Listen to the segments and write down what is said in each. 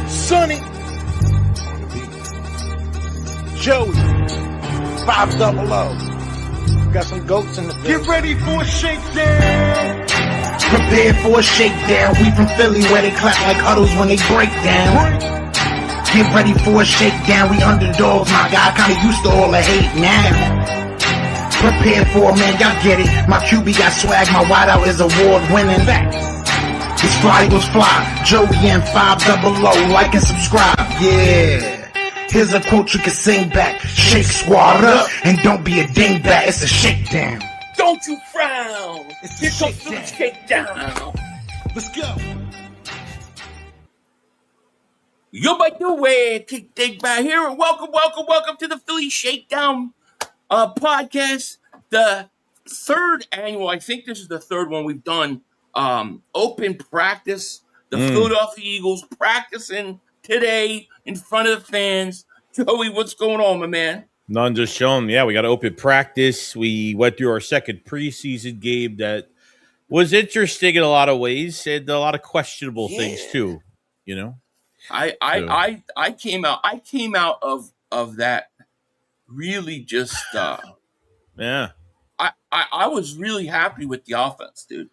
Sonny, Joey, 500. Got some goats in the building. Get ready for a shakedown. Prepare for a shakedown. We from Philly where they clap like huddles when they break down. Get ready for a shakedown. We underdogs, my guy. Kinda used to all the hate now. Prepare for it, man. Y'all get it. My QB got swag. My wideout is award winning. His fly was fly. Joey and 500. Like and subscribe. Yeah. Here's a quote you can sing back. Shake squad up and don't be a dingbat. It's a shakedown. Don't you frown. Here comes the shakedown. Let's go. Yo, by the way, kick things back here. Welcome to the Philly Shakedown podcast. The third annual, I think this is the third one we've done. Open practice. The Philadelphia Eagles practicing today in front of the fans. Joey, what's going on, my man? None, just showing. Yeah, we got open practice. We went through our second preseason game that was interesting in a lot of ways and a lot of questionable things too. You know, I came out of that really just yeah. I was really happy with the offense, dude.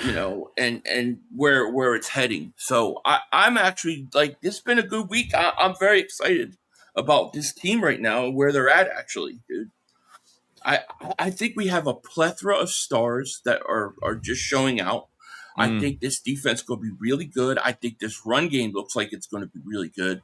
You know, and where it's heading. So I'm actually like, this has been a good week. I'm very excited about this team right now and where they're at, actually, dude. I think we have a plethora of stars that are just showing out. I think this defense is going to be really good. I think this run game looks like it's going to be really good.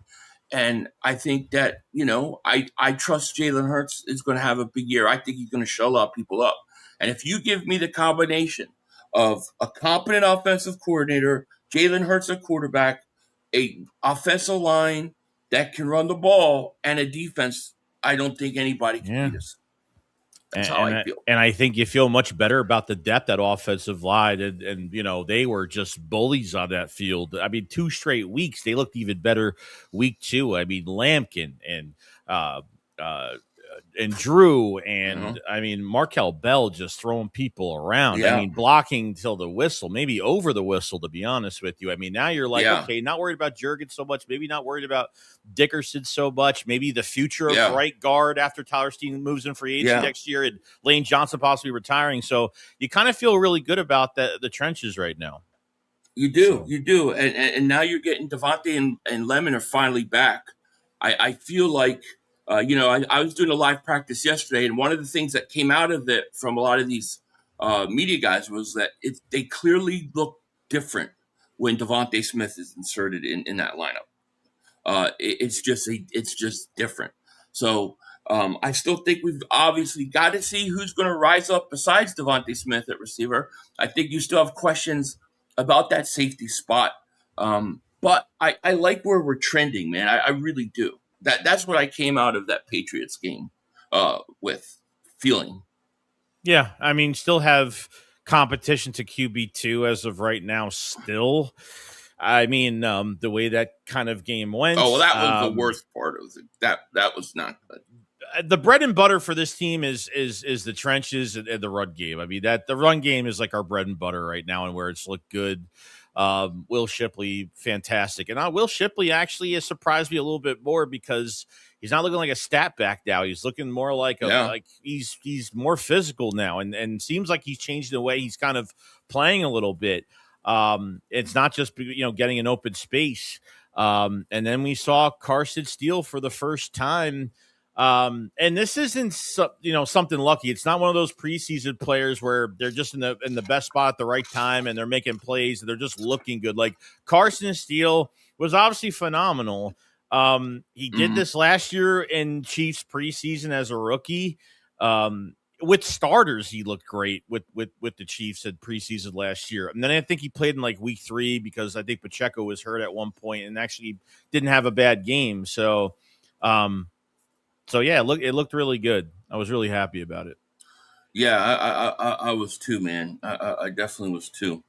And I think that, you know, I trust Jalen Hurts is going to have a big year. I think he's going to show a lot of people up. And if you give me the combination of a competent offensive coordinator, Jalen Hurts a quarterback, a offensive line that can run the ball, and a defense, I don't think anybody can beat us. That's how I feel. And I think you feel much better about the depth at offensive line. And you know, they were just bullies on that field. I mean, 2 straight weeks, they looked even better week 2. I mean, Lampkin and Drew and I mean Markel Bell just throwing people around. Yeah. I mean, blocking till the whistle, maybe over the whistle, to be honest with you. I mean, now you're like, okay, not worried about Jurgens so much, maybe not worried about Dickerson so much, maybe the future of right guard after Tyler Steen moves in free agency next year and Lane Johnson possibly retiring. So you kind of feel really good about the trenches right now. You do. And now you're getting Devontae and Lemon are finally back. I feel like you know, I was doing a live practice yesterday, and one of the things that came out of it from a lot of these media guys was that they clearly look different when Devontae Smith is inserted in that lineup. It's just different. So I still think we've obviously got to see who's going to rise up besides Devontae Smith at receiver. I think you still have questions about that safety spot, but I like where we're trending, man. I really do. That's what I came out of that Patriots game with feeling. Yeah, I mean, still have competition to QB2 as of right now still. I mean, the way that kind of game went. Oh, well, that was the worst part of it. That was not good. The bread and butter for this team is the trenches and the run game. I mean, that the run game is like our bread and butter right now and where it's looked good. Will Shipley, fantastic. And Will Shipley actually has surprised me a little bit more because he's not looking like a stat back now. He's looking more like like he's more physical now and seems like he's changed the way he's kind of playing a little bit. It's not just, you know, getting an open space. And then we saw Carson Steele for the first time. And this isn't, you know, something lucky. It's not one of those preseason players where they're just in the best spot at the right time and they're making plays and they're just looking good. Like Carson Steele was obviously phenomenal. He did this last year in Chiefs preseason as a rookie. With starters, he looked great with the Chiefs at preseason last year. And then I think he played in like week 3 because I think Pacheco was hurt at one point and actually didn't have a bad game. So yeah, it looked really good. I was really happy about it. Yeah, I was too, man. I definitely was too.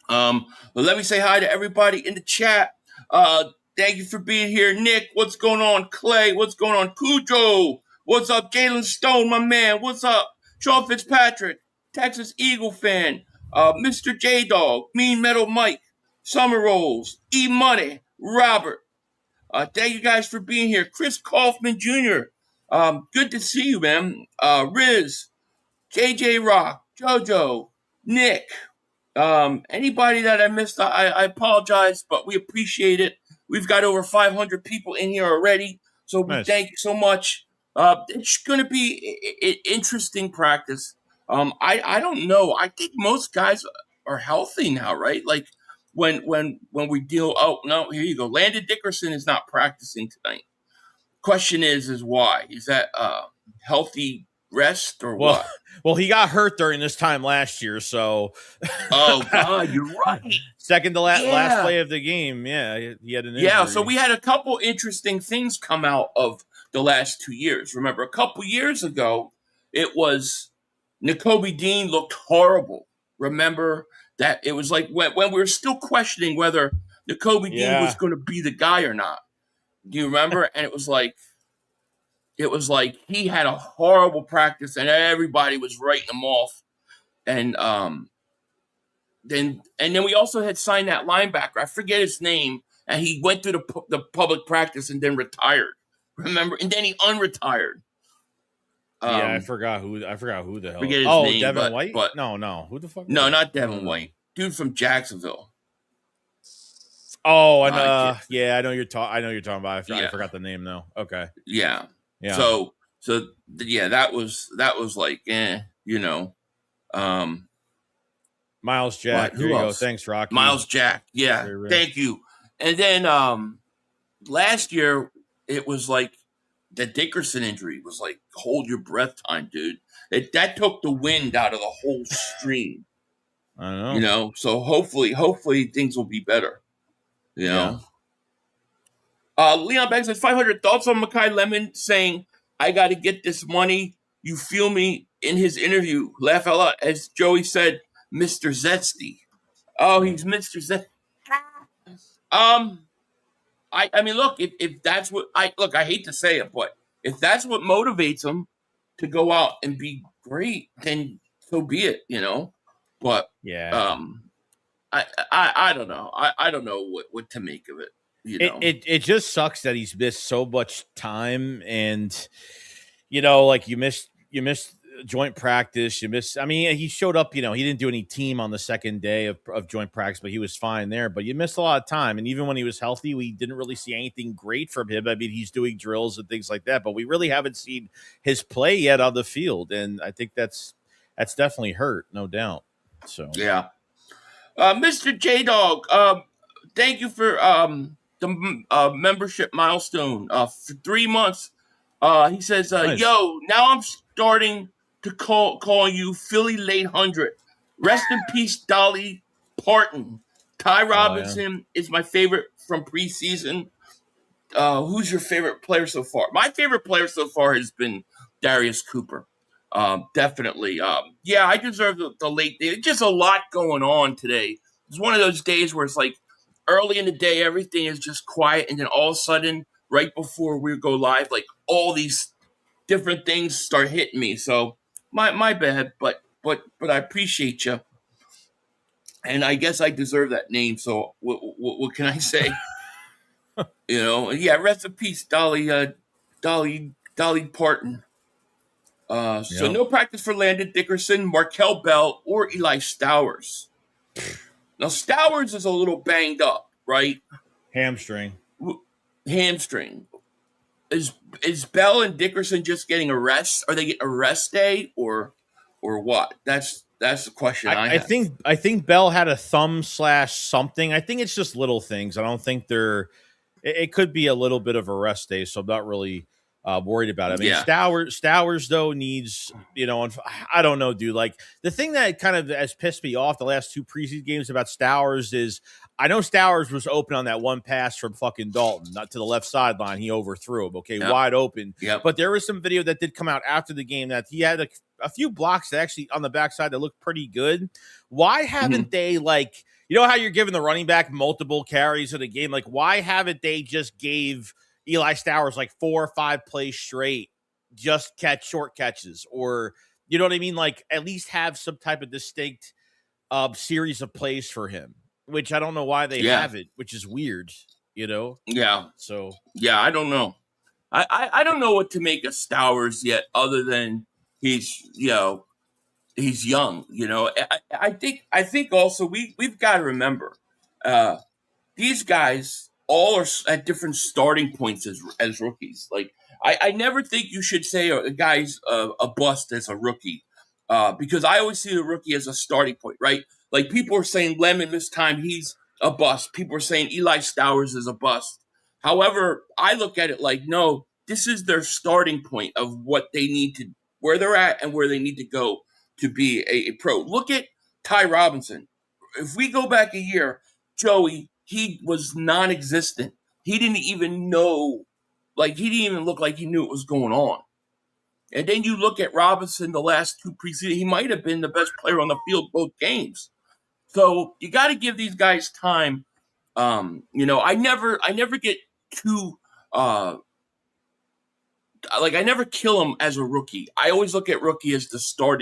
But let me say hi to everybody in the chat. Thank you for being here, Nick. What's going on, Clay? What's going on, Cujo? What's up, Jalen Stone, my man? What's up, Sean Fitzpatrick, Texas Eagle fan, Mr. J Dog, Mean Metal Mike, Summer Rolls, E Money, Robert. Thank you guys for being here. Chris Kaufman Jr. Good to see you, man. Riz, JJ Rock, JoJo, Nick. Anybody that I missed, I apologize, but we appreciate it. We've got over 500 people in here already, so we Nice. thank you so much. It's going to be an interesting practice. I don't know. I think most guys are healthy now, right? Like when we deal. Oh no, here you go. Landon Dickerson is not practicing tonight. Question is why? Is that healthy rest or Well, what? well, he got hurt during this time last year, so Oh God, you're right. second to last Yeah. play of the game. Yeah, he had an injury. Yeah, so we had a couple interesting things come out of the last 2 years. Remember, a couple years ago, it was N'Kobe Dean looked horrible. Remember that it was like when we were still questioning whether N'Kobe Dean was going to be the guy or not. Do you remember? And it was like he had a horrible practice, and everybody was writing him off. And then we also had signed that linebacker. I forget his name, and he went through the public practice and then retired. Remember? And then he unretired. I forgot who the hell. Forget his name, Devin White. But no, who the fuck? No, not Devin White. Dude from Jacksonville. Oh, and I know you're talking. I know you're talking about. I forgot the name though. Okay. Yeah. Yeah. So yeah, that was like, Miles Jack. What? Here you else? go. Thanks, Rocky. Miles Jack. Yeah. Thank you. And then last year it was like the Dickerson injury was like hold your breath time, dude. That took the wind out of the whole stream. I know. So hopefully things will be better. Leon Banks says 500 thoughts on Makai Lemon saying, I got to get this money. You feel me in his interview. Laugh out loud. As Joey said, Mr. Zesty. Oh, he's Mr. Zesty. I mean, look, if that's what I hate to say it, but if that's what motivates him to go out and be great, then so be it, But yeah, I don't know. I don't know what to make of it. It just sucks that he's missed so much time, and like you missed joint practice. He showed up. He didn't do any team on the second day of joint practice, but he was fine there. But you missed a lot of time, and even when he was healthy, we didn't really see anything great from him. I mean, he's doing drills and things like that, but we really haven't seen his play yet on the field, and I think that's definitely hurt, no doubt. So yeah, Mr. J Dog, thank you for the membership milestone for 3 months. He says, nice. Yo, now I'm starting to call you Philly Late 100. Rest in peace, Dolly Parton. Ty Robinson is my favorite from preseason. Who's your favorite player so far? My favorite player so far has been Darius Cooper. Definitely. I deserve the late day. Just a lot going on today. It's one of those days where it's like early in the day, everything is just quiet. And then all of a sudden, right before we go live, like all these different things start hitting me. So my bad, but I appreciate you. And I guess I deserve that name. So what can I say? Rest in peace, Dolly Parton. So no practice for Landon Dickerson, Markel Bell, or Eli Stowers. Now Stowers is a little banged up, right? Hamstring. Is Bell and Dickerson just getting a rest? Are they getting a rest day or what? That's the question I have. I think Bell had a thumb / something. I think it's just little things. I don't think it could be a little bit of a rest day, so I'm not really worried about it. I mean, Stowers though needs, I don't know, dude. Like the thing that kind of has pissed me off the last 2 preseason games about Stowers is I know Stowers was open on that one pass from fucking Dalton, not to the left sideline. He overthrew him, wide open. Yep. But there was some video that did come out after the game that he had a few blocks that actually on the backside that looked pretty good. Why haven't they how you're giving the running back multiple carries in a game? Like, why haven't they just gave Eli Stowers like 4 or 5 plays straight, just catch short catches, or you know what I mean? Like at least have some type of distinct series of plays for him. which I don't know why they Yeah. have it, which is weird, you know? Yeah. So, Yeah. I don't know. I don't know what to make of Stowers yet, other than he's, he's young. I think also we've got to remember, uh, these guys all are at different starting points as rookies. Like I never think you should say a guy's a bust as a rookie, because I always see a rookie as a starting point, right? Like people are saying Lemon this time he's a bust. People are saying Eli Stowers is a bust. However, I look at it like no, this is their starting point of what they need to, where they're at and where they need to go to be a pro. Look at Ty Robinson. If we go back a year, Joey, he was non-existent. He didn't even know, like he didn't even look like he knew what was going on. And then you look at Robinson the last two preseason, he might have been the best player on the field both games. So you got to give these guys time. I never get too like I never kill him as a rookie. I always look at rookie as the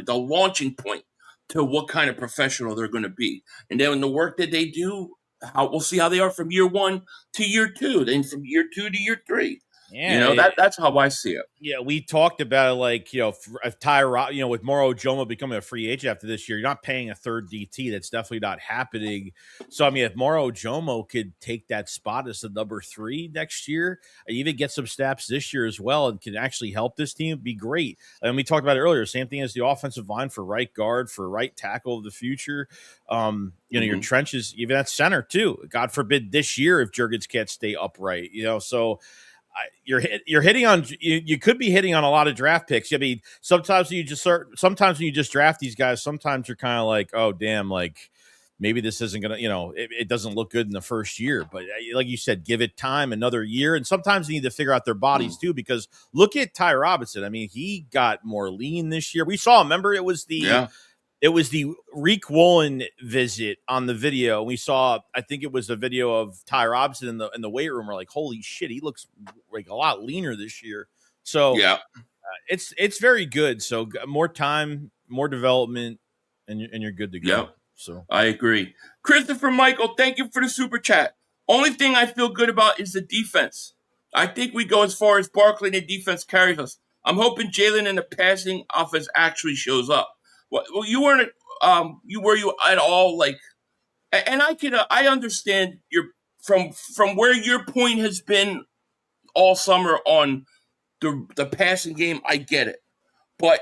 launching point to what kind of professional they're going to be, and then the work that they do, we'll see how they are from year 1 to year 2, then from year 2 to year 3. yeah, That's how I see it. yeah, we talked about it like, if with Moro Jomo becoming a free agent after this year, you're not paying a third DT. That's definitely not happening. So, I mean, if Moro Jomo could take that spot as the number 3 next year, and even get some snaps this year as well, and can actually help this team, it'd be great. And we talked about it earlier, same thing as the offensive line for right guard, for right tackle of the future. Your trenches, even at center too. God forbid this year if Jurgens can't stay upright, so you're hitting on you could be hitting on a lot of draft picks. I mean, sometimes when you just draft these guys, sometimes you're kind of like, oh damn, like maybe this isn't gonna, it doesn't look good in the first year. But like you said, give it time, another year, and sometimes you need to figure out their bodies too. Because look at Ty Robinson. I mean, he got more lean this year. We saw. Remember, it was the Reek Woolen visit on the video. We saw, I think it was a video of Ty Robinson in the weight room. We're like, holy shit, he looks like a lot leaner this year. So it's very good. So more time, more development, and you're good to go. Yeah, so I agree. Christopher Michael, thank you for the super chat. Only thing I feel good about is the defense. I think we go as far as Barkley and the defense carries us. I'm hoping Jalen and the passing offense actually shows up. Well, you weren't. Were you at all like? And I understand your from where your point has been all summer on the passing game. I get it, but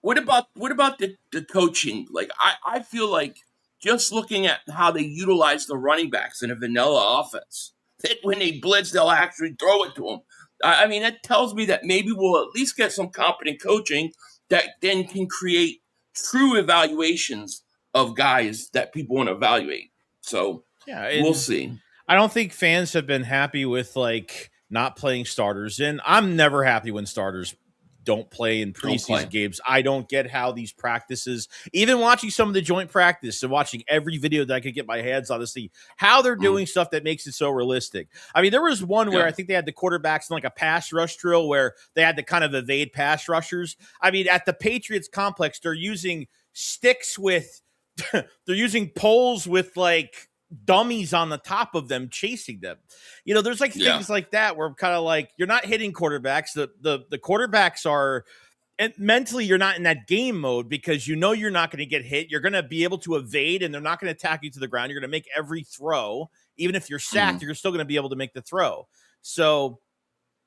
what about the coaching? Like I feel like just looking at how they utilize the running backs in a vanilla offense, that when they blitz, they'll actually throw it to them. I mean, that tells me that maybe we'll at least get some competent coaching that then can create true evaluations of guys that people want to evaluate. So we'll see. I don't think fans have been happy with like not playing starters, and I'm never happy when starters don't play in preseason games. I don't get how these practices, even watching some of the joint practice and watching every video that I could get my hands on to see how they're doing stuff that makes it so realistic. I mean, there was one where I think they had the quarterbacks in like a pass rush drill where they had to kind of evade pass rushers. I mean, at the Patriots complex, they're using sticks with, they're using poles with like dummies on the top of them chasing them. There's like things like that where I'm kind of like, you're not hitting quarterbacks. The quarterbacks are, and mentally you're not in that game mode because you're not going to get hit. You're going to be able to evade and they're not going to attack you to the ground. You're going to make every throw. Even if you're sacked, you're still going to be able to make the throw. So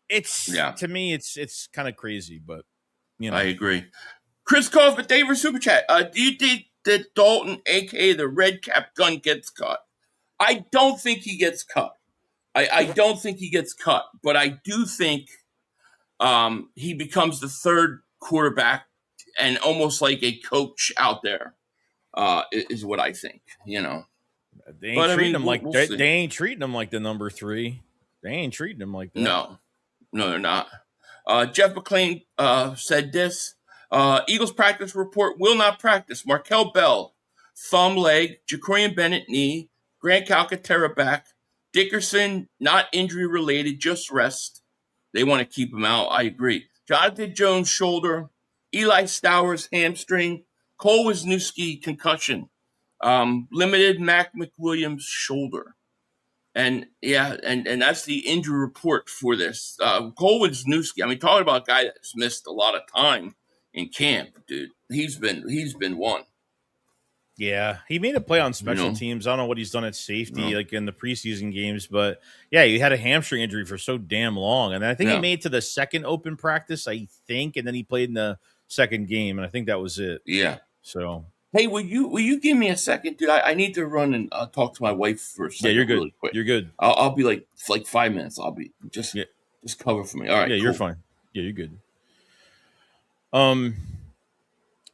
to me, it's kind of crazy, but I agree. Chris calls, but Dave for Super Chat. Do you think that Dalton, aka the Red Cap gun, gets cut? I don't think he gets cut. I don't think he gets cut, but I do think he becomes the third quarterback and almost like a coach out there is what I think. They ain't treating him like they ain't treating him like the number 3. They ain't treating him like that. No, they're not. Jeff McClain said this. Eagles practice report will not practice. Markel Bell, thumb leg. Jacorian Bennett, knee. Grant Calcaterra back. Dickerson, not injury related, just rest. They want to keep him out. I agree. Jonathan Jones, shoulder. Eli Stowers, hamstring. Cole Wisniewski, concussion. Limited Mac McWilliams shoulder. And yeah, and that's the injury report for this. Cole Wisniewski, I mean, talking about a guy that's missed a lot of time in camp, dude. He's been one. Yeah, he made a play on special teams. I don't know what he's done at safety, like in the preseason games, but yeah, he had a hamstring injury for so damn long, and I think he made it to the second open practice, I think, and then he played in the second game, and I think that was it. Yeah. So, hey, will you give me a second, dude? I need to run and talk to my wife for a second. Yeah, you're good. Really quick. You're good. I'll be like 5 minutes. I'll be just cover for me. All right. Yeah, cool. You're fine. Yeah, you're good.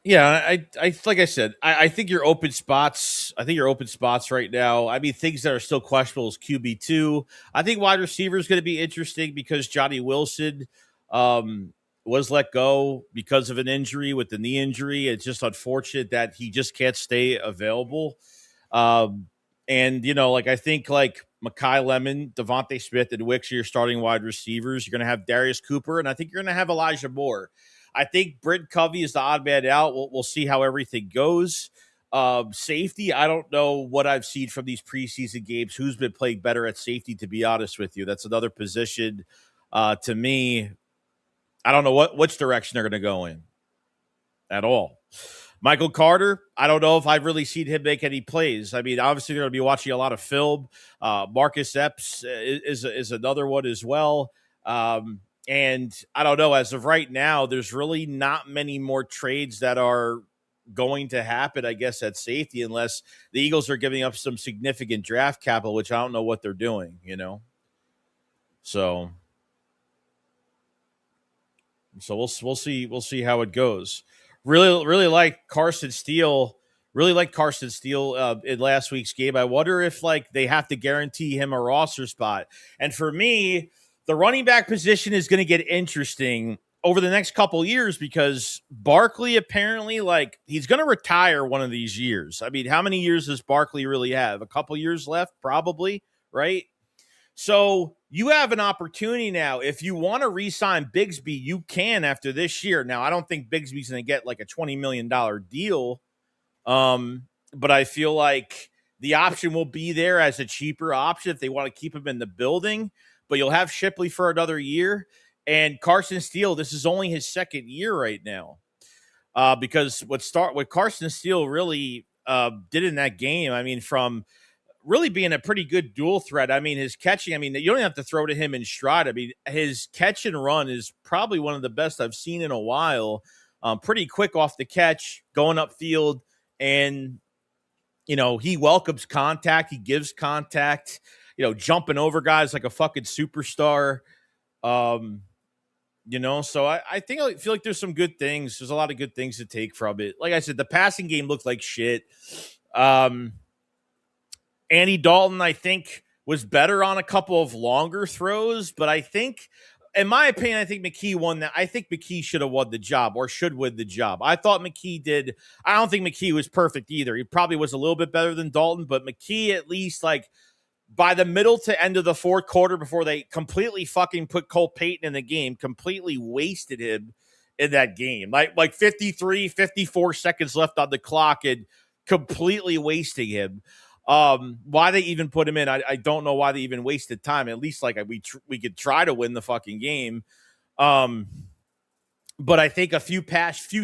Yeah, I like I said, I think your open spots. I think your open spots right now. I mean, things that are still questionable is QB2. I think wide receiver is going to be interesting because Johnny Wilson was let go because of an injury with the knee injury. It's just unfortunate that he just can't stay available. And like I think like Mekhi Lemon, Devontae Smith, and Wicks are your starting wide receivers. You're going to have Darius Cooper, and I think you're going to have Elijah Moore. I think Brent Covey is the odd man out. We'll see how everything goes. Safety, I don't know what I've seen from these preseason games. Who's been playing better at safety, to be honest with you? That's another position to me. I don't know which direction they're going to go in at all. Michael Carter, I don't know if I've really seen him make any plays. I mean, obviously, they're going to be watching a lot of film. Marcus Epps is another one as well. And I don't know, as of right now, there's really not many more trades that are going to happen, I guess, at safety, unless the Eagles are giving up some significant draft capital, which I don't know what they're doing, So we'll see how it goes. Really like Carson Steele. Really like Carson Steele in last week's game. I wonder if they have to guarantee him a roster spot. And for me, the running back position is going to get interesting over the next couple years because Barkley apparently he's going to retire one of these years. I mean, how many years does Barkley really have? A couple years left, probably, right? So you have an opportunity now. If you want to re-sign Bigsby, you can after this year. Now, I don't think Bigsby's going to get a $20 million deal, but I feel like the option will be there as a cheaper option if they want to keep him in the building. But you'll have Shipley for another year. And Carson Steele, this is only his second year right now. Because what Carson Steele really did in that game, I mean, from really being a pretty good dual threat, I mean, his catching, I mean, you don't have to throw to him in stride. I mean, his catch and run is probably one of the best I've seen in a while. Pretty quick off the catch, going upfield, and, he welcomes contact. He gives contact. Jumping over guys like a fucking superstar. So I feel like there's some good things. There's a lot of good things to take from it. Like I said, the passing game looked like shit. Andy Dalton, I think, was better on a couple of longer throws, but I think, in my opinion, I think McKee won that. I think McKee should have won the job or should win the job. I thought McKee did. I don't think McKee was perfect either. He probably was a little bit better than Dalton, but McKee at least by the middle to end of the fourth quarter, before they completely fucking put Cole Payton in the game, completely wasted him in that game. Like 53, 54 seconds left on the clock and completely wasting him. Why they even put him in, I don't know why they even wasted time. At least we could try to win the fucking game. But I think a few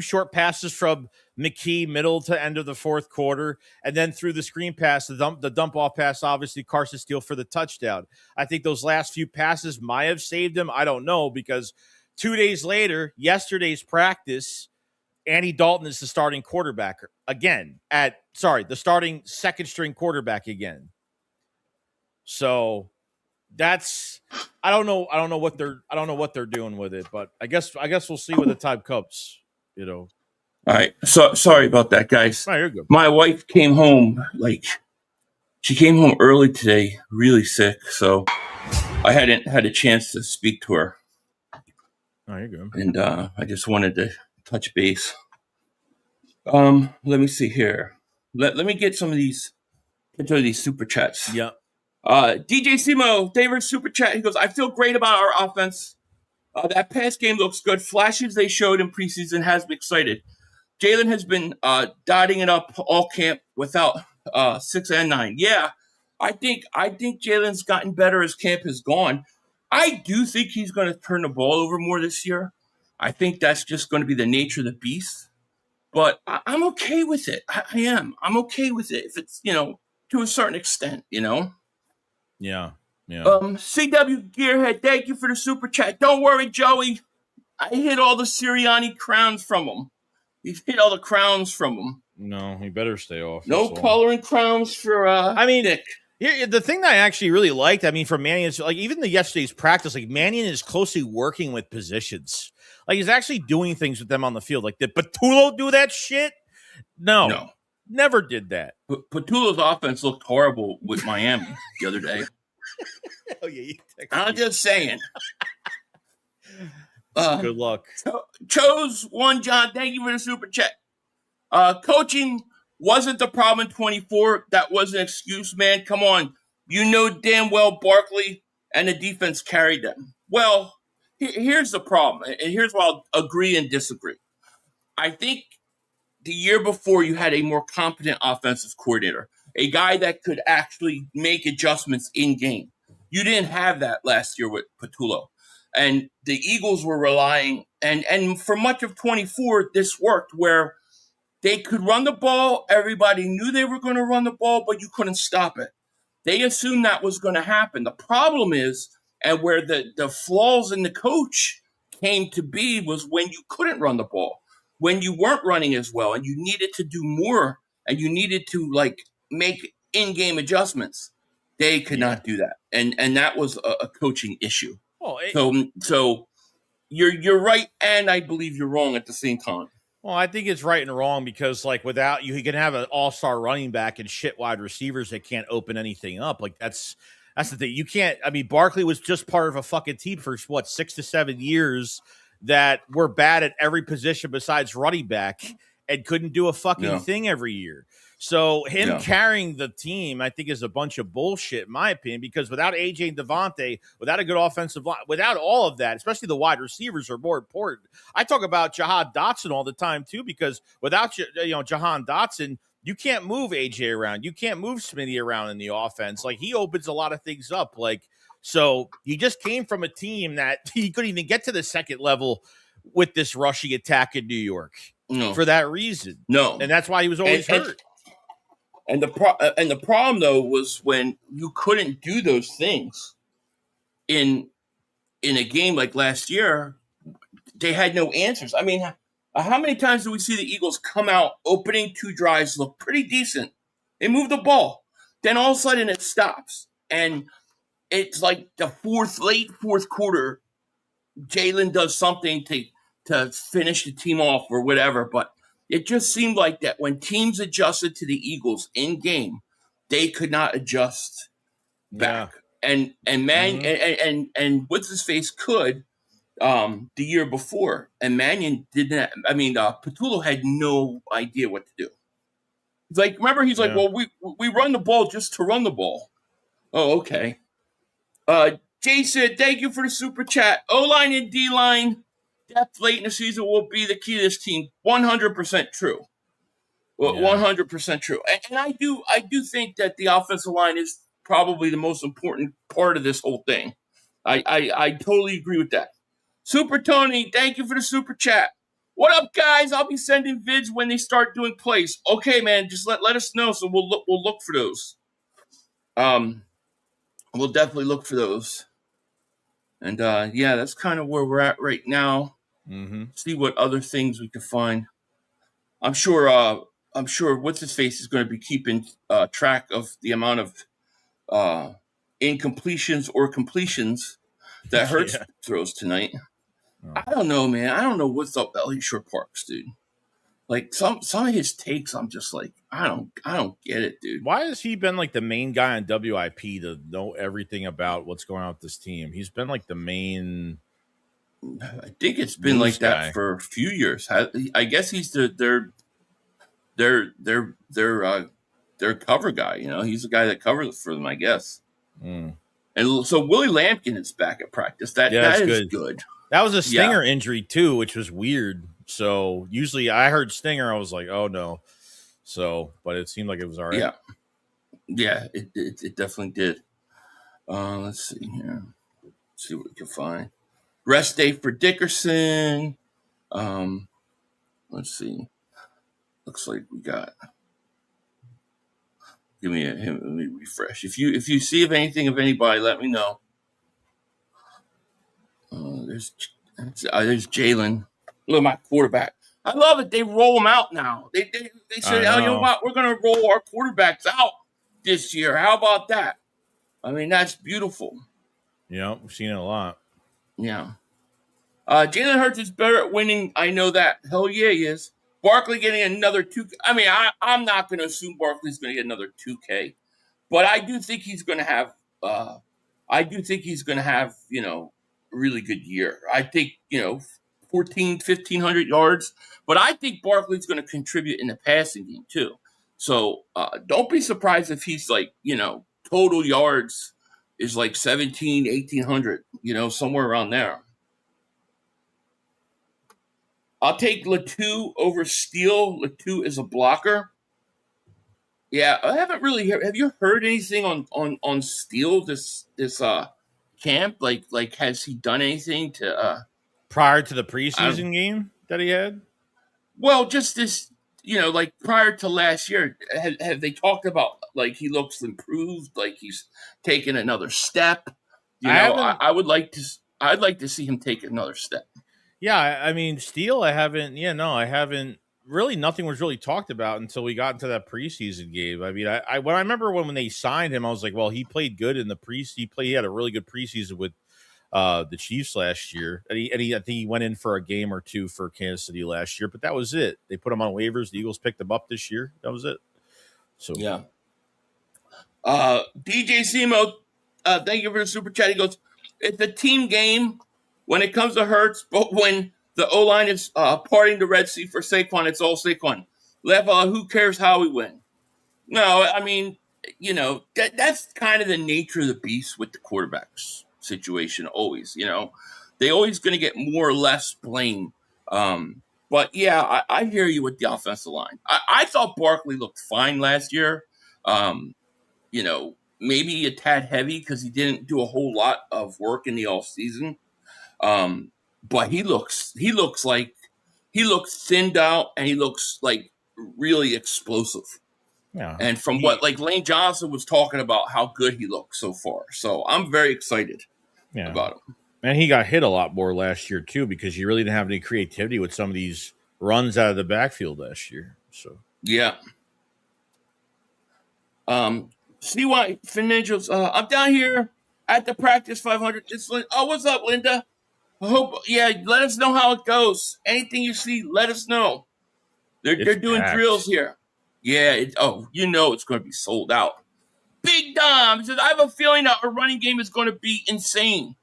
short passes from McKee, middle to end of the fourth quarter, and then through the screen pass, the dump off pass, obviously Carson Steele for the touchdown. I think those last few passes might have saved him. I don't know, because 2 days later, yesterday's practice, Andy Dalton is the starting quarterback again. The starting second string quarterback again. So that's I don't know what they're doing with it, but I guess we'll see when the time comes. All right. So sorry about that, guys. No, you're good. My wife came home she came home early today, really sick, so I hadn't had a chance to speak to her. Oh, you're good. And I just wanted to touch base. Let me see here. Let me get some of these super chats. Yeah. DJ Simo, David super chat. He goes, I feel great about our offense. That pass game looks good. Flashes they showed in preseason has me excited. Jalen has been dotting it up all camp without 6 and 9. Yeah, I think Jalen's gotten better as camp has gone. I do think he's going to turn the ball over more this year. I think that's just going to be the nature of the beast. But I'm okay with it. I am. I'm okay with it if it's, to a certain extent, Yeah. CW Gearhead, thank you for the super chat. Don't worry, Joey. I hit all the Sirianni crowns from him. He's hit all the crowns from him. No, he better stay off. No coloring crowns for Nick. Here, the thing that I actually really liked, from Mannion is like even yesterday's practice, like Mannion is closely working with positions. Like he's actually doing things with them on the field. Like did Patullo do that shit? No, never did that. Patullo's offense looked horrible with Miami the other day. Oh yeah, I'm just saying. Good luck. Chose one, John. Thank you for the super chat. Coaching wasn't the problem in 24. That was an excuse, man. Come on. You know damn well Barkley and the defense carried them. Well, here's the problem, and here's where I'll agree and disagree. I think the year before you had a more competent offensive coordinator, a guy that could actually make adjustments in game. You didn't have that last year with Patullo. And the Eagles were relying, and for much of 24, this worked where they could run the ball. Everybody knew they were going to run the ball, but you couldn't stop it. They assumed that was going to happen. The problem is, and where the flaws in the coach came to be, was when you couldn't run the ball, when you weren't running as well, and you needed to do more, and you needed to make in-game adjustments. They could not do that, and that was a coaching issue. So you're right, and I believe you're wrong at the same time. Well, I think it's right and wrong because, without you can have an all-star running back and shit wide receivers that can't open anything up. That's the thing. You can't. Barkley was just part of a fucking team for 6 to 7 years that were bad at every position besides running back and couldn't do a fucking thing every year. So him carrying the team, I think, is a bunch of bullshit, in my opinion, because without AJ and Devontae, without a good offensive line, without all of that, especially the wide receivers are more important. I talk about Jahan Dotson all the time, too, because without Jahan Dotson, you can't move AJ around. You can't move Smitty around in the offense. He opens a lot of things up. So he just came from a team that he couldn't even get to the second level with this rushing attack in New York for that reason. And that's why he was always hurt. And the problem though was when you couldn't do those things in a game like last year, they had no answers. How many times do we see the Eagles come out opening 2 drives, look pretty decent? They move the ball, then all of a sudden it stops, and it's like the late fourth quarter. Jalen does something to finish the team off or whatever, but it just seemed like that when teams adjusted to the Eagles in game, they could not adjust back. And what's his face could the year before, and Mannion didn't. Patullo had no idea what to do. It's remember, he's like, well, we run the ball just to run the ball. Oh, okay. Jason, thank you for the super chat. O-line and D-line. Depth late in the season will be the key to this team. 100% true. 100% true. And I do think that the offensive line is probably the most important part of this whole thing. I totally agree with that. Super Tony, thank you for the super chat. What up, guys? I'll be sending vids when they start doing plays. Okay, man, just let us know, so we'll look for those. We'll definitely look for those. And that's kind of where we're at right now. Mm-hmm. See what other things we can find. I'm sure what's his face is going to be keeping track of the amount of incompletions or completions that Hurts throws tonight. Oh. I don't know, man. I don't know what's up with Elliott Shore-Parks, dude. Some of his takes, I'm just like, I don't get it, dude. Why has he been the main guy on WIP to know everything about what's going on with this team? He's been the main. I think it's been like that guy for a few years. I guess he's their cover guy. He's the guy that covers for them, I guess. Mm. And so Willie Lampkin is back at practice. That is good. That was a stinger injury too, which was weird. So usually I heard stinger, I was like, oh no. So, but it seemed like it was all right. Yeah. Yeah, it definitely did. Let's see here. Let's see what we can find. Rest day for Dickerson. Let's see. Looks like we got. Let me refresh. If you see of anything of anybody, let me know. There's Jalen. Look at my quarterback. I love it. They roll them out now. They said, oh, you know what? We're gonna roll our quarterbacks out this year. How about that? I mean, that's beautiful. Yeah, we've seen it a lot. Yeah. Jalen Hurts is better at winning. I know that. Hell yeah, he is. Barkley getting another 2K. I mean, I'm not going to assume Barkley's going to get another 2K, but I do think he's going to have. A really good year. I think 1,500 yards, but I think Barkley's going to contribute in the passing game too. So don't be surprised if he's like total yards is like 1,800, somewhere around there. I'll take Latu over Steele. Latu is a blocker. Yeah, I haven't really heard. Have you heard anything on Steele this camp? Like has he done anything to prior to the preseason game that he had? Well, just this, like prior to last year, have they talked about like he looks improved, like he's taken another step? I would like to. I'd like to see him take another step. Yeah, I mean, Steele, I haven't. Yeah, no, I haven't. Really, nothing was really talked about until we got into that preseason game. I mean, I remember when they signed him, I was like, well, he played good in the he had a really good preseason with the Chiefs last year, and I think he went in for a game or two for Kansas City last year, but that was it. They put him on waivers. The Eagles picked him up this year. That was it. So yeah. DJ Simo, thank you for the super chat. He goes, it's a team game when it comes to Hurts, but when the O-line is parting the Red Sea for Saquon, it's all Saquon. Who cares how we win? No, I mean, that's kind of the nature of the beast with the quarterbacks situation always, They always going to get more or less blame. But, yeah, I hear you with the offensive line. I thought Barkley looked fine last year. Maybe a tad heavy because he didn't do a whole lot of work in the offseason. But he looks thinned out, and he looks like really explosive. Yeah. And from what like Lane Johnson was talking about how good he looks so far. So I'm very excited about him. And he got hit a lot more last year too, because you really didn't have any creativity with some of these runs out of the backfield last year. So yeah. CY Financials, I'm down here at the practice 500. What's up, Linda? Let us know how it goes. Anything you see, let us know. They're doing drills here. Yeah, it's going to be sold out. Big Dom says, I have a feeling that our running game is going to be insane.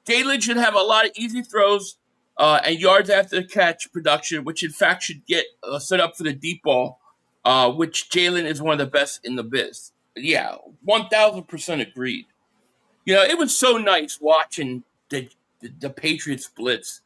Jalen should have a lot of easy throws and yards after the catch production, which in fact should get set up for the deep ball, which Jalen is one of the best in the biz. Yeah, 1,000% agreed. It was so nice watching the Patriots blitz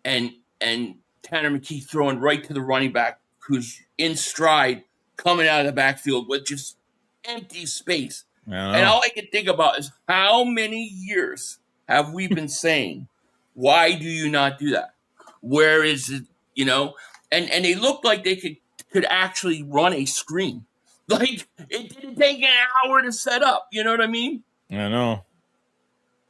and Tanner McKee throwing right to the running back who's in stride coming out of the backfield with just empty space. And all I can think about is how many years have we been saying, why do you not do that? Where is it, And they looked like they could actually run a screen. Like, it didn't take an hour to set up. You know what I mean? I know.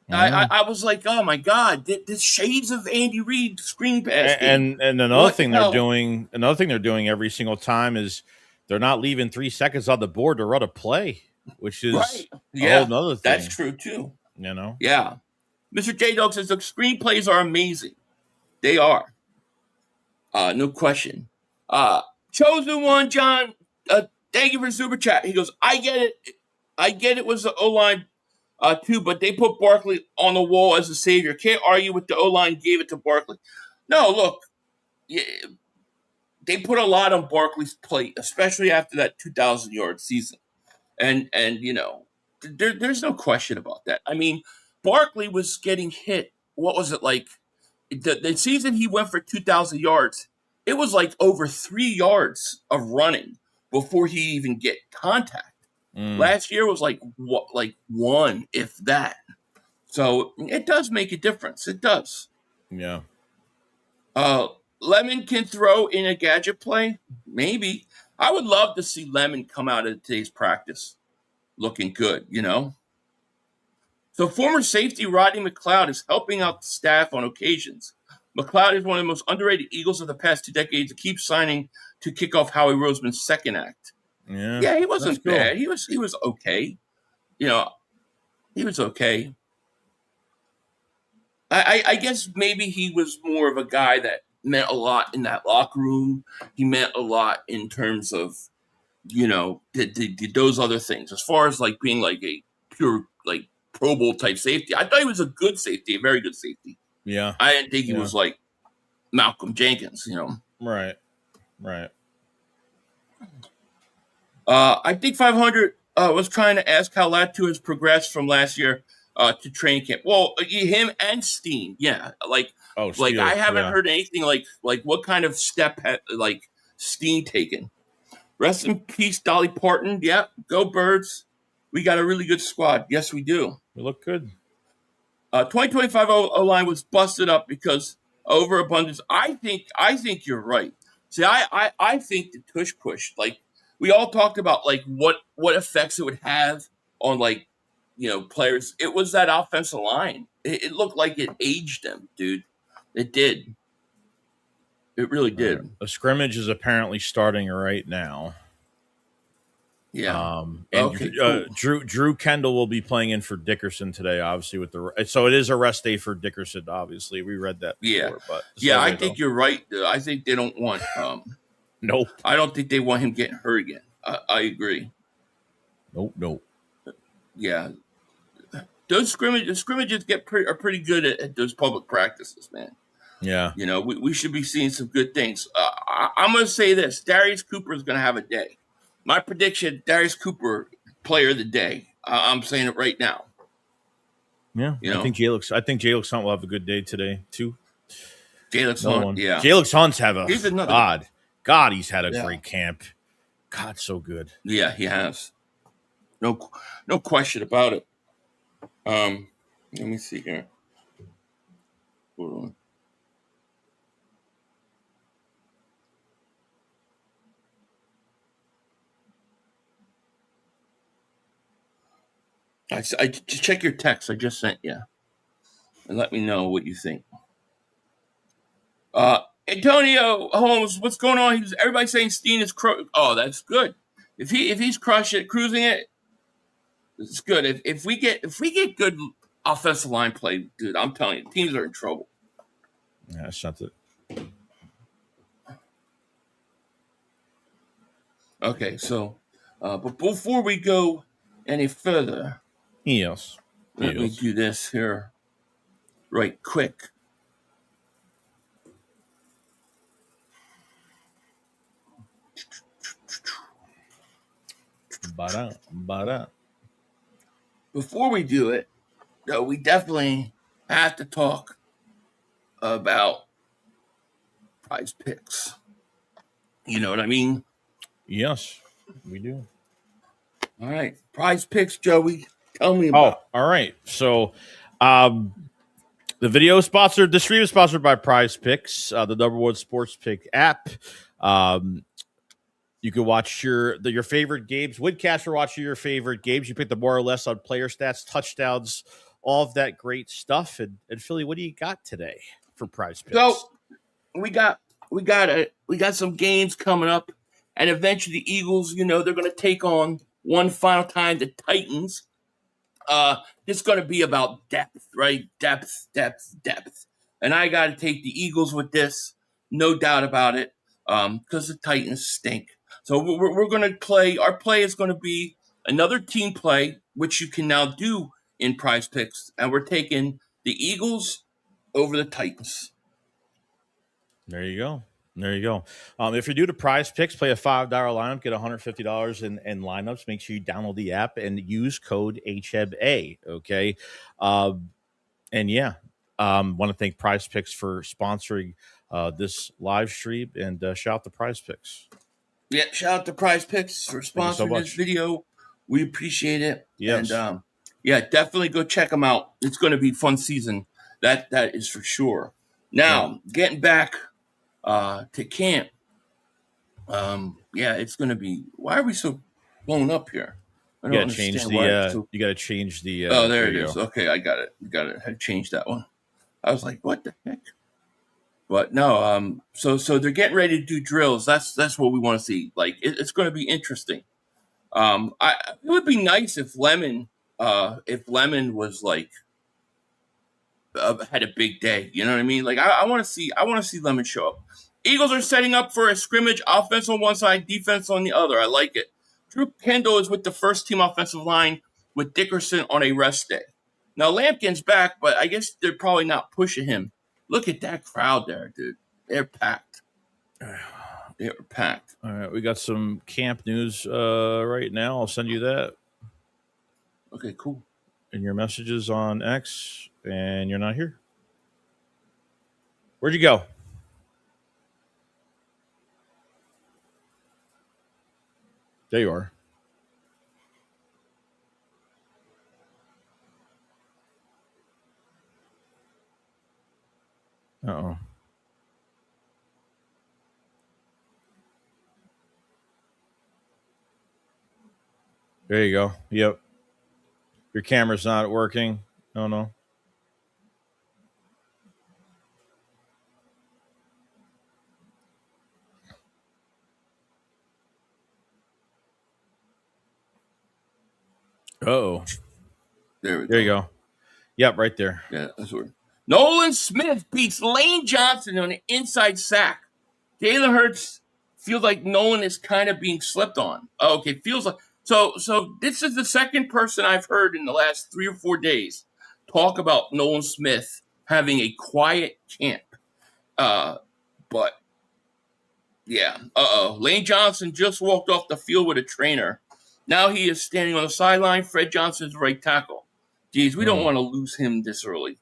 I was like, oh my God, the shades of Andy Reid screen pass. And another thing they're doing every single time is they're not leaving 3 seconds on the board to run a play, which is a whole nother thing. That's true too. Yeah. Mr. J Dog says the screenplays are amazing. They are. No question. Chosen one, John. Thank you for the super chat. He goes, I get it was the O-line too, but they put Barkley on the wall as a savior. Can't argue with the O-line gave it to Barkley. No, look, they put a lot on Barkley's plate, especially after that 2,000-yard season. And there's no question about that. I mean, Barkley was getting hit. What was it like? The season he went for 2,000 yards, it was like over 3 yards of running before he even get contact. Last year was like one, if that. So it does make a difference. It does. Yeah. Lemon can throw in a gadget play, maybe. I would love to see Lemon come out of today's practice looking good. So former safety Rodney McLeod is helping out the staff on occasions. McLeod is one of the most underrated Eagles of the past 2 decades to keep signing to kick off Howie Roseman's second act. Yeah, he wasn't bad. He was okay. He was okay. I guess maybe he was more of a guy that meant a lot in that locker room. He meant a lot in terms of, did those other things. As far as like being like a pure like Pro Bowl type safety, I thought he was a good safety, a very good safety. Yeah. I didn't think he was like Malcolm Jenkins, Right. I think 500 was trying to ask how Latu has progressed from last year to training camp. Well, him and Steen, yeah. Like I haven't heard anything like what kind of step had Steen taken. Rest in peace, Dolly Parton. Yeah, go Birds. We got a really good squad. Yes, we do. We look good. 2025 O-line was busted up because overabundance. I think you're right. See, I think the tush push, like we all talked about, like what effects it would have on players. It was that offensive line. It looked like it aged them, dude. It did. It really did. A scrimmage is apparently starting right now. Yeah. And cool. Drew Kendall will be playing in for Dickerson today, obviously so it is a rest day for Dickerson. Obviously, we read that before, but I think you're right. I think they don't want. Nope. I don't think they want him getting hurt again. I agree. Nope. Yeah. Those scrimmages are pretty good at those public practices, man. Yeah. We should be seeing some good things. I'm going to say this. Darius Cooper is going to have a day. My prediction, Darius Cooper, player of the day. I'm saying it right now. Yeah. I think Jalix Hunt will have a good day today, too. Jalix Hunt, yeah. Jalix Hunt's have he's another God, he's had a great camp. God, so good. Yeah, he has. No question about it. Let me see here. Hold on. I check your text I just sent you, and let me know what you think. Antonio Holmes, what's going on? Everybody's saying Steen is oh, that's good. If he's cruising it, it's good. If we get good offensive line play, dude, I'm telling you, teams are in trouble. Yeah, that's not it. Okay, so, but before we go any further, yes, let me do this here, right quick. Before we do it, though, we definitely have to talk about Prize Picks. You know what I mean? Yes, we do. All right. Prize Picks, Joey. Tell me about. Oh, all right. So, the stream is sponsored by Prize Picks, the number one sports pick app. You can watch your favorite games. Woodcaster watch your favorite games. You pick the more or less on player stats, touchdowns, all of that great stuff. And Philly, what do you got today for Prize Picks? So we got some games coming up, and eventually the Eagles, they're going to take on one final time the Titans. It's going to be about depth, right? Depth. And I got to take the Eagles with this, no doubt about it, because the Titans stink. So we're going to play. Our play is going to be another team play, which you can now do in Prize Picks, and we're taking the Eagles over the Titans. There you go. If you're new to Prize Picks, play a $5 lineup, get $150 in lineups. Make sure you download the app and use code HEBA. Okay. Want to thank Prize Picks for sponsoring this live stream, and shout out to Prize Picks. Yeah, shout out to Prize Picks for Thank you so sponsoring this much. video. We appreciate it. Yes. And yeah, definitely go check them out. It's going to be a fun season. That is for sure. Now, getting back to camp. Yeah, it's going to be. Why are we so blown up here? I don't understand why. You gotta change the Oh, there there it you is. go. Okay, I got it. Got it. I had to change that one. I was like, what the heck? But no, so they're getting ready to do drills. That's what we want to see. Like it's going to be interesting. It would be nice if Lemon was like had a big day. You know what I mean? Like I want to see Lemon show up. Eagles are setting up for a scrimmage, offense on one side, defense on the other. I like it. Drew Kendall is with the first team offensive line with Dickerson on a rest day. Now Lampkin's back, but I guess they're probably not pushing him. Look at that crowd there, dude. They're packed. They're packed. All right, we got some camp news right now. I'll send you that Okay, cool. in your messages on X, and you're not here. Where'd you go? There you are. Uh-oh. There you go. Yep. Your camera's not working. No. Oh. There we go. There you go. Yep, right there. Yeah, that's weird. Nolan Smith beats Lane Johnson on an inside sack. Jalen Hurts feels like Nolan is kind of being slept on. Oh, okay, feels like so. This is the second person I've heard in the last 3 or 4 days talk about Nolan Smith having a quiet camp. But yeah, Lane Johnson just walked off the field with a trainer. Now he is standing on the sideline. Fred Johnson's right tackle. Geez, we don't want to lose him this early.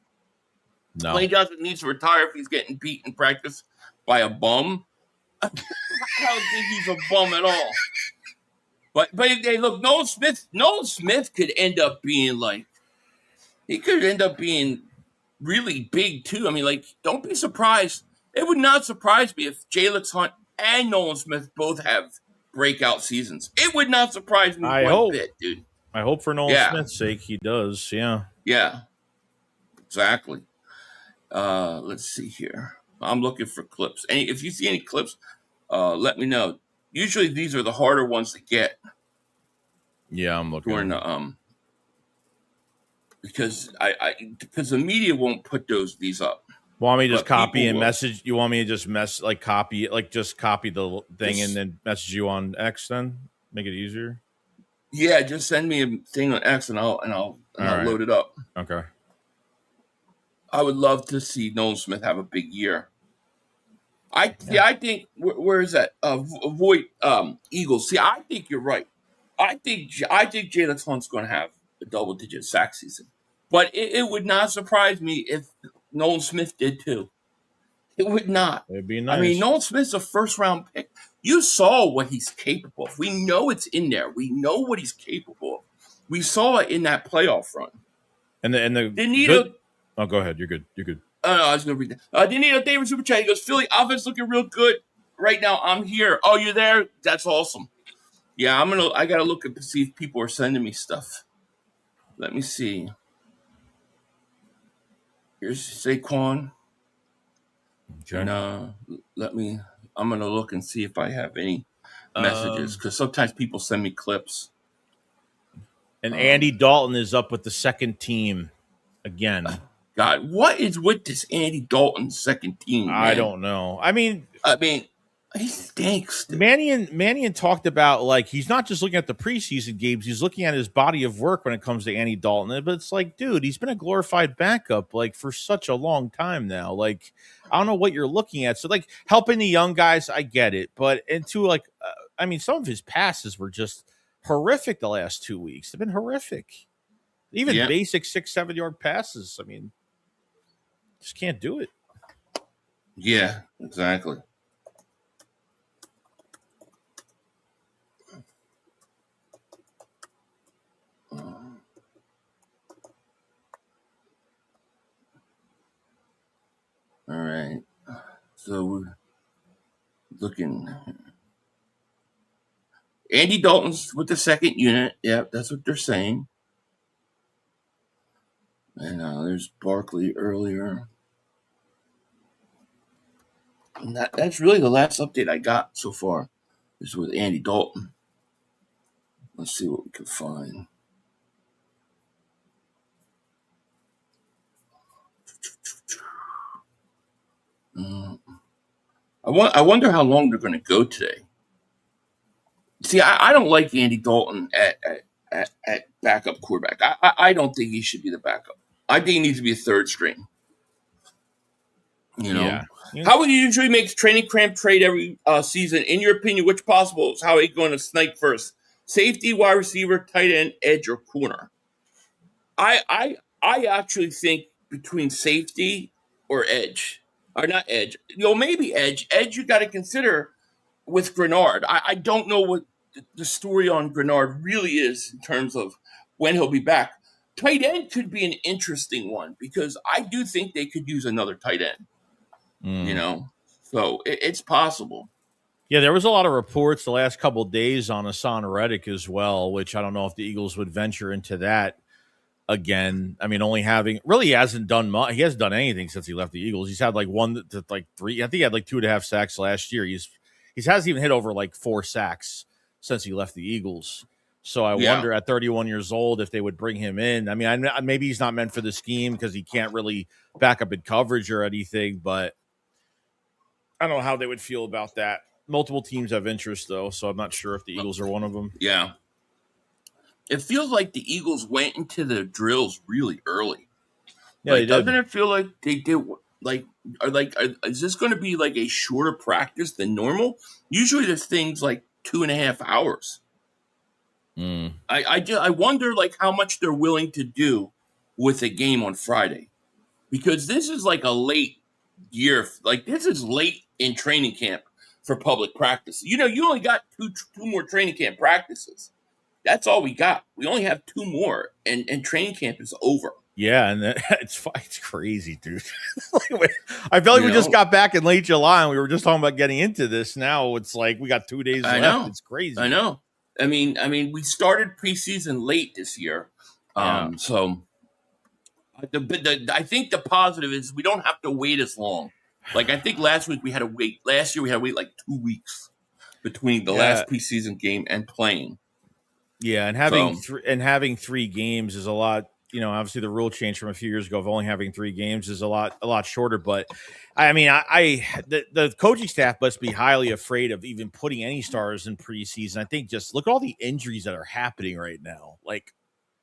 No. Lane Johnson needs to retire if he's getting beat in practice by a bum. I don't think he's a bum at all. But hey, look, Nolan Smith could end up being really big too. I mean, like, don't be surprised. It would not surprise me if Jalen Hunt and Nolan Smith both have breakout seasons. It would not surprise me one bit, dude. I hope for Nolan Smith's sake he does. Yeah. Yeah. Exactly. Let's see here. I'm looking for clips. If you see any clips, let me know. Usually these are the harder ones to get. Yeah, I'm looking. Because because the media won't put these up. Want me to just copy and message? You want me to just copy the thing and then message you on X? Then make it easier. Yeah, just send me a thing on X and I'll load it up. Okay. I would love to see Nolan Smith have a big year. I think where is that? Avoid Eagles. See, I think you're right. I think Jalen Hunt's going to have a double-digit sack season, but it would not surprise me if Nolan Smith did too. It would not. It'd be nice. I mean, Nolan Smith's a first-round pick. You saw what he's capable of. We know it's in there. We know what he's capable of. We saw it in that playoff run. Oh, go ahead. You're good. No, I was going to read that. Danilo David Super Chat. He goes, Philly offense looking real good right now. I'm here. Oh, you're there? That's awesome. Yeah, I got to look to see if people are sending me stuff. Let me see. Here's Saquon. Okay. And I'm going to look and see if I have any messages because sometimes people send me clips. And Andy Dalton is up with the second team again. God, what is with this Andy Dalton second team? Man? I don't know. I mean, he stinks. Mannion talked about, like, he's not just looking at the preseason games; he's looking at his body of work when it comes to Andy Dalton. But it's like, dude, he's been a glorified backup like for such a long time now. Like, I don't know what you're looking at. So, like, helping the young guys, I get it, but some of his passes were just horrific the last 2 weeks. They've been horrific. Even basic 6-7 yard passes. I mean, just can't do it. Yeah, exactly. So we're looking. Andy Dalton's with the second unit. Yeah, that's what they're saying. And there's Barkley earlier. And that's really the last update I got so far. Is with Andy Dalton. Let's see what we can find. I wonder how long they're going to go today. See, I don't like Andy Dalton at backup quarterback. I don't think he should be the backup. I think he needs to be a third string. You know, Howie usually makes training camp trade every season. In your opinion, which possible is Howie going to snipe first? Safety, wide receiver, tight end, edge, or corner? I actually think between safety or edge, or not edge. Maybe edge. Edge you got to consider with Grenard. I don't know what the story on Grenard really is in terms of when he'll be back. Tight end could be an interesting one because I do think they could use another tight end. So it's possible. Yeah, there was a lot of reports the last couple of days on Hassan Reddick as well, which I don't know if the Eagles would venture into that again. I mean, he hasn't done much. He hasn't done anything since he left the Eagles. He's had like 1 to 3. I think he had like 2.5 sacks last year. He hasn't even hit over like 4 sacks since he left the Eagles. So I wonder at 31 years old if they would bring him in. I mean, maybe he's not meant for the scheme because he can't really back up in coverage or anything, but I don't know how they would feel about that. Multiple teams have interest, though, so I'm not sure if the Eagles are one of them. Yeah. It feels like the Eagles went into the drills really early. Yeah, doesn't it feel like they did? Is this going to be like a shorter practice than normal? Usually, there's things like 2.5 hours. I wonder like how much they're willing to do with a game on Friday, because this is like a late year. Like this is late in training camp for public practice. You only got two more training camp practices. That's all we got. We only have 2 more, and training camp is over. Yeah, and it's crazy, dude. I felt like we just got back in late July, and we were just talking about getting into this. Now it's like we got 2 days left. Know. It's crazy. I know. I mean, we started preseason late this year, so. I think the positive is we don't have to wait as long. Like I think last week we had to wait. Last year we had to wait like 2 weeks between the last preseason game and playing. Yeah, and having 3 games is a lot. Obviously the rule change from a few years ago of only having 3 games is a lot shorter. But I mean, the coaching staff must be highly afraid of even putting any stars in preseason. I think just look at all the injuries that are happening right now, like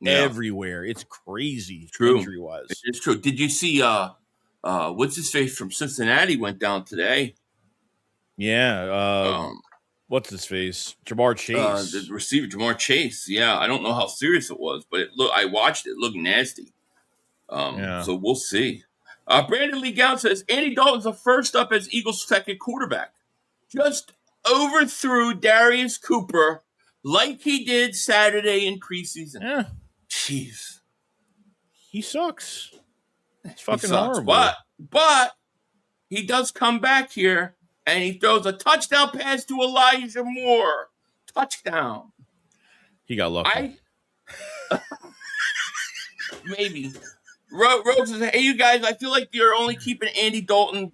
everywhere. It's crazy. True. Injury wise, it's true. Did you see? What's his face from Cincinnati went down today? Yeah. What's his face? Jamar Chase. The receiver, Jamar Chase. Yeah, I don't know how serious it was, but I watched it. It looked nasty. So we'll see. Brandon Lee Gown says Andy Dalton's the first up as Eagles' second quarterback. Just overthrew Darius Cooper like he did Saturday in preseason. Yeah. Jeez. He sucks. It's fucking horrible. But he does come back here. And he throws a touchdown pass to Elijah Moore. Touchdown. He got lucky. Maybe. Rose says, hey, you guys, I feel like you're only keeping Andy Dalton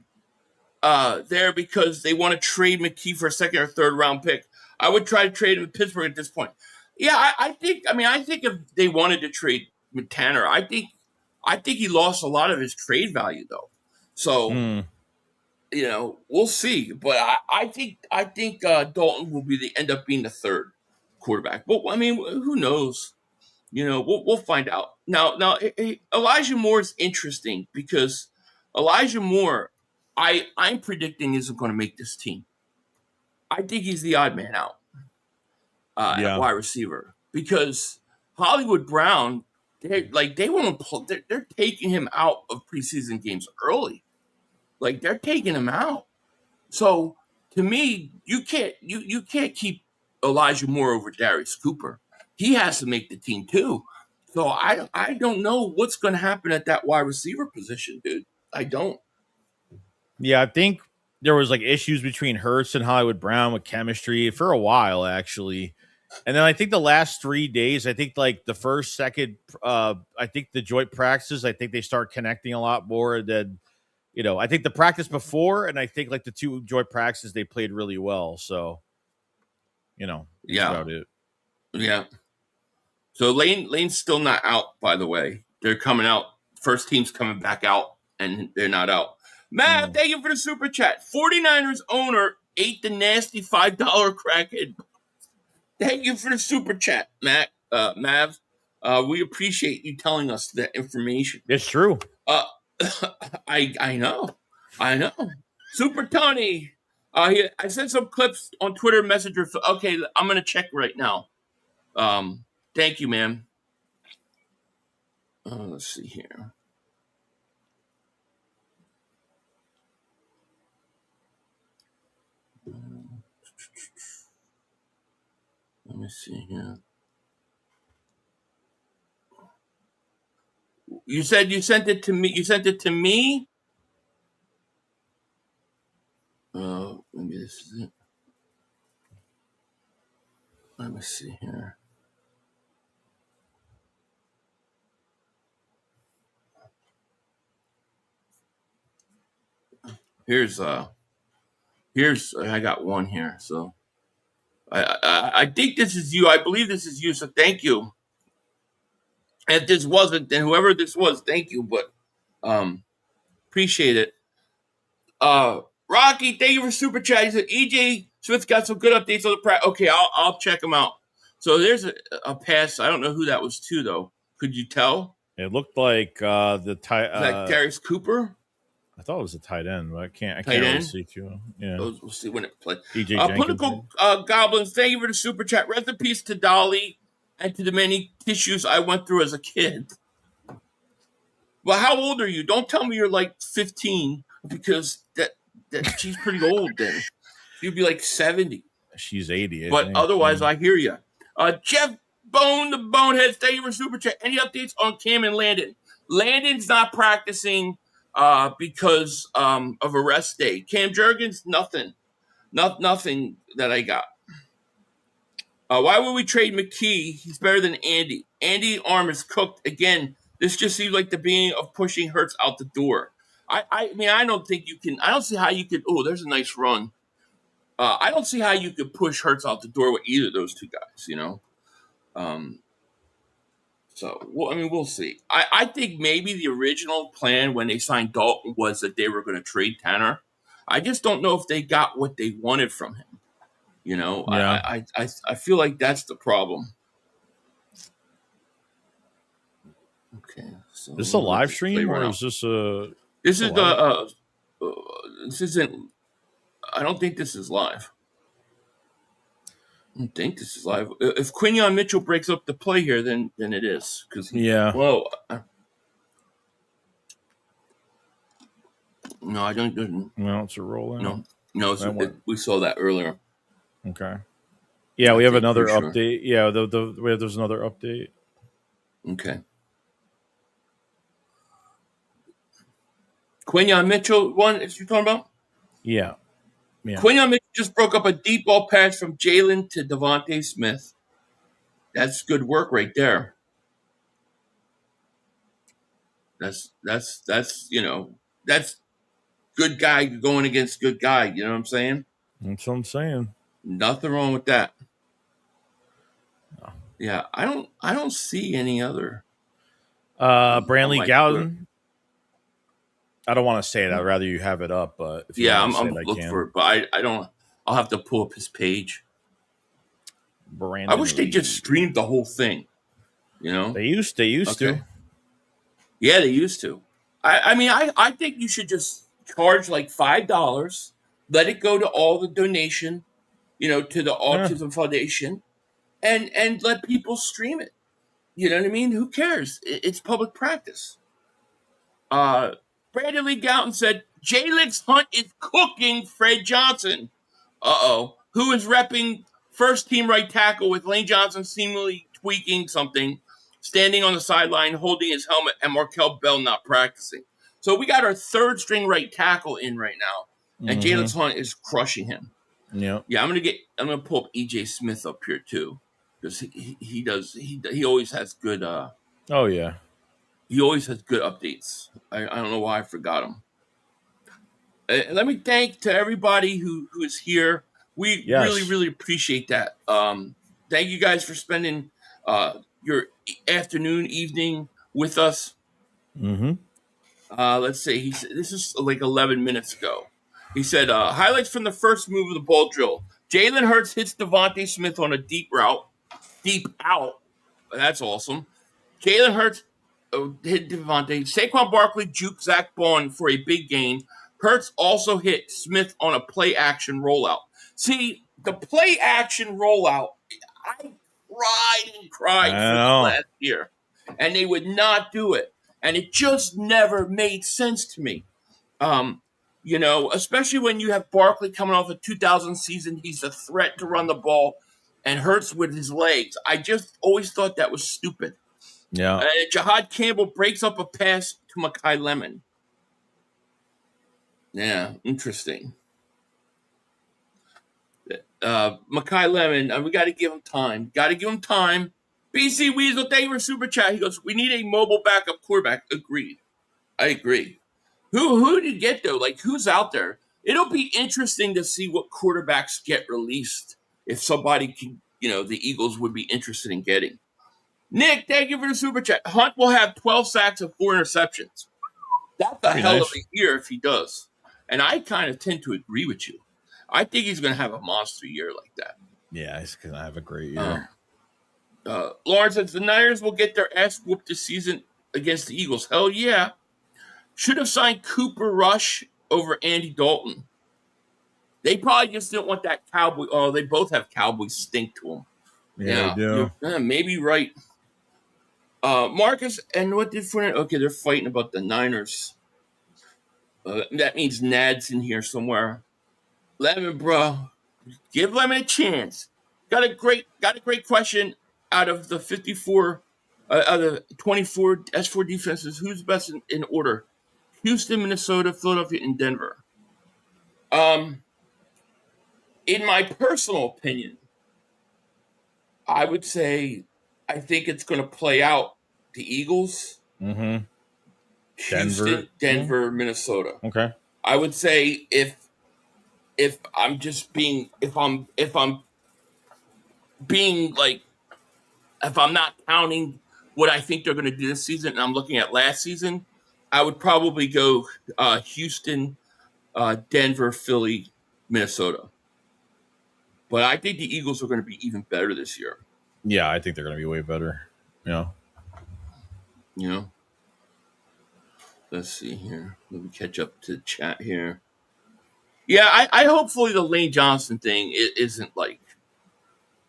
there because they want to trade McKee for a second or third round pick. I would try to trade him in Pittsburgh at this point. Yeah, I think if they wanted to trade Tanner, I think he lost a lot of his trade value, though. So... we'll see, but I think Dalton will end up being the third quarterback. But I mean, who knows? We'll find out. Now, Elijah Moore is interesting because Elijah Moore, I'm predicting isn't going to make this team. I think he's the odd man out at wide receiver because Hollywood Brown, they won't. They're taking him out of preseason games early. Like they're taking him out. So to me, you can't keep Elijah Moore over Darius Cooper. He has to make the team too. So I don't know what's going to happen at that wide receiver position, dude. I don't. Yeah, I think there was like issues between Hurts and Hollywood Brown with chemistry for a while, actually. And then I think the last 3 days, I think like the first, second, I think the joint practices, I think they start connecting a lot more than, I think the practice before, and I think like the two joint practices, they played really well. So, that's Yeah. about it. Yeah. So Lane's still not out, by the way. They're coming out. First team's coming back out, and they're not out. Matt, thank you for the super chat. 49ers owner ate the nasty $5 crackhead. Thank you for the super chat, Matt. Mav. We appreciate you telling us that information. It's true. I know. Super Tony. I sent some clips on Twitter Messenger. Okay, I'm gonna check right now. Thank you, ma'am. Let's see here. Let me see here. You said you sent it to me. You sent it to me? Maybe this is it. Let me see here. Here's I got one here. So I think this is you. I believe this is you. So thank you. And if this wasn't, then whoever this was, thank you. But appreciate it. Rocky, thank you for super chat. He said EJ Smith got some good updates on the practice. Okay, I'll check them out. So there's a pass. I don't know who that was to though. Could you tell? It looked like the tight. Like Darius Cooper. I thought it was a tight end, but I can't Tight really end? see too. Yeah. We'll see when it plays. EJ Jenkins. Political Goblins, thank you for the super chat. Rest in peace to Dolly and to the many tissues I went through as a kid. Well, how old are you? Don't tell me you're like 15 because that she's pretty old then. You'd be like 70. She's 80. But otherwise, I hear you. Jeff Bone, the Boneheads, thank you for super chat. Any updates on Cam and Landon? Landon's not practicing because of a rest day. Cam Jurgens, nothing. Nothing that I got. Why would we trade McKee? He's better than Andy. Andy arm is cooked. Again, this just seems like the beginning of pushing Hurts out the door. I mean, I don't think you can. I don't see how you could. Oh, there's a nice run. I don't see how you could push Hurts out the door with either of those two guys, So, well, I mean, we'll see. I think maybe the original plan when they signed Dalton was that they were going to trade Tanner. I just don't know if they got what they wanted from him. Yeah. I feel like that's the problem. Okay. So is this a live stream or is this a? This is this isn't. I don't think this is live. I don't think this is live. If Quinyon Mitchell breaks up the play here, then it is. Yeah. Well, no, I don't. No, it's a rollout. No. We saw that earlier. Okay. Yeah, we have another update. Yeah, there's another update. Okay. Quinyon Mitchell, one is you talking about? Yeah. Quinyon Mitchell just broke up a deep ball pass from Jalen to Devontae Smith. That's good work right there. That's good guy going against good guy. You know what I'm saying? That's what I'm saying. Nothing wrong with that. No. Yeah, I don't see any other. Brantley Gowden. I don't want to say it. I'd rather you have it up, but if you I'm looking for it, but I don't. I'll have to pull up his page. I wish they just streamed the whole thing. They used to. Yeah, they used to. I mean, I think you should just charge like $5. Let it go to all the donation, to the Autism Foundation, and let people stream it. You know what I mean? Who cares? It's public practice. Brandon Lee Gouton said, Jalen's Hunt is cooking Fred Johnson. Who is repping first team right tackle with Lane Johnson seemingly tweaking something, standing on the sideline, holding his helmet, and Markel Bell not practicing. So we got our third string right tackle in right now. and Jalen Hunt is crushing him. Yeah. Yeah, I'm gonna pull up EJ Smith up here too, because he always has good Oh yeah. he always has good updates. I don't know why I forgot him. Let me thank to everybody who is here. We really, Yes. really appreciate that. Thank you guys for spending your afternoon, evening with us. Mm-hmm. Let's see. This is like 11 minutes ago. He said, highlights from the first move of the ball drill. Jalen Hurts hits Devontae Smith on a deep out. That's awesome. Jalen Hurts hit Devontae. Saquon Barkley juked Zach Bond for a big gain. Hurts also hit Smith on a play action rollout. See, the play action rollout, I cried I for them know. last year, and they would not do it. And it just never made sense to me. Especially when you have Barkley coming off a 2000 season, he's a threat to run the ball, and Hurts with his legs. I just always thought that was stupid. Yeah. Jahad Campbell breaks up a pass to Mekhi Lemon. Yeah, interesting. Mekhi Lemon, we got to give him time. BC Weasel, thank you for super chat. He goes, we need a mobile backup quarterback. Agreed. I agree. Who did you get though? Like, who's out there? It'll be interesting to see what quarterbacks get released. If somebody can, the Eagles would be interested in getting. Nick, thank you for the super chat. Hunt will have 12 sacks and 4 interceptions. That's a hell of a year if he does. And I kind of tend to agree with you. I think he's going to have a monster year like that. Yeah, he's going to have a great year. Lawrence says the Niners will get their ass whooped this season against the Eagles. Hell yeah. Should have signed Cooper Rush over Andy Dalton. They probably just didn't want that Cowboy. Oh, they both have Cowboy stink to them. Yeah, they do. Maybe right. Marcus, and what did Fournette? Okay, they're fighting about the Niners. That means Nad's in here somewhere. Lemon, bro, give Lemon a chance. Got a great question out of the 54, out of 24 S4 defenses. Who's best in order? Houston, Minnesota, Philadelphia, and Denver. In my personal opinion, I would say I think it's going to play out the Eagles, Houston, Denver, Minnesota. Okay. I would say if I'm just being if I'm being like if I'm not counting what I think they're going to do this season and I'm looking at last season, I would probably go Houston, Denver, Philly, Minnesota. But I think the Eagles are going to be even better this year. Yeah, I think they're going to be way better. Yeah. Let's see here. Let me catch up to the chat here. Yeah, I hopefully the Lane Johnson thing isn't like,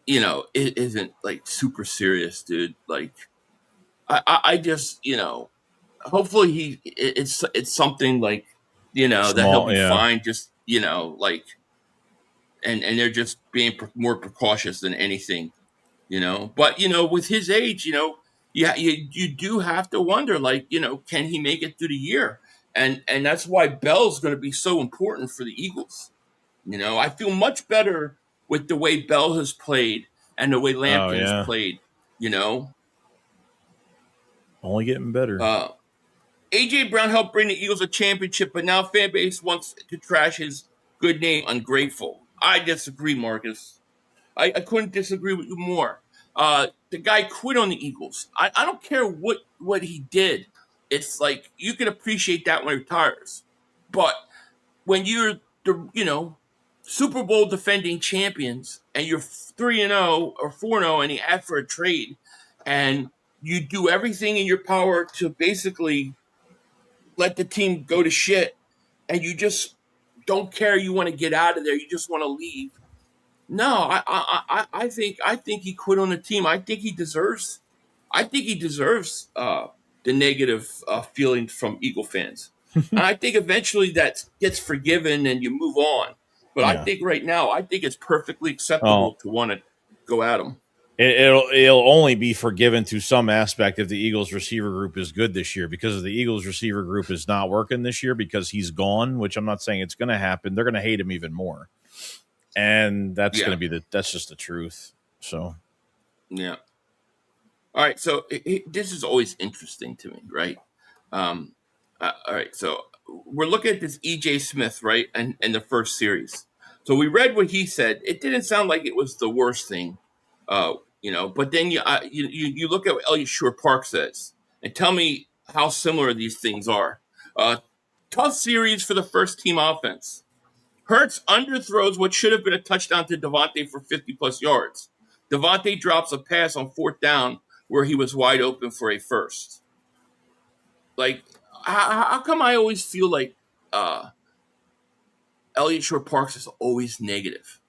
it isn't like super serious, dude. Like, I just, hopefully it's something like, Small, that he'll be fine. Just, like, and they're just being more precautious than anything, But with his age, you do have to wonder, like, can he make it through the year? And that's why Bell's going to be so important for the Eagles. I feel much better with the way Bell has played and the way Lampkin has played. Only getting better. AJ Brown helped bring the Eagles a championship, but now fan base wants to trash his good name. Ungrateful. I disagree, Marcus. I couldn't disagree with you more. The guy quit on the Eagles. I don't care what he did. It's like you can appreciate that when he retires. But when you're the Super Bowl defending champions and you're 3-0 or 4-0 and you ask for a trade and you do everything in your power to basically let the team go to shit and you just don't care, you want to get out of there, you just want to leave. No, I think he quit on the team. I think he deserves the negative feelings from Eagle fans. And I think eventually that gets forgiven and you move on. But I think right now, I think it's perfectly acceptable to want to go at him. It'll only be forgiven to some aspect if the Eagles receiver group is good this year, because if the Eagles receiver group is not working this year because he's gone, which I'm not saying it's going to happen, they're going to hate him even more. And that's going to be that's just the truth. So, yeah. All right. So this is always interesting to me, right? All right. So we're looking at this EJ Smith, right? And the first series. So we read what he said. It didn't sound like it was the worst thing, but then you look at what Elliot Shore Park says and tell me how similar these things are. Tough series for the first team offense. Hurts underthrows what should have been a touchdown to Devontae for 50-plus yards. Devontae drops a pass on 4th down where he was wide open for a first. Like, how come I always feel like Elliot Shore Parks is always negative?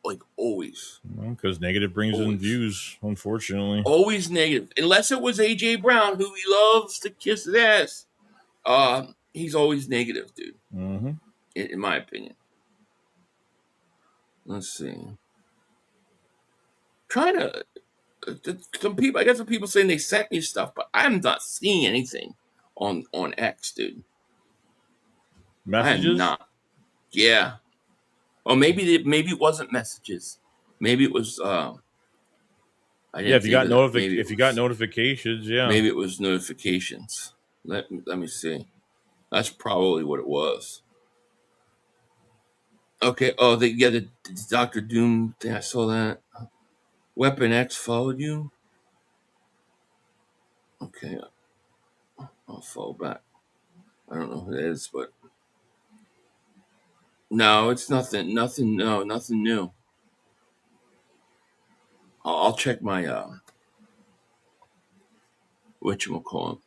Like, always. Because negative brings in views, unfortunately. Always negative. Unless it was A.J. Brown, who he loves to kiss his ass. He's always negative, dude. Mm-hmm. In my opinion. Let's see. Trying to... some people, I got some people saying they sent me stuff, but I'm not seeing anything on X, dude. Messages? I am not. Yeah. Or maybe it wasn't messages. Maybe it was. I didn't if you got if you got notifications, yeah. Maybe it was notifications. Let me see. That's probably what it was. Okay. Oh, the Dr. Doom thing. I saw that. Weapon X followed you. Okay. I'll follow back. I don't know who it is, but no, it's nothing. Nothing. No, nothing new. I'll check my whatchamacallit.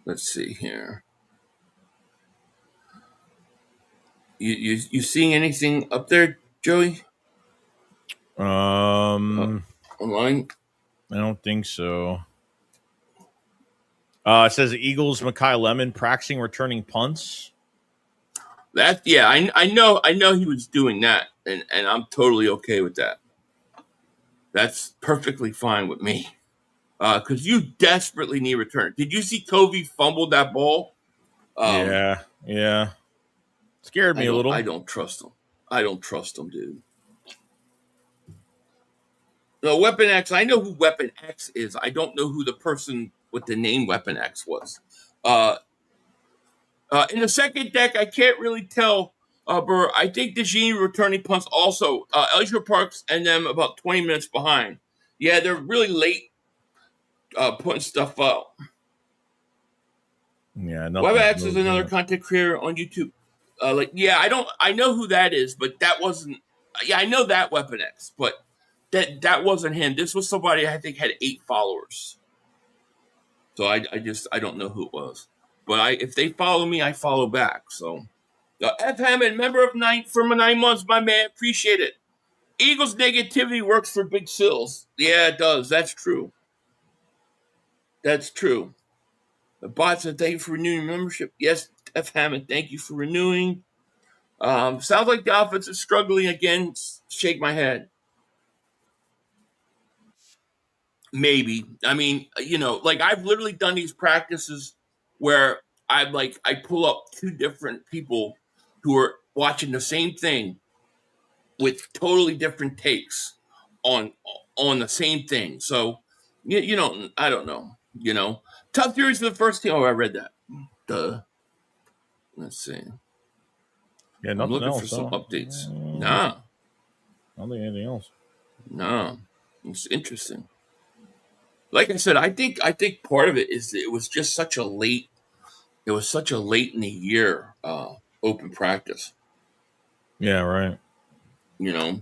Let's see here. You seeing anything up there, Joey? Online? I don't think so. It says Eagles Mekhi Lemon practicing returning punts. I know he was doing that, and I'm totally okay with that. That's perfectly fine with me. Because you desperately need return. Did you see Tovey fumbled that ball? Yeah. Scared me a little. I don't trust him, dude. No, Weapon X, I know who Weapon X is. I don't know who the person with the name Weapon X was. In the second deck, I can't really tell, Burr. I think the Genie returning punts also. Elliot Parks and them about 20 minutes behind. Yeah, they're really late putting stuff up. Yeah, WebX is another content creator on YouTube. I know who that is, but that wasn't. Yeah, I know that Weapon X, but that wasn't him. This was somebody I think had 8 followers. So I don't know who it was. But if they follow me, I follow back. So F Hammond, member of 9 for 9 months, my man, appreciate it. Eagles negativity works for Big Sills. Yeah, it does. That's true. The bot said, thank you for renewing membership. Yes, F. Hammond, thank you for renewing. Sounds like the offense is struggling again. Shake my head. Maybe. I mean, I've literally done these practices where I pull up 2 different people who are watching the same thing with totally different takes on the same thing. So, I don't know. Tough theories for the first team. Oh, I read that. Let's see. Yeah, I'm looking for some updates. Nah. I don't think anything else. No. It's interesting. Like I said, I think part of it is that it was just such a late in the year open practice. Yeah, right. Let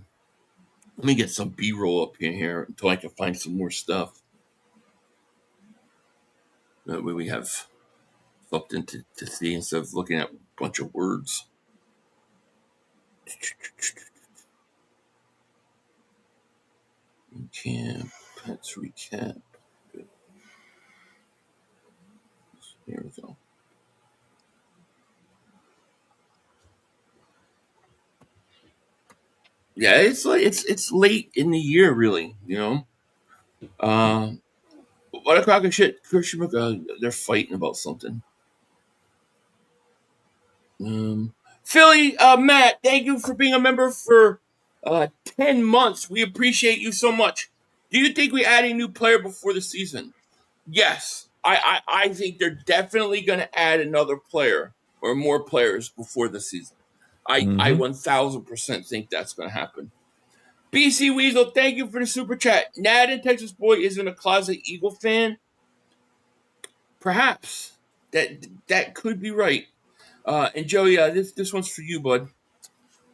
me get some B-roll up in here until I can find some more stuff. That way we have something to see instead of looking at a bunch of words. Let's recap. Here we go. Yeah, it's like it's late in the year, really. What a crock of shit. Christian they're fighting about something. Philly, Matt, thank you for being a member for 10 months. We appreciate you so much. Do you think we add a new player before the season? Yes. I think they're definitely going to add another player or more players before the season. I 1000% think that's going to happen. BC Weasel, thank you for the super chat. Nad and Texas Boy isn't a closet Eagle fan. Perhaps that could be right. And Joey, this one's for you, bud.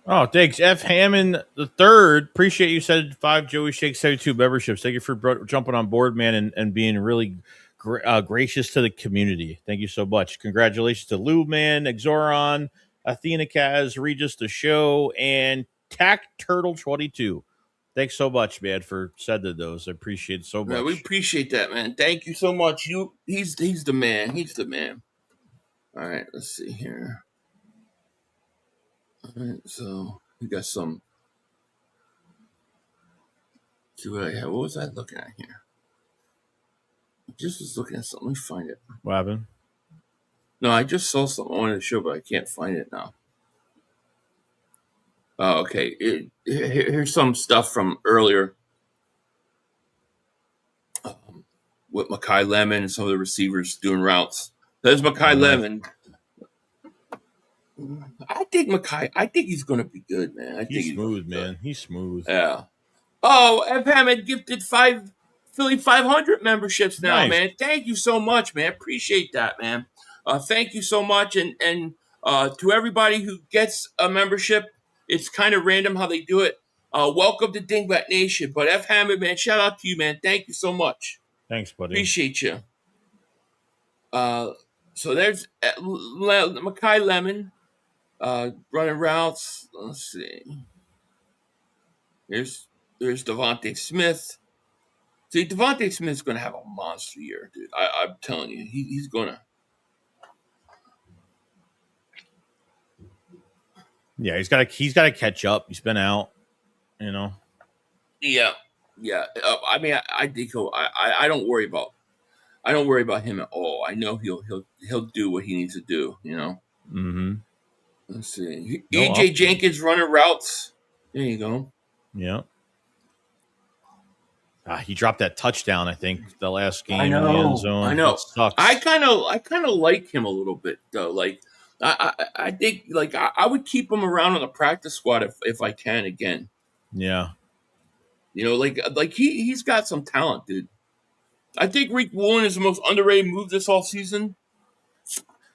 Oh, thanks. F. Hammond the third. Appreciate you said 5 Joey Shake 72 memberships. Thank you for jumping on board, man, and being really gracious to the community. Thank you so much. Congratulations to Lou, man, Exoron, Athena Kaz, Regis the Show, and Tack Turtle 22. Thanks so much, man, for sending those. I appreciate it so much. Yeah, we appreciate that, man. Thank you so much. He's the man. He's the man. All right, let's see here. All right, so we got some. See what I have. What was I looking at here? I just was looking at something. Let me find it. What happened? No, I just saw something I wanted to show, but I can't find it now. Oh, okay. Here's some stuff from earlier with Makai Lemon and some of the receivers doing routes. There's Makai Lemon. I think he's going to be good, man. He's smooth, man. He's smooth. Yeah. Oh, F. Hammond gifted 5 Philly 500 memberships now, man. Thank you so much, man. Appreciate that, man. Thank you so much. And to everybody who gets a membership, it's kind of random how they do it. Welcome to Dingbat Nation. But F. Hammond, man, shout out to you, man. Thank you so much. Thanks, buddy. Appreciate you. So there's Makai Lemon running routes. Let's see. There's Devontae Smith. See, Devontae Smith's going to have a monster year, dude. I'm telling you, he's going to. Yeah, he's got to catch up. He's been out, Yeah. I mean, I think I don't worry about him at all. I know he'll do what he needs to do. Mm-hmm. Let's see. EJ Jenkins running routes. There you go. Yeah. He dropped that touchdown, I think, the last game in the end zone. I know. It sucks. I kind of like him a little bit though. Like I think like I would keep him around on the practice squad if I can again. Yeah. Like he's got some talent, dude. I think Rick Woolen is the most underrated move this offseason.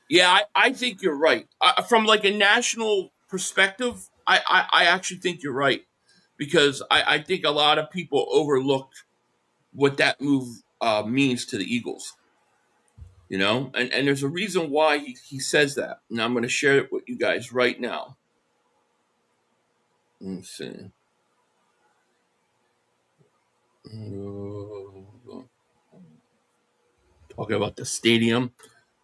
Yeah, I think you're right. From like a national perspective, I actually think you're right. Because I think a lot of people overlooked what that move means to the Eagles. And there's a reason why he says that. And I'm going to share it with you guys right now. Let's see. Talking about the stadium.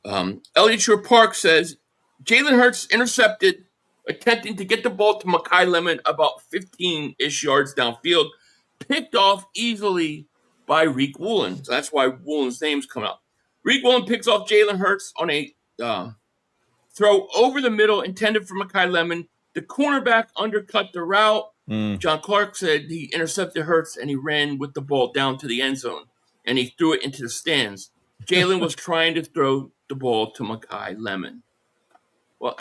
Elliott Shore Park says, Jalen Hurts intercepted, attempting to get the ball to Makai Lemon about 15-ish yards downfield, picked off easily by Rick Woolen. So that's why Woolen's name's coming up. Rick Woolen picks off Jalen Hurts on a throw over the middle intended for Makai Lemon. The cornerback undercut the route. John Clark said he intercepted Hurts and he ran with the ball down to the end zone and he threw it into the stands. Jalen was trying to throw the ball to Makai Lemon. Well,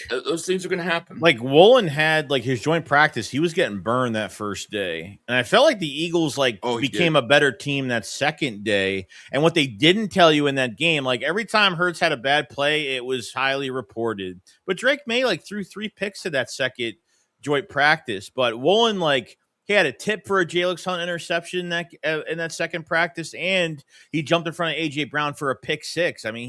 those things are going to happen. Like Woolen had like his joint practice, he was getting burned that first day, and I felt like the Eagles became a better team that second day. And what they didn't tell you in that game, like every time Hurts had a bad play, it was highly reported. But Drake May threw 3 picks to that second joint practice. But Woolen he had a tip for a Jalix Hunt interception in that second practice, and he jumped in front of AJ Brown for a pick 6. I mean,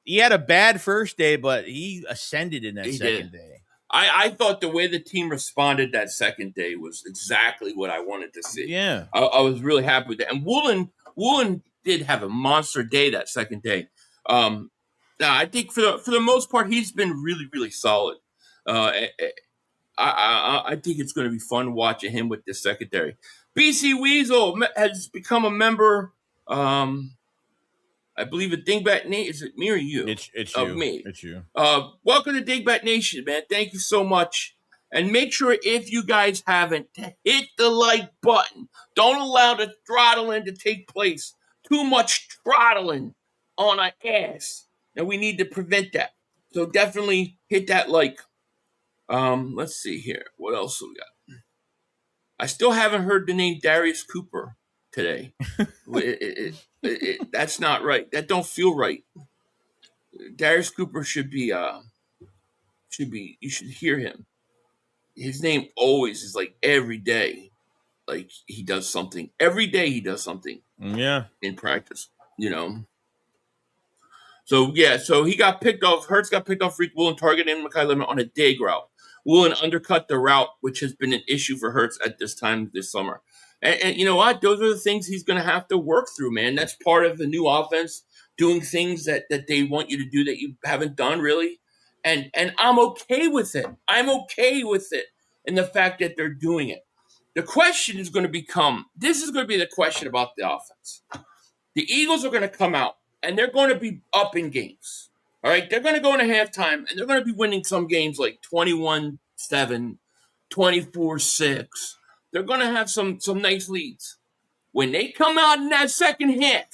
he had a bad first day, but he ascended in that second day. I thought the way the team responded that second day was exactly what I wanted to see. Yeah. I was really happy with that. And Woolen did have a monster day that second day. Now, I think for the most part, he's been really, really solid. I think it's going to be fun watching him with the secondary. BC Weasel has become a member. I believe at Dingbat Nation. Is it me or you? It's Of you. me. It's you. Welcome to Dingbat Nation, man. Thank you so much. And make sure if you guys haven't, to hit the like button. Don't allow the throttling to take place. Too much throttling on our ass. And we need to prevent that. So definitely hit that like. Let's see here. What else we got? I still haven't heard the name Darius Cooper today. That's not right. That don't feel right. Darius Cooper should be. You should hear him. His name always is like every day. Like he does something. Every day he does something. Yeah. In practice, you know. So yeah, so he got picked off. Hurts got picked off. Freak Woolen targeting Mekhi Lemon on a dig route. Woolen undercut the route, which has been an issue for Hurts at this time this summer. And you know what? Those are the things he's going to have to work through, man. That's part of the new offense, doing things that they want you to do that you haven't done really. And I'm okay with it. I'm okay with it, and the fact that they're doing it. The question is going to become. This is going to be the question about the offense. The Eagles are going to come out, and they're going to be up in games. All right? They're going to go into halftime, and they're going to be winning some games like 21-7, 24-6. They're going to have some nice leads. When they come out in that second half,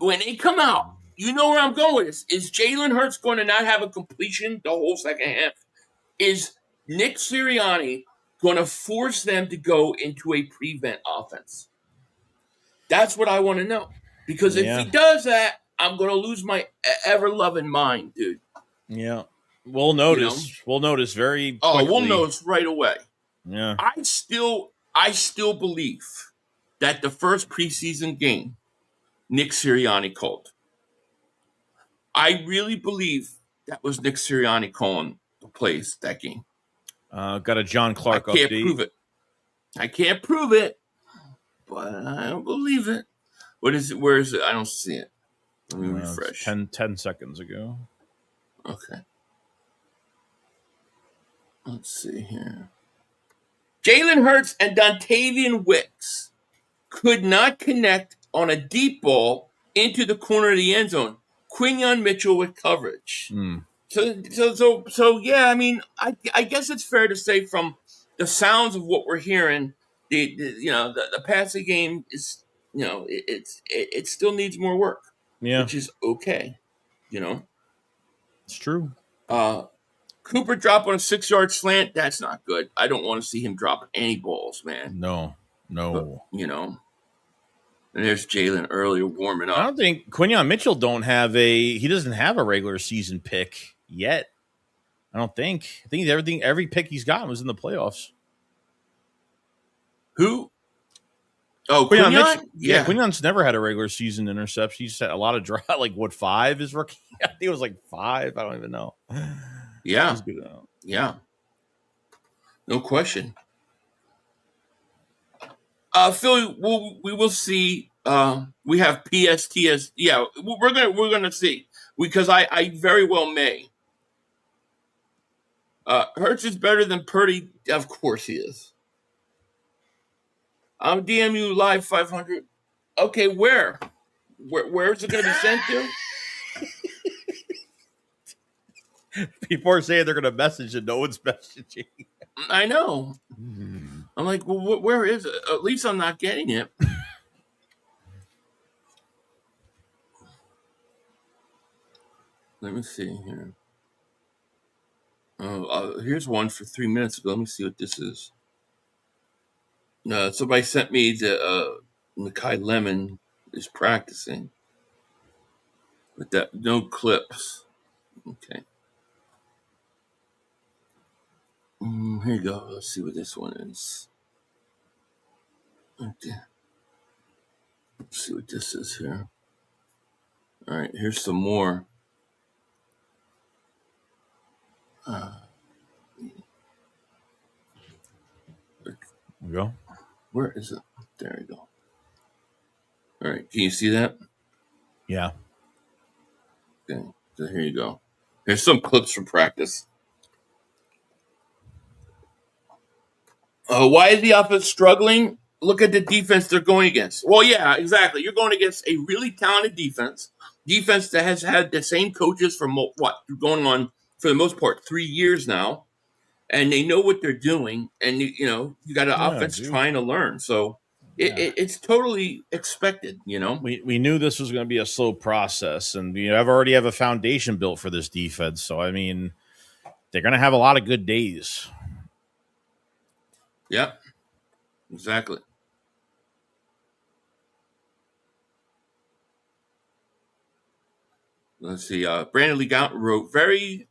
when they come out, you know where I'm going with this. Is Jalen Hurts going to not have a completion the whole second half? Is Nick Sirianni going to force them to go into a prevent offense? That's what I want to know. Because if he does that, I'm going to lose my ever-loving mind, dude. Yeah. We'll notice. You know? We'll notice very quickly. Oh, we'll notice right away. Yeah. I still believe that the first preseason game Nick Sirianni called. I really believe that was Nick Sirianni calling the plays that game. Got a John Clark update. I can't prove it, but I don't believe it. What is it? Where is it? I don't see it. Let me refresh. 10 seconds ago. Okay. Let's see here. Jalen Hurts and Dontavian Wicks could not connect on a deep ball into the corner of the end zone. Quinyon Mitchell with coverage. So yeah, I mean, I guess it's fair to say from the sounds of what we're hearing, the passing game is, it still needs more work. Yeah. Which is okay, It's true. Cooper drop on a 6-yard slant. That's not good. I don't want to see him drop any balls, man. No. But, and there's Jalen earlier warming up. I don't think Quinyon Mitchell doesn't have a regular season pick yet. I don't think. I think every pick he's gotten was in the playoffs. Who? Oh, Quinyon? Mitchell. Yeah, Quinyon's never had a regular season interception. He's had a lot of drop. Like, 5 is rookie? I think it was like 5. I don't even know. Yeah. Yeah. No question. Philly, we will see. We have PSTS. Yeah, we're gonna see, because I very well may. Hurts is better than Purdy. Of course he is. I'm DMU Live 500. Okay, where is it going to be sent to? People are saying they're going to message and no one's messaging. I know. I'm like, well, where is it? At least I'm not getting it. Let me see here. Here's one for 3 minutes ago. Let me see what this is. Somebody sent me the Mekhi Lemon is practicing. With that, no clips. Okay. Here you go. Let's see what this one is. Okay. Let's see what this is here. All right, here's some more. There we go. Where is it? There you go. All right, can you see that? Yeah. Okay, so here you go. Here's some clips from practice. Why is the offense struggling? Look at the defense they're going against. Well, yeah, exactly. You're going against a really talented defense that has had the same coaches for going on for the most part 3 years now, and they know what they're doing. And you got an offense dude. trying to learn, so it's totally expected. We knew this was going to be a slow process, and I've already have a foundation built for this defense. So I mean, they're going to have a lot of good days. Yep, exactly. Let's see. Brandon Lee wrote, very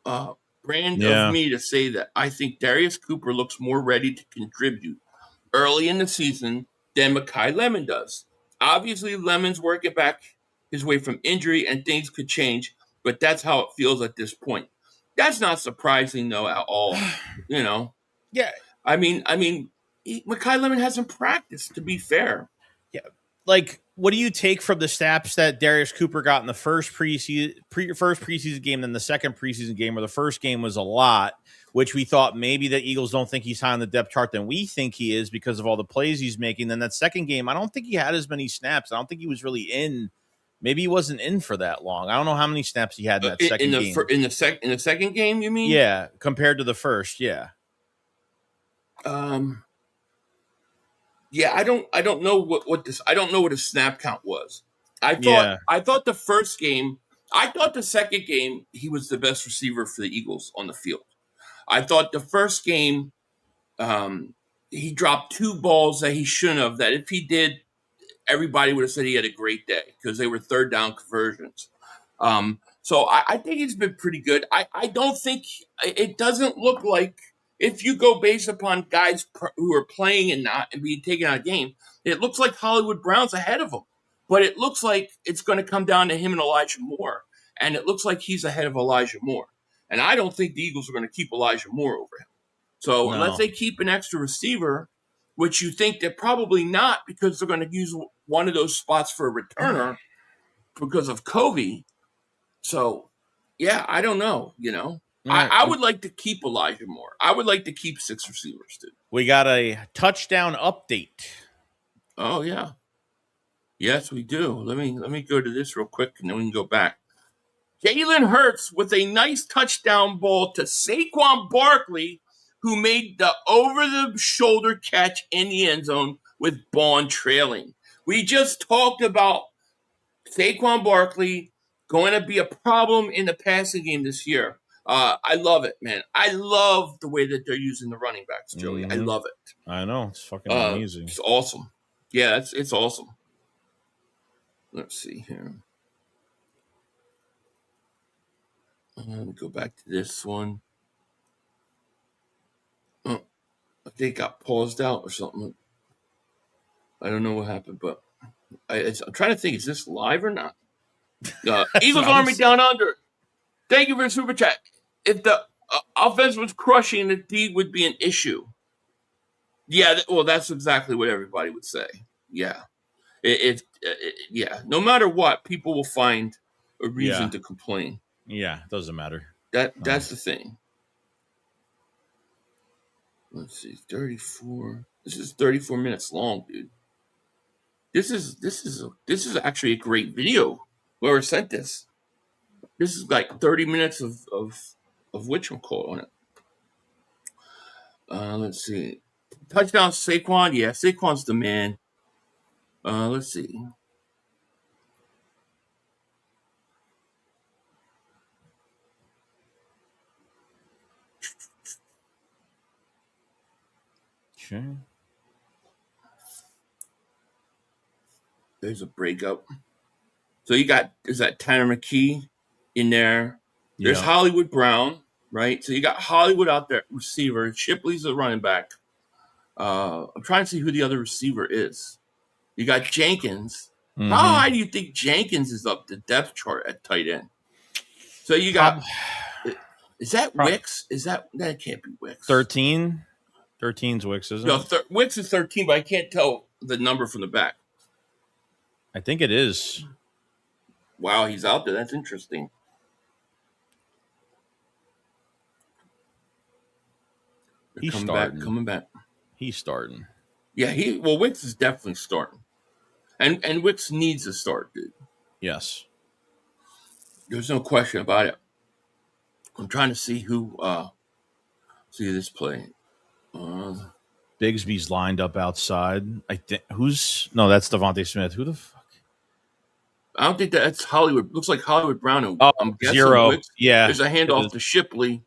brand of me to say that I think Darius Cooper looks more ready to contribute early in the season than Mekhi Lemon does. Obviously, Lemon's working back his way from injury and things could change, but that's how it feels at this point. That's not surprising, though, at all. Yeah. I mean, Mekhi Lemon hasn't practiced, to be fair. Yeah. Like, what do you take from the snaps that Darius Cooper got in the first preseason game, then the second preseason game, where the first game was a lot, which we thought maybe the Eagles don't think he's high on the depth chart than we think he is because of all the plays he's making. Then that second game, I don't think he had as many snaps. I don't think he was really in. Maybe he wasn't in for that long. I don't know how many snaps he had in that second game. In the second game, you mean? Yeah, compared to the first, yeah. Yeah, I don't know what this. I don't know what his snap count was. I thought the first game. I thought the second game he was the best receiver for the Eagles on the field. I thought the first game, he dropped 2 balls that he shouldn't have. That if he did, everybody would have said he had a great day because they were third down conversions. So I think he's been pretty good. I don't think it doesn't look like. If you go based upon guys who are playing and not and being taken out of game, it looks like Hollywood Brown's ahead of him. But it looks like it's going to come down to him and Elijah Moore. And it looks like he's ahead of Elijah Moore. And I don't think the Eagles are going to keep Elijah Moore over him. So unless they keep an extra receiver, which you think they're probably not because they're going to use one of those spots for a returner because of Kobe. So, yeah, I don't know, I would like to keep Elijah Moore. I would like to keep 6 receivers, too. We got a touchdown update. Oh, yeah. Yes, we do. Let me go to this real quick, and then we can go back. Jalen Hurts with a nice touchdown ball to Saquon Barkley, who made the over-the-shoulder catch in the end zone with Bond trailing. We just talked about Saquon Barkley going to be a problem in the passing game this year. I love it, man. I love the way that they're using the running backs, Joey. I love it. I know. It's fucking amazing. It's awesome. Yeah, it's awesome. Let's see here. Let me go back to this one. Oh, I think it got paused out or something. I don't know what happened, but I'm trying to think, is this live or not? Eagles Army Down Under. Thank you for the super chat. If the offense was crushing, the D would be an issue. Yeah, well, that's exactly what everybody would say. Yeah. No matter what, people will find a reason to complain. Yeah, it doesn't matter. That's the thing. Let's see, 34. This is 34 minutes long, dude. This is actually a great video. Whoever sent this. This is like 30 minutes of whatchamacallit on it. Let's see. Touchdown Saquon. Yeah, Saquon's the man. Let's see. Okay. There's a breakup. So is that Tanner McKee in there? There's Hollywood Brown, right? So you got Hollywood out there, receiver. Shipley's the running back. I'm trying to see who the other receiver is. You got Jenkins. How high do you think Jenkins is up the depth chart at tight end? So you got is that Wicks? That can't be Wicks. 13? 13's Wicks, isn't it? Wicks is 13, but I can't tell the number from the back. I think it is. Wow, he's out there. That's interesting. He's coming back. He's starting. Yeah, Wicks is definitely starting. And Wicks needs a start, dude. Yes. There's no question about it. I'm trying to see who see this play. Bigsby's lined up outside. I think that's Devontae Smith. Who the fuck? I don't think that's Hollywood. Looks like Hollywood Brown. Oh, I'm guessing 0. Wicks. Yeah. There's a handoff to Shipley.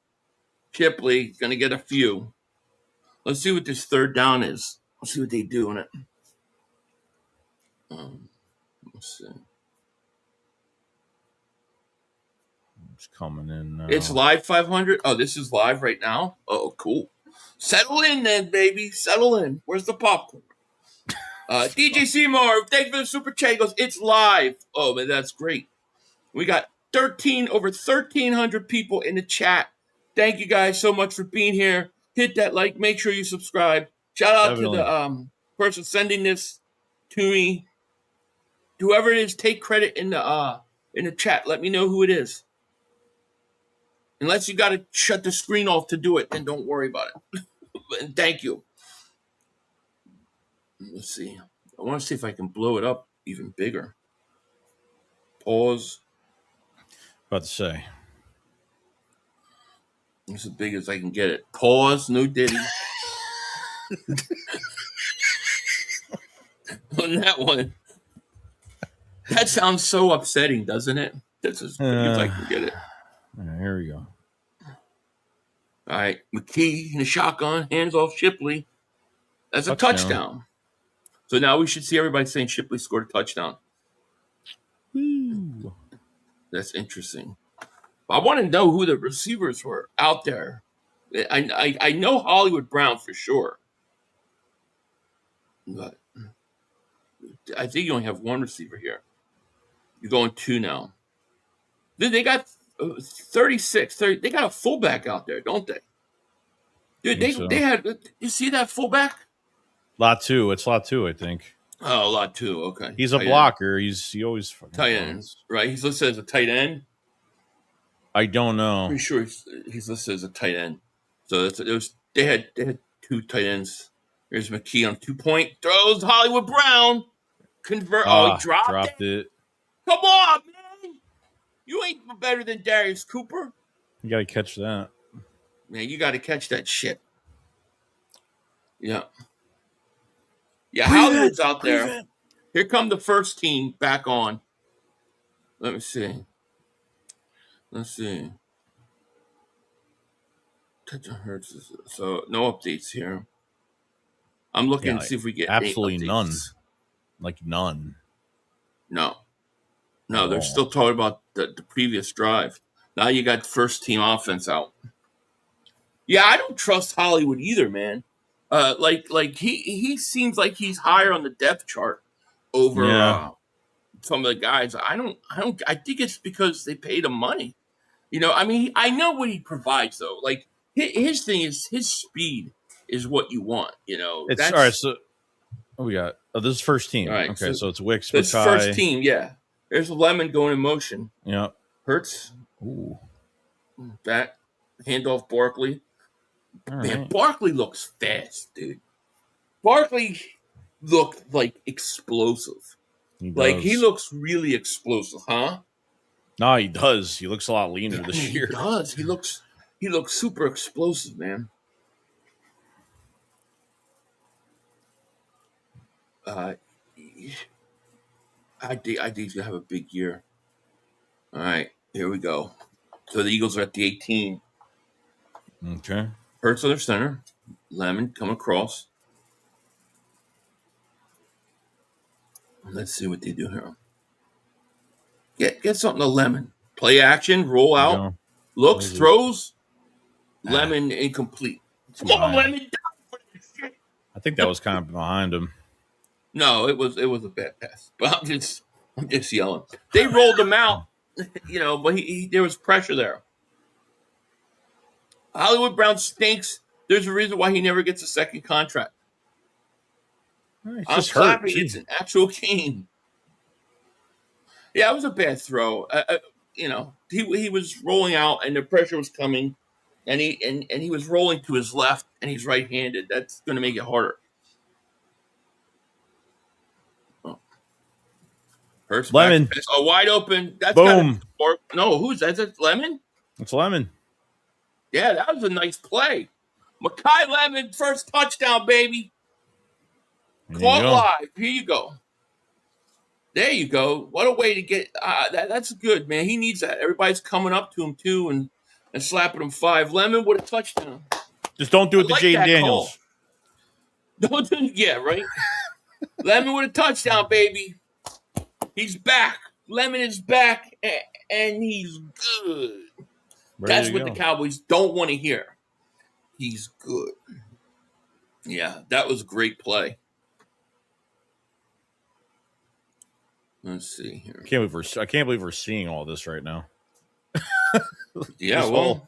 Shipley gonna get a few. Let's see what this third down is. Let's see what they do in it. Let's see. It's coming in now. It's live 500. Oh, this is live right now. Oh, cool. Settle in then, baby. Settle in. Where's the popcorn? DJ Seymour, thank you for the super chat. He goes, it's live. Oh, man, that's great. We got over 1,300 people in the chat. Thank you guys so much for being here. Hit that like. Make sure you subscribe. Shout out to the person sending this to me. Whoever it is, take credit in the chat. Let me know who it is. Unless you got to shut the screen off to do it, then don't worry about it. And thank you. Let's see. I want to see if I can blow it up even bigger. Pause. About to say. It's as big as I can get it. Pause. No Diddy. On that one. That sounds so upsetting, doesn't it? That's as big as I can get it. Here we go. All right. McKee in the shotgun. Hands off Shipley. That's a touchdown. So now we should see everybody saying Shipley scored a touchdown. Woo. That's interesting. I want to know who the receivers were out there. I know Hollywood Brown for sure. But I think you only have one receiver here. You're going 2 now. They got 36. They got a fullback out there, don't they? Dude, they had. You see that fullback? Lot 2. It's lot 2, I think. Oh, lot 2. Okay. He's a blocker. He always tight ends, right? He's listed as a tight end. I don't know. Pretty sure he's listed as a tight end. So they had 2 tight ends. Here's McKee on 2-point throws. Hollywood Brown convert. He dropped it. Come on, man! You ain't better than Darius Cooper. You got to catch that. Man, you got to catch that shit. Yeah. Yeah, Hollywood's out there. Here come the first team back on. Let me see. Let's see. So no updates here. I'm looking to see if we get absolutely none. Like none. No, they're still talking about the previous drive. Now you got first team offense out. Yeah, I don't trust Hollywood either, man. Like he seems like he's higher on the depth chart over some of the guys. I think it's because they paid him money. You know, I mean, I know what he provides though. Like his thing is his speed is what you want. You know, it's all right. So we got this is first team. All right, okay, so it's Wicks. This first team, yeah. There's Lemon going in motion. Yeah, Hurts. Ooh, back handoff Barkley. Man, right. Barkley looks fast, dude. Barkley looked like explosive. He looks really explosive, huh? No, he does. He looks a lot leaner this year. He does. He looks super explosive, man. I think he's gonna have a big year. All right, here we go. So the Eagles are at the 18. Okay. Hurts on their center. Lemon come across. Let's see what they do here. Get something to Lemon. Play action, roll out, looks, throws. Lemon incomplete. Come on, Lemon. I think that was kind of behind him. No, it was a bad pass. But I'm just yelling. They rolled him out, you know, but there was pressure there. Hollywood Brown stinks. There's a reason why he never gets a second contract. It's hurt. It's an actual game. Yeah, it was a bad throw. You know, he was rolling out and the pressure was coming. and he was rolling to his left, and he's right-handed. That's going to make it harder. Oh. Hurts Lemon. back. A wide open. That's got to Boom. score. No, who's that? Is it Lemon? It's Lemon. Yeah, that was a nice play. Makai Lemon, first touchdown, baby. Caught live. Here you go. There you go. What a way to get that's good, man. He needs that. Everybody's coming up to him too and slapping him 5. Lemon with a touchdown. Just don't do it to Jaden Daniels. Don't do it. Yeah, right. Lemon with a touchdown, baby. He's back. Lemon is back, and he's good. That's what the Cowboys don't want to hear. He's good. Yeah, that was a great play. Let's see here. I can't believe we're seeing all this right now. Yeah, well,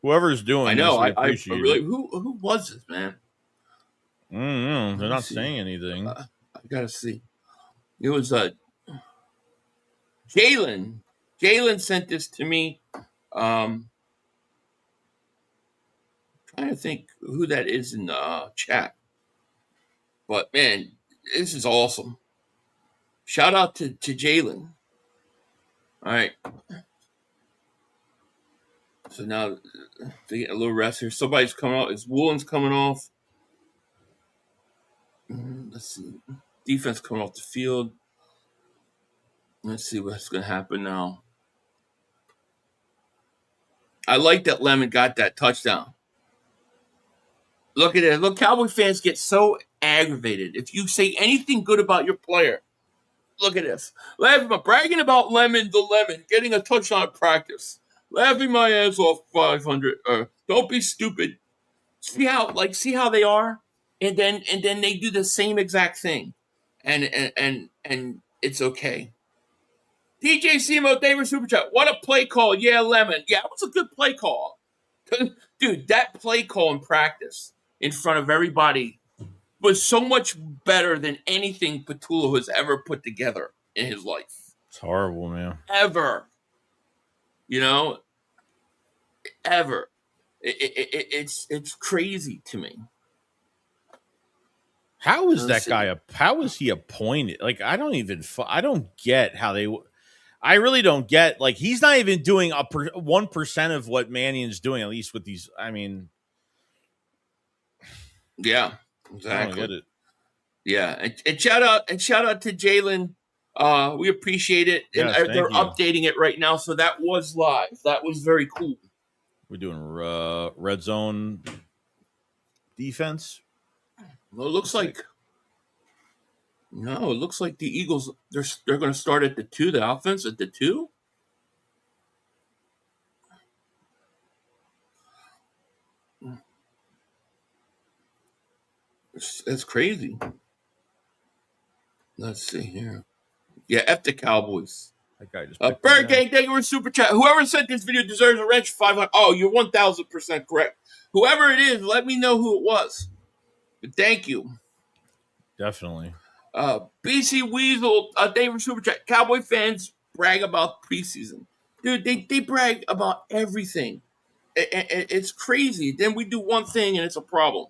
whoever's doing, I know. This, I really. Who was this, man? They're not saying anything. I gotta see. It was Jalen. Jalen sent this to me. Trying to think who that is in the chat. But man, this is awesome. Shout out to Jalen. All right. So now they get a little rest here. Somebody's coming off. Is Woolen's coming off? Let's see. Defense coming off the field. Let's see what's going to happen now. I like that Lemon got that touchdown. Look at it. Look, Cowboy fans get so aggravated if you say anything good about your player. Look at this. Bragging about Lemon getting a touchdown at practice. Laughing my ass off 500. Don't be stupid. See how they are? And then they do the same exact thing. And it's okay. DJ Simo, David Super Chat. What a play call. Yeah, Lemon. Yeah, it was a good play call. Dude, that play call in practice in front of everybody was so much better than anything Petula has ever put together in his life. It's horrible, man. Ever. Ever. It's crazy to me. How is that guy? How is he appointed? Like, I don't get how they. I really don't get. Like, he's not even doing 1% of what Mannion's doing. At least with these. I mean. Yeah, exactly. I don't get it. Yeah, and shout out to Jalen. We appreciate it. Yes, and they're updating it right now, so that was live. That was very cool. We're doing red zone defense. Well, it looks like the Eagles they're going to start at the 2. The offense at the 2. It's crazy. Let's see here. Yeah, F the Cowboys. That guy just Bird Gang, thank you for super chat. Whoever sent this video deserves a wrench 500. Oh, you're 1,000% correct. Whoever it is, let me know who it was. But thank you. Definitely. BC Weasel, thank you for super chat. Cowboy fans brag about preseason. Dude, they brag about everything. It's crazy. Then we do one thing and it's a problem.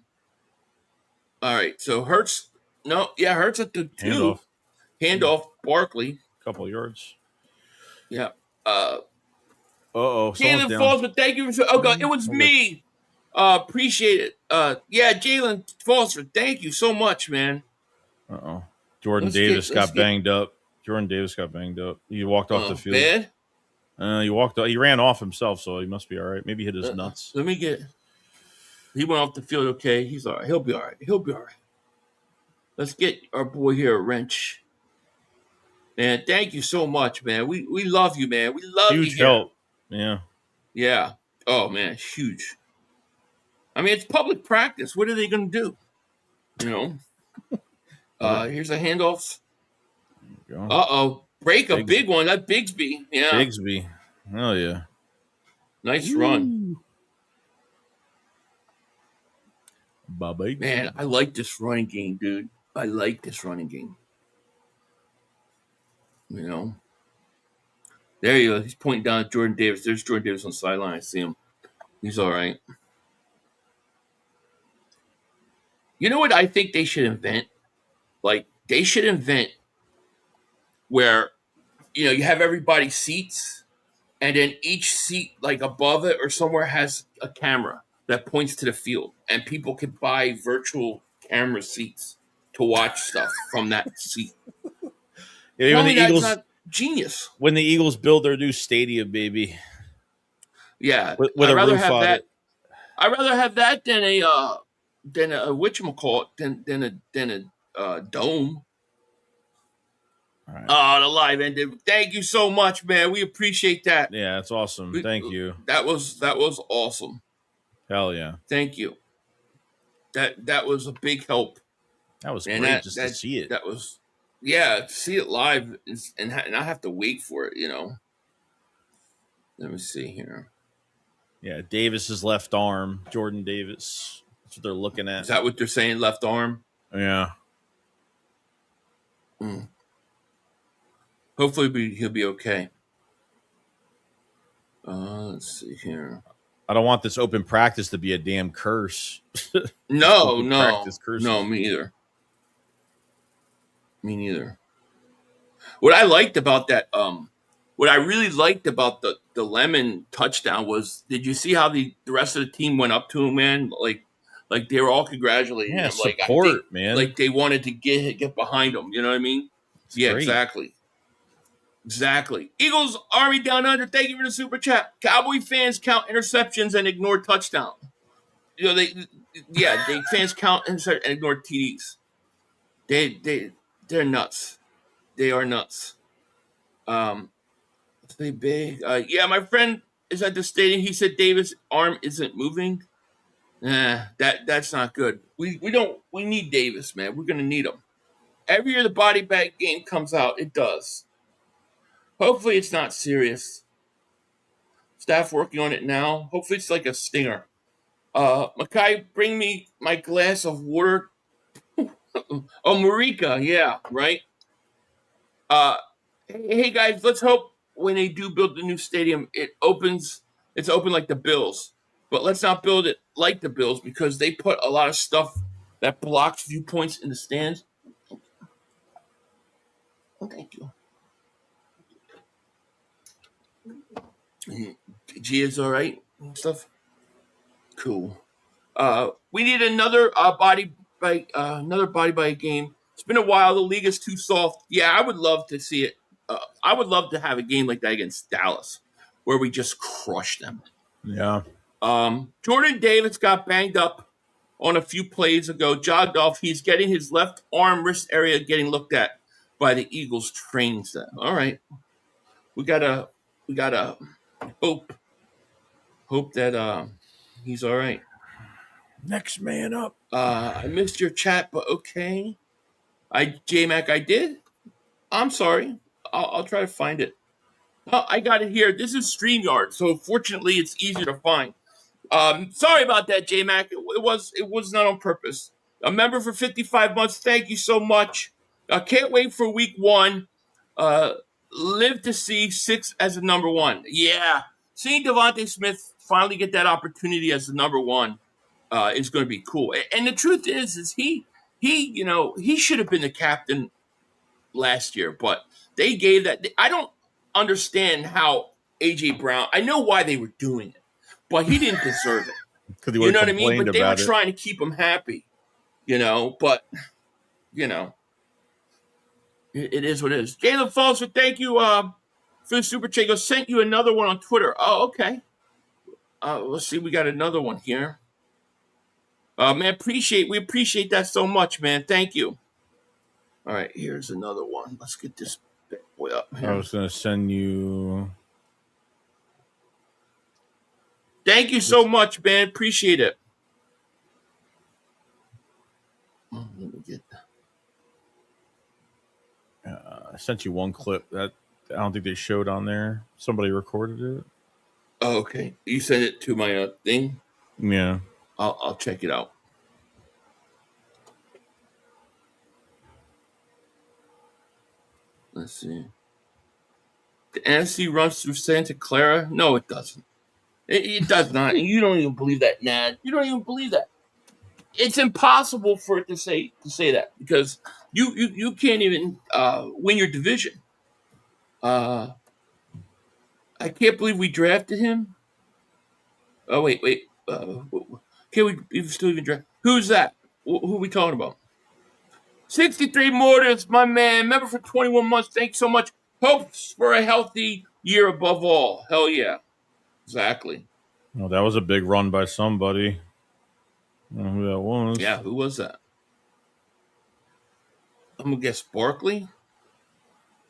All right, so Hurts. Hurts at the 2. Handoff, Barkley. Couple yards. Yeah. Jalen Falls, but thank you for. Oh God, it was me. Appreciate it. Jalen Foster, thank you so much, man. Jordan Davis got banged up. He walked off the field. Bad? He ran off himself, so he must be all right. Maybe hit his nuts. He went off the field okay. He's all right. He'll be all right. Let's get our boy here a wrench. Man, thank you so much, man. We love you, man. We love you. Huge help. Yeah. Yeah. Oh, man, huge. I mean, it's public practice. What are they going to do? Here's a handoff. Uh-oh. Break a big one. That Bigsby. Yeah. Bigsby. Oh, yeah. Nice run. Bye-bye. Man, I like this running game, dude. I like this running game. There you go. He's pointing down at Jordan Davis. There's Jordan Davis on the sideline. I see him. He's all right. You know what I think they should invent? Like they should invent where you have everybody's seats, and then each seat like above it or somewhere has a camera that points to the field, and people can buy virtual camera seats to watch stuff from that seat. Yeah, Tell me that's not genius. when the Eagles build their new stadium, baby, Yeah, with I'd a rather roof have on that. it. I'd rather have that than a whatchamacallit, than a dome. All right. Oh, the live ended. Thank you so much, man. We appreciate that. Yeah, it's awesome. Thank you. That was awesome. Hell yeah. Thank you. That was a big help. That was And great just to see it. that was, yeah, to see it live and not have to wait for it. Let me see here. Yeah, Davis's left arm, Jordan Davis. That's what they're looking Is at. that what they're saying? Left arm. Yeah. Hopefully he'll be okay. Let's see here. I don't want this open practice to be a damn curse. No, Open no, practice curses. no, me either. Me neither. What I liked about that, what I really liked about the Lemon touchdown was, did you see how the rest of the team went up to him, man? Like they were all congratulating Yeah, him. Like support, man. Like they wanted to get behind him. You know what I mean? It's Yeah, great. exactly. Eagles Army Down Under. Thank you for the super chat. Cowboy fans count interceptions and ignore touchdown. Fans count and ignore TDs. They're nuts. They are nuts. They big. Yeah, my friend is at the stadium. He said Davis' arm isn't moving. That's not good. We need Davis, man. We're gonna need him. Every year the body bag game comes out, it does. Hopefully it's not serious. Staff working on it now. Hopefully it's like a stinger. Makai, bring me my glass of water. Oh, Marika, yeah, right. Hey guys, let's hope when they do build the new stadium, it's open like the Bills. But let's not build it like the Bills, because they put a lot of stuff that blocks viewpoints in the stands. Oh, thank you. Gia's all right and stuff. Cool. We need another body by game. It's been a while. The league is too soft. Yeah, I would love to see it. I would love to have a game like that against Dallas, where we just crush them. Yeah. Jordan Davis got banged up on a few plays ago. Jogged off. He's getting his left arm wrist area getting looked at by the Eagles training staff. All right, we gotta hope that he's all right. Next man up. I missed your chat, but okay. J-Mac, I did. I'm sorry. I'll try to find it. Oh, I got it here. This is StreamYard, so fortunately it's easier to find. Sorry about that, J-Mac. It was not on purpose. A member for 55 months. Thank you so much. Can't wait for week 1. Live to see 6 as the number 1. Yeah. Seeing Devontae Smith finally get that opportunity as the number 1 is going to be cool. And the truth is he should have been the captain last year, but they gave that. I don't understand how A.J. Brown, I know why they were doing it, but he didn't deserve it. You know what I mean? But they were trying to keep him happy, but, it is what it is. Jalen Falls, thank you for the super chat. I sent you another one on Twitter. Oh, okay. Let's see. We got another one here. Man, we appreciate that so much, man. Thank you. All right, here's another one. Let's get this boy up here. I was going to send you. Thank you so much, man. Appreciate it. Let me get that. I sent you one clip that I don't think they showed on there. Somebody recorded it. Oh, okay. You sent it to my thing? Yeah. I'll check it out. Let's see. The NFC runs through Santa Clara? No, it doesn't. It does not. And you don't even believe that, Nad. You don't even believe that. It's impossible for it to say that because you can't even win your division. I can't believe we drafted him. Oh wait. Can we still even draft? Who's that? Who are we talking about? 63 Mortis, my man. Member for 21 months. Thanks so much. Hopes for a healthy year above all. Hell yeah. Exactly. Well, that was a big run by somebody. I don't know who that was. Yeah, who was that? I'm going to guess Barkley.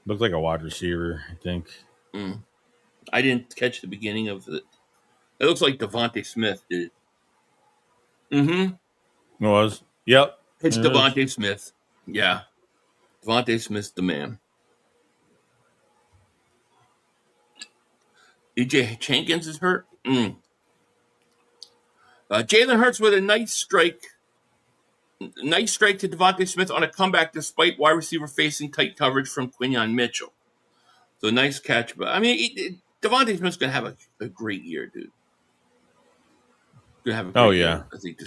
Looked like a wide receiver, I think. I didn't catch the beginning of it. It looks like Devontae Smith did. Mm-hmm. It was? Yep. It's Devontae Smith. Yeah. Devontae Smith's the man. DJ Jenkins is hurt. Jalen Hurts with a nice strike. Nice strike to Devontae Smith on a comeback despite wide receiver facing tight coverage from Quinyon Mitchell. So nice catch. But I mean, Devontae Smith's going to have a great year, dude. Going to have a great year. I think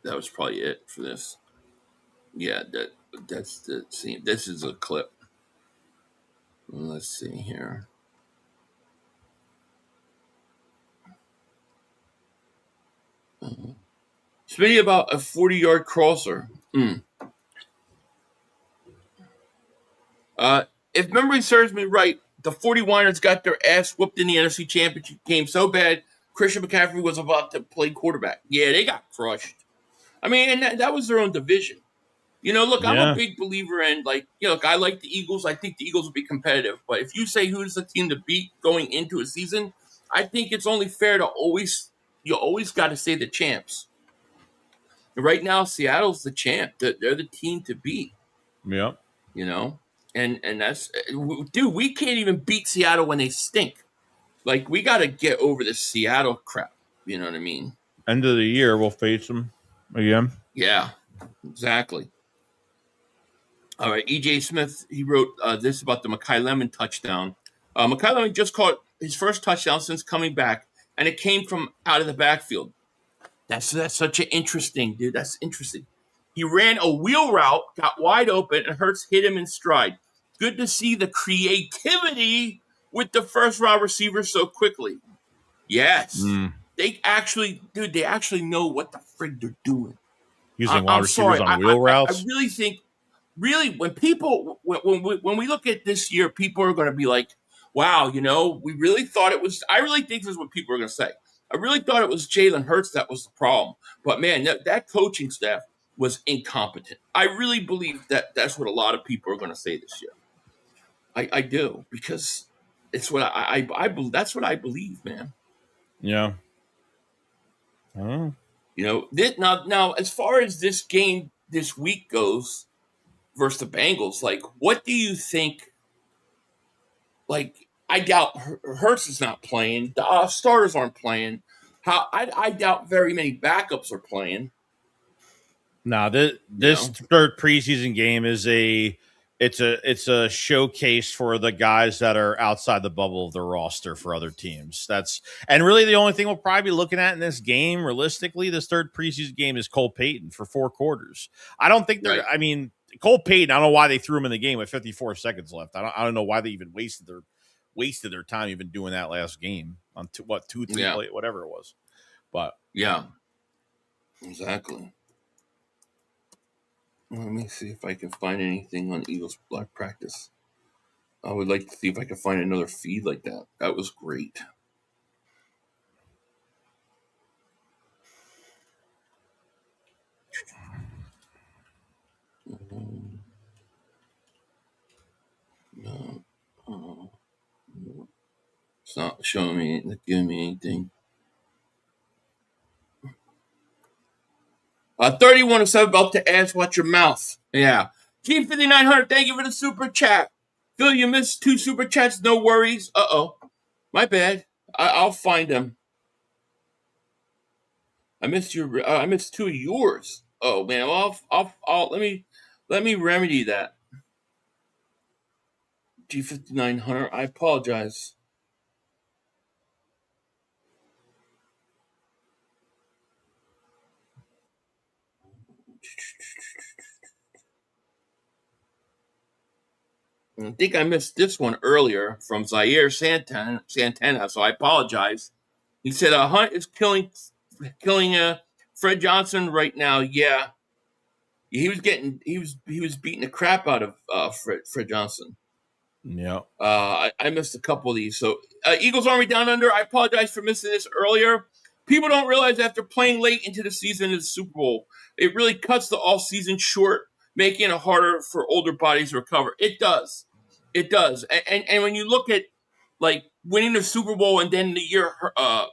that was probably it for this. Yeah, that's the scene. This is a clip. Let's see here. Speaking about a 40-yard crosser. If memory serves me right, the 49ers got their ass whooped in the NFC Championship game so bad, Christian McCaffrey was about to play quarterback. Yeah, they got crushed. I mean, and that was their own division. Look, I'm a big believer in, look, I like the Eagles. I think the Eagles will be competitive. But if you say who's the team to beat going into a season, I think it's only fair to you always got to say the champs. Right now, Seattle's the champ. They're the team to beat. Yeah. And that's, dude, we can't even beat Seattle when they stink. Like, we got to get over this Seattle crap. You know what I mean? End of the year, we'll face them again. Yeah, exactly. All right, E.J. Smith, he wrote this about the Mekhi Lemon touchdown. Mekhi Lemon just caught his first touchdown since coming back, and it came from out of the backfield. That's such an interesting, dude. That's interesting. He ran a wheel route, got wide open, and Hurts hit him in stride. Good to see the creativity with the first-round receiver so quickly. Yes. They actually know what the frig they're doing. Using wide receivers on wheel routes? I really think, when people, when we look at this year, people are going to be like, wow, we really thought it was, I really think this is what people are going to say. I really thought it was Jalen Hurts that was the problem. But, man, that coaching staff was incompetent. I really believe that that's what a lot of people are going to say this year. I do, because it's what that's what I believe, man. Yeah. Now, as far as this game this week goes versus the Bengals, what do you think? I doubt Hurts is not playing. The starters aren't playing. I doubt very many backups are playing. No, this third preseason game is it's a showcase for the guys that are outside the bubble of the roster for other teams. And really the only thing we'll probably be looking at in this game, realistically, this third preseason game is Cole Payton for 4 quarters. I don't think they're. Right. I mean, Cole Payton. I don't know why they threw him in the game with 54 seconds left. I don't know why they even wasted their time even doing that last game on 2, 3 play, whatever it was. But yeah, exactly. Let me see if I can find anything on Eagles Black Practice. I would like to see if I can find another feed like that. That was great. No. It's not showing me, not giving me anything. 3107 about to ask, watch your mouth. Yeah. Team 5900, thank you for the super chat. Phil, you missed 2 super chats, no worries. Uh-oh. My bad. I'll find them. I missed 2 of yours. Oh man, I'll let me remedy that. G5900, I apologize. I think I missed this one earlier from Zaire Santana, so I apologize. He said Hunt is killing Fred Johnson right now. Yeah, he was beating the crap out of Fred Johnson. Yeah. I missed a couple of these. So Eagles Army Down Under. I apologize for missing this earlier. People don't realize after playing late into the season in the Super Bowl, it really cuts the off season short, making it harder for older bodies to recover. It does. It does. And when you look at like winning the Super Bowl and then the year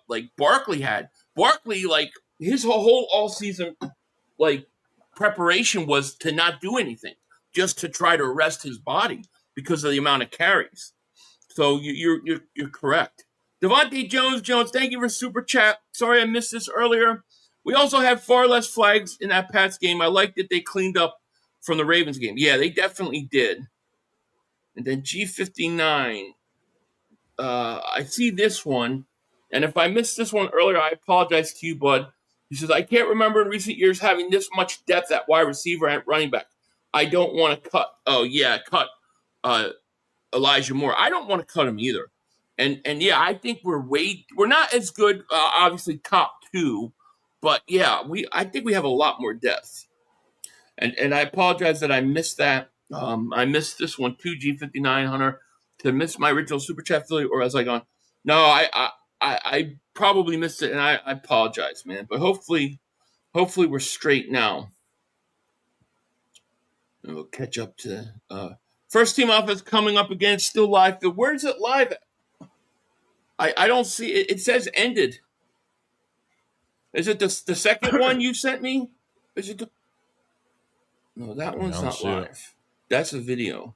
like Barkley had, like his whole all season like preparation was to not do anything, just to try to rest his body because of the amount of carries. So you're correct. Devontae Jones, thank you for super chat. Sorry I missed this earlier. We also had far less flags in that Pats game. I like that they cleaned up from the Ravens game. Yeah, they definitely did. And then G59. I see this one, and if I missed this one earlier, I apologize to you, bud. He says, I can't remember in recent years having this much depth at wide receiver and running back. I don't want to cut. Oh, yeah, cut Elijah Moore. I don't want to cut him either. And yeah, I think we're not as good, obviously top two, but yeah, I think we have a lot more depth. And I apologize that I missed that. I missed this one too, G59 Hunter, to miss my original super chat affiliate, or was I gone? No, I probably missed it, and I apologize, man. But hopefully we're straight now. And we'll catch up to first team offense coming up again. It's still live. Where's it live at? I don't see it. It says ended. Is it the second one you sent me? Is it no, that one's not live. That's a video.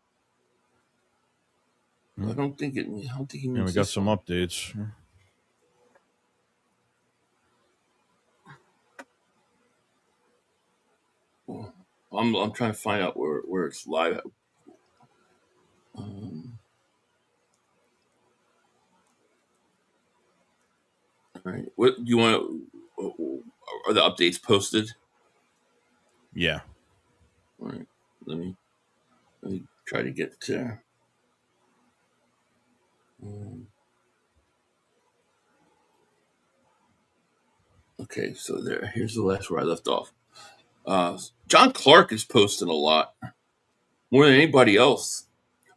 I don't think it means Yeah, we got some updates. I'm trying to find out where it's live. All right. What do you want? Are the updates posted? Yeah. All right. Let me try to get to. Okay, so here's the last where I left off. John Clark is posting a lot, more than anybody else.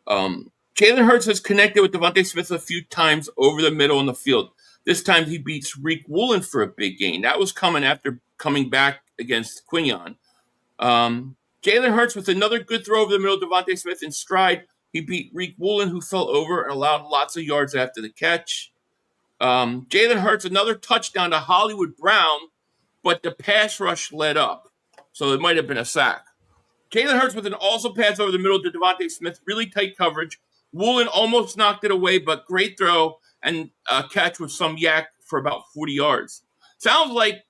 Jalen Hurts has connected with Devontae Smith a few times over the middle in the field. This time he beats Reek Woolen for a big gain. That was coming after coming back against Quinion. Jalen Hurts with another good throw over the middle. Devontae Smith in stride. He beat Reek Woolen, who fell over and allowed lots of yards after the catch. Jalen Hurts, another touchdown to Hollywood Brown, but the pass rush led up. So it might have been a sack. Jalen Hurts with an also pass over the middle to Devontae Smith. Really tight coverage. Woolen almost knocked it away, but great throw and catch with some yak for about 40 yards. Sounds like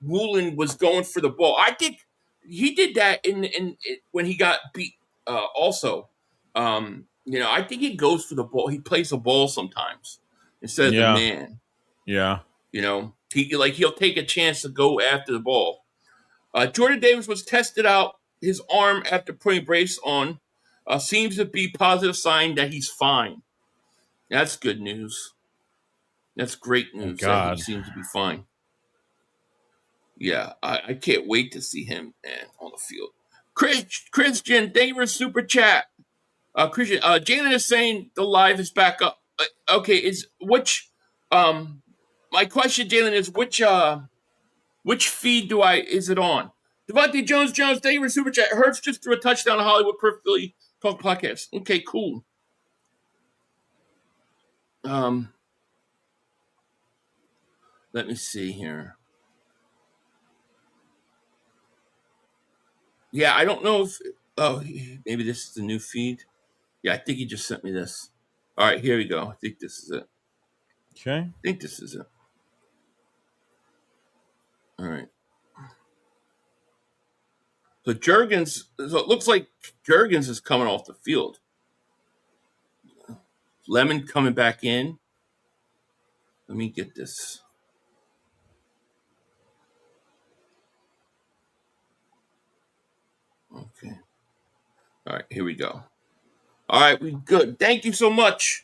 Woolen was going for the ball. I think he did that in when he got beat. Also, I think he goes for the ball. He plays the ball sometimes instead of the man. Yeah. He'll take a chance to go after the ball. Jordan Davis was tested out his arm after putting brace on. Seems to be positive sign that he's fine. That's good news. That's great news that he seems to be fine. Yeah, I can't wait to see him on the field. Christian, thank you for super chat. Christian, Jalen is saying the live is back up. Okay, my question, Jalen, is which feed is it on? Devontae Jones, thank you for super chat. Hurts just threw a touchdown to Hollywood Perfectly Talk podcast. Okay, cool. Let me see here. Yeah, I don't know if maybe this is the new feed. Yeah, I think he just sent me this. All right, here we go. I think this is it. Okay. I think this is it. All right. So it looks like Jurgens is coming off the field. Lemon coming back in. Let me get this. Okay. All right, here we go. All right, we good. Thank you so much.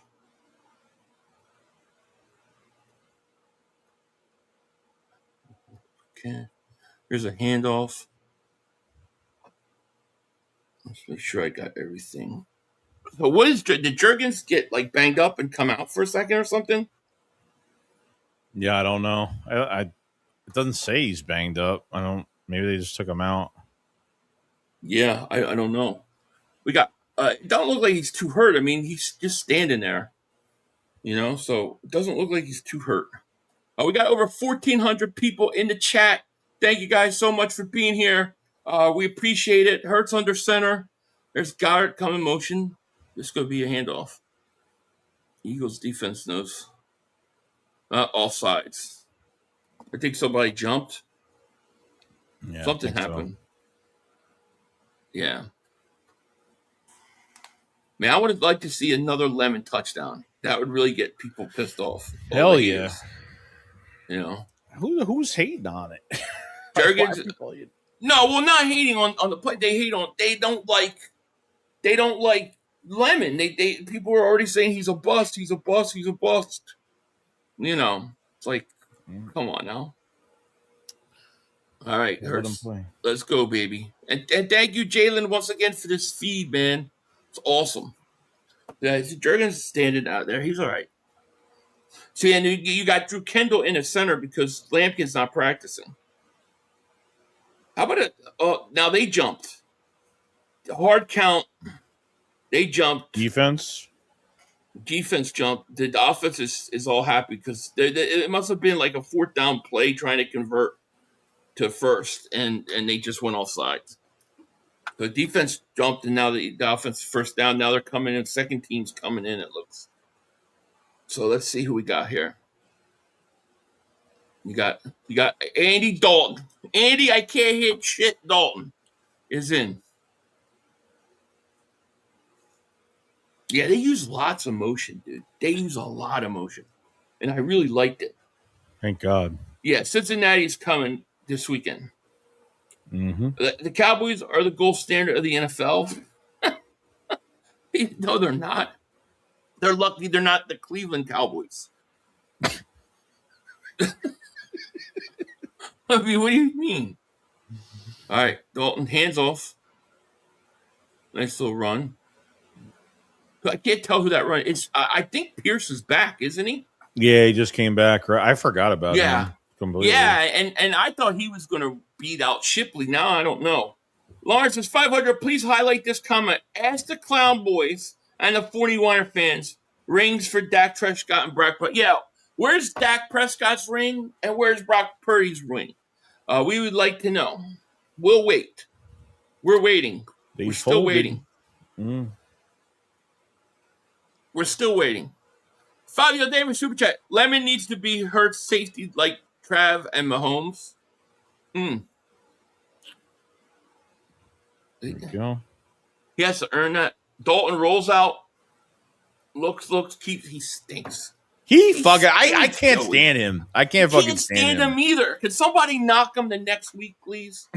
Okay, here's a handoff. Let's make sure I got everything. So, what is did Jurgens get like banged up and come out for a second or something? Yeah, I don't know. It doesn't say he's banged up. I don't. Maybe they just took him out. Yeah, I don't know. We got. It don't look like he's too hurt. I mean, he's just standing there, So it doesn't look like he's too hurt. We got over 1,400 people in the chat. Thank you guys so much for being here. We appreciate it. Hurts under center. There's Goddard coming motion. This could be a handoff. Eagles defense knows. All sides. I think somebody jumped. Yeah, Something happened. So. Yeah. Man, I would like to see another Lemon touchdown. That would really get people pissed off. Hell yeah. Who's hating on it? Jurgens. No, well, not hating on the play. They don't like Lemon. They people are already saying he's a bust. He's a bust. He's a bust. It's like, come on now. All right, let's go, baby. And thank you, Jalen, once again for this feed, man. It's awesome. Yeah, Jurgens standing out there. He's all right. See, and you got Drew Kendall in the center because Lampkin's not practicing. How about it? Now they jumped. Hard count. They jumped. Defense jumped. The offense is all happy because it must have been like a 4th down play trying to convert to first, and they just went off sides. The defense jumped, and now the offense first down. Now they're coming in. Second team's coming in, it looks. So let's see who we got here. You got Andy Dalton. Andy, I can't hit shit. Dalton is in. Yeah, they use lots of motion, dude. They use a lot of motion, and I really liked it. Thank God. Yeah, Cincinnati's coming this weekend. Mm-hmm. The Cowboys are the gold standard of the NFL. No, they're not. They're lucky they're not the Cleveland Cowboys. I mean, what do you mean? All right, Dalton, hands off. Nice little run. I can't tell who that run is. I think Pierce is back, isn't he? Yeah, he just came back. Right? I forgot about him completely. Yeah, and I thought he was going to beat out Shipley. Now I don't know. Lawrence says 500. Please highlight this comment. Ask the Clown Boys and the 49er fans rings for Dak Prescott and Brock Purdy. Yeah, where's Dak Prescott's ring and where's Brock Purdy's ring? We would like to know. We'll wait. We're waiting. We're still waiting. We're still waiting. Fabio Davis super chat. Lemon needs to be hurt safety like Trav and Mahomes. There you go. He has to earn that. Dalton rolls out. Looks, he stinks. I can't stand him. I can't fucking stand him either. Can somebody knock him the next week, please?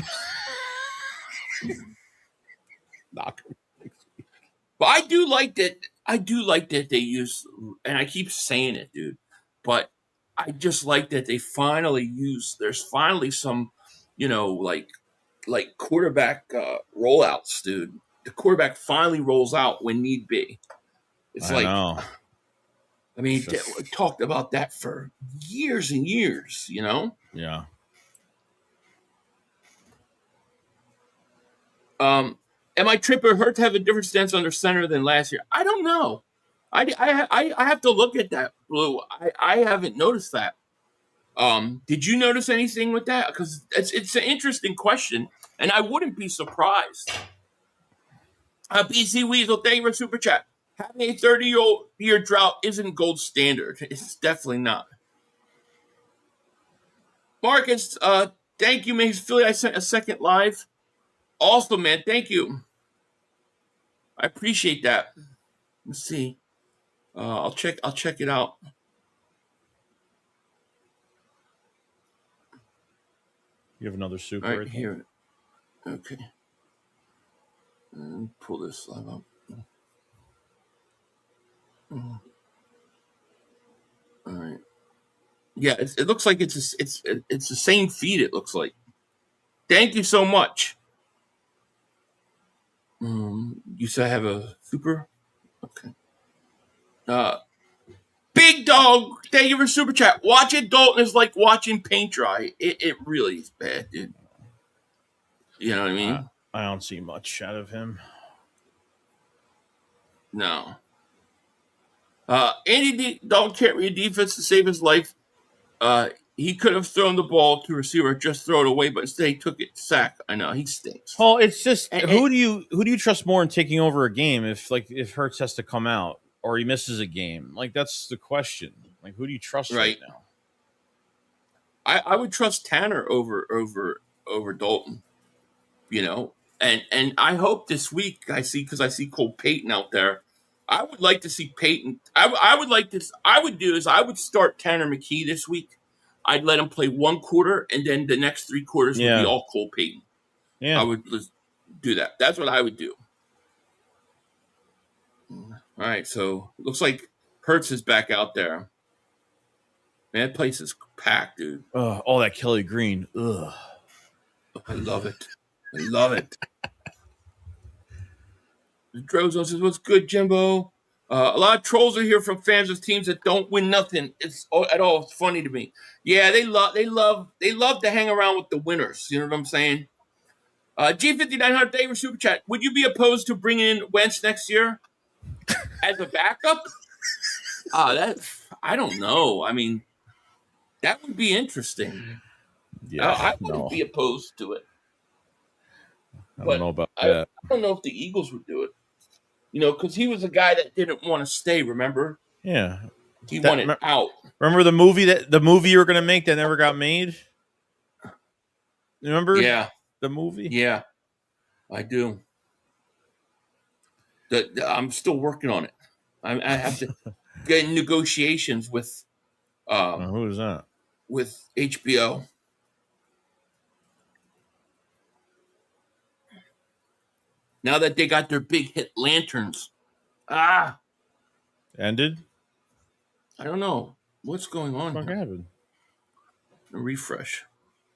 Knock him next week. But I do like that they use, and I keep saying it, dude, but I just like that they finally use, there's finally some, like quarterback rollouts, dude. The quarterback finally rolls out when need be. It's I know. I mean, we talked about that for years and years, Yeah. Am I tripping? Hurt to have a different stance under center than last year? I don't know. I have to look at that, Blue. I haven't noticed that. Did you notice anything with that? Because it's an interesting question, and I wouldn't be surprised. BC Weasel, thank you for super chat. Having a 30-year drought isn't gold standard. It's definitely not. Marcus, thank you, man. Philly, I sent a second live. Also, man, thank you. I appreciate that. Let's see. I'll check it out. You have another super right here. Okay. Pull this live up. All right. Yeah, it looks like it's the same feed. It looks like. Thank you so much. You said I have a super. Okay. Big Dog, thank you for super chat. Watching Dalton is like watching paint dry. It really is bad, dude. You know what I mean? I don't see much out of him. No. Dalton can't read defense to save his life. He could have thrown the ball to a receiver, just throw it away, but instead he took it sack. I know he stinks. Well, it's just And who do you trust more in taking over a game if Hurts has to come out or he misses a game? Like that's the question. Like who do you trust right now? I would trust Tanner over Dalton. You know, and I hope this week I see Cole Payton out there. I would like to see Payton. I would like this. I would start Tanner McKee this week. I'd let him play one quarter, and then the next 3 quarters would be all Cole Payton. Yeah, I would do that. That's what I would do. All right, so it looks like Hurts is back out there. Man, that place is packed, dude. All that Kelly Green. Ugh. I love it. I love it. Drozo says, "What's good, Jimbo?" A lot of trolls are here from fans of teams that don't win nothing. It's funny to me. Yeah, they love to hang around with the winners. You know what I'm saying? G5900 David Super Chat. Would you be opposed to bringing in Wentz next year as a backup? I don't know. I mean, that would be interesting. Yeah, I wouldn't be opposed to it. I don't know about that. I don't know if the Eagles would do it. You know, because he was a guy that didn't want to stay. Remember? Yeah, he wanted out. Remember the movie you were going to make that never got made? Remember? Yeah, the movie. Yeah, I do. I'm still working on it. I have to get in negotiations with. Who is that? With HBO. Now that they got their big hit lanterns. Ended? I don't know. What's going on? What happened? Refresh.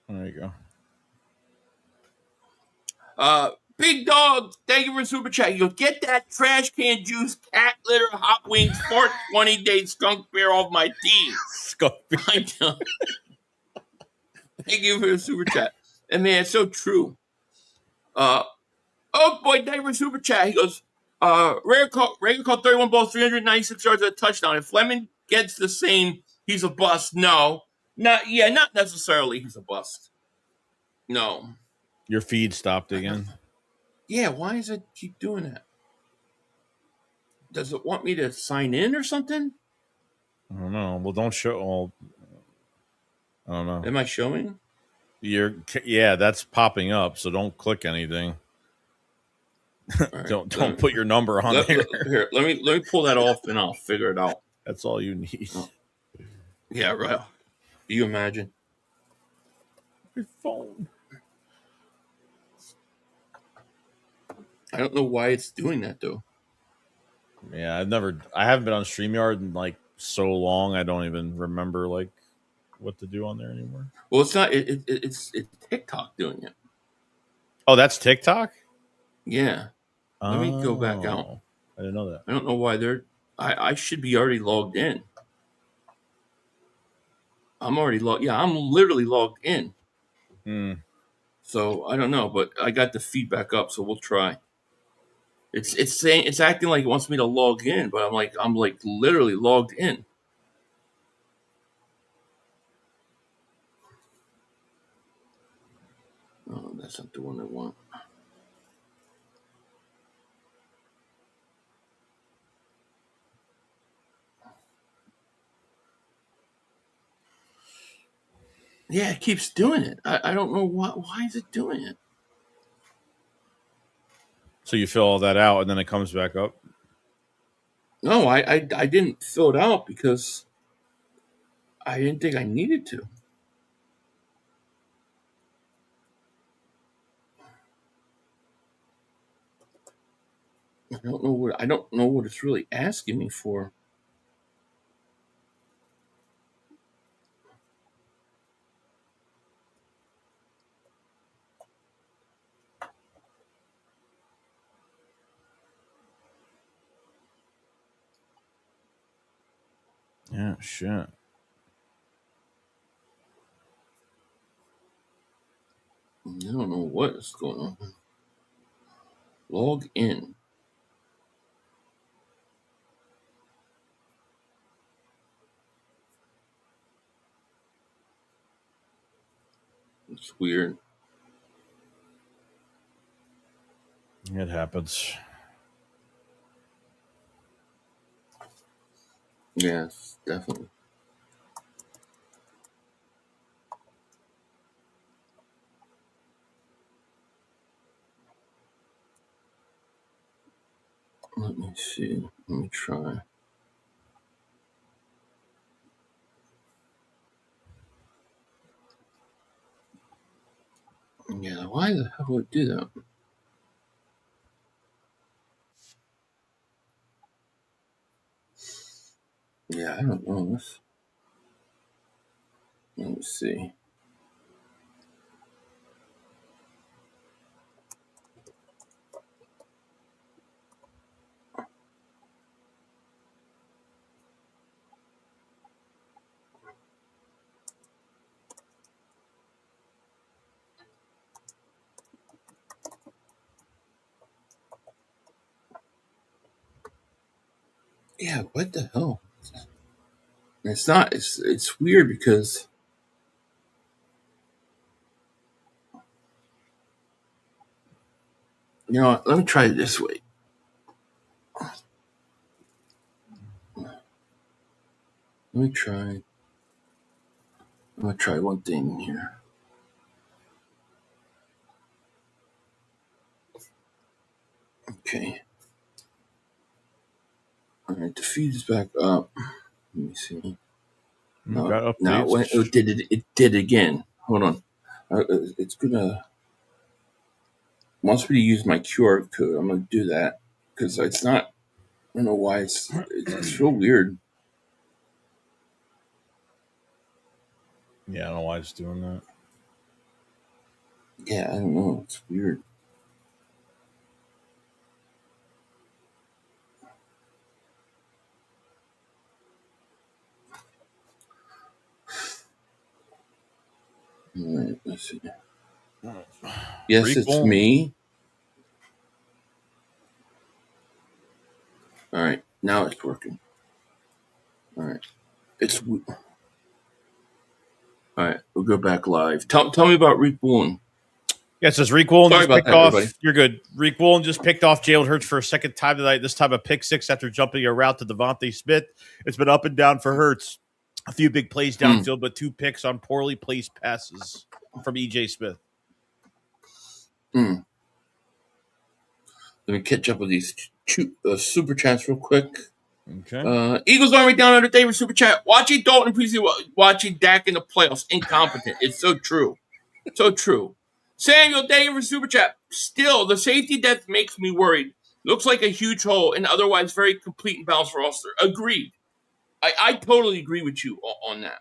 There you go. Big Dog, thank you for super chat. You get that trash can juice, cat litter, hot wings, fart 20-day skunk beer off my team. Skunk beer. I know. Thank you for the super chat. And man, it's so true. Oh boy, thank you for super chat. He goes, Reagan caught 31 balls, 396 yards, a touchdown. If Fleming gets the same, he's a bust. No. Not necessarily he's a bust. No. Your feed stopped again. Yeah, why does it keep doing that? Does it want me to sign in or something? I don't know. Well, don't show all. I don't know. Am I showing? Yeah, that's popping up, so don't click anything. Right, don't put your number on there. Here, let me pull that off and I'll figure it out. That's all you need. Oh. Yeah, right. Do you imagine? Your phone. I don't know why it's doing that though. Yeah, I haven't been on StreamYard in like so long. I don't even remember like what to do on there anymore. Well, it's not. It's TikTok doing it. Oh, that's TikTok? Yeah. Let me go back out. I didn't know that. I don't know why they're. I should be already logged in. I'm already logged. Yeah, I'm literally logged in. So I don't know, but I got the feedback up, so we'll try. It's saying it's acting like it wants me to log in, but I'm like literally logged in. Oh, that's not the one I want. Yeah, it keeps doing it. I don't know why is it doing it. So you fill all that out and then it comes back up? No, I didn't fill it out because I didn't think I needed to. I don't know what it's really asking me for. Yeah, shit. I don't know what is going on. Log in. It's weird. It happens. Yes, definitely. Let me see. Let me try. Yeah, why the hell would I do that? Yeah, I don't know this. Let me see. Yeah, what the hell? It's not. It's weird because you know. Let me try it this way. Let me try. I'm gonna try one thing here. Okay. All right. The feed is back up. Let me see. No, Got now when updates. it did again. Hold on. It's gonna wants me to use my QR code. I'm gonna do that because it's not. I don't know why it's so weird. Yeah, I don't know why it's doing that. Yeah, I don't know. It's weird. All right, let's see. Yes, it's Recall. me. All right, now it's working. All right, all right. We'll go back live. Tell me about Rick Boone. Yeah, it says Reek Woolen Sorry just about picked that, everybody. off. You're good. Reek Woolen just picked off Jalen Hurts for a second time tonight. This time a pick six after jumping a route to Devontae Smith. It's been up and down for Hurts. A few big plays downfield, but 2 picks on poorly placed passes from EJ Smith. Hmm. Let me catch up with these super chats real quick. Okay. Eagles Army down under David super chat. Watching Dalton preseason, watching Dak in the playoffs. Incompetent. It's so true. So true. Samuel Davis super chat. Still, the safety depth makes me worried. Looks like a huge hole and otherwise very complete and balanced roster. Agreed. I totally agree with you on that.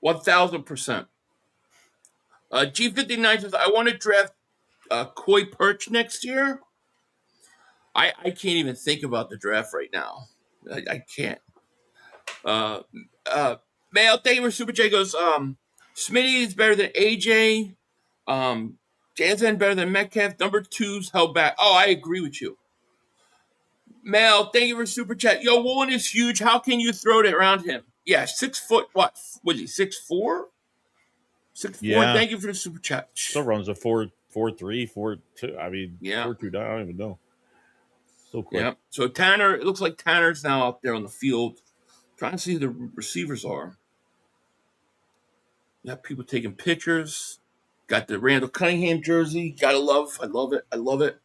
1,000%. G59 says, I want to draft Koi Perch next year. I can't even think about the draft right now. I can't. Uh, Male, thank you for Super J goes, Smitty is better than AJ. Jansen better than Metcalf. Number 2's held back. Oh, I agree with you. Mel, thank you for super chat. Yo, Woolen is huge. How can you throw it around him? Yeah, 6 foot. What was he? 6'4"? 6'4". Yeah. Thank you for the super chat. Still runs a 4.3, 4.2. I mean, Yeah, 4.2. I don't even know. So quick. yeah. So Tanner, it looks like Tanner's now out there on the field, trying to see who the receivers are. You got people taking pictures. Got the Randall Cunningham jersey. Gotta love. I love it. I love it.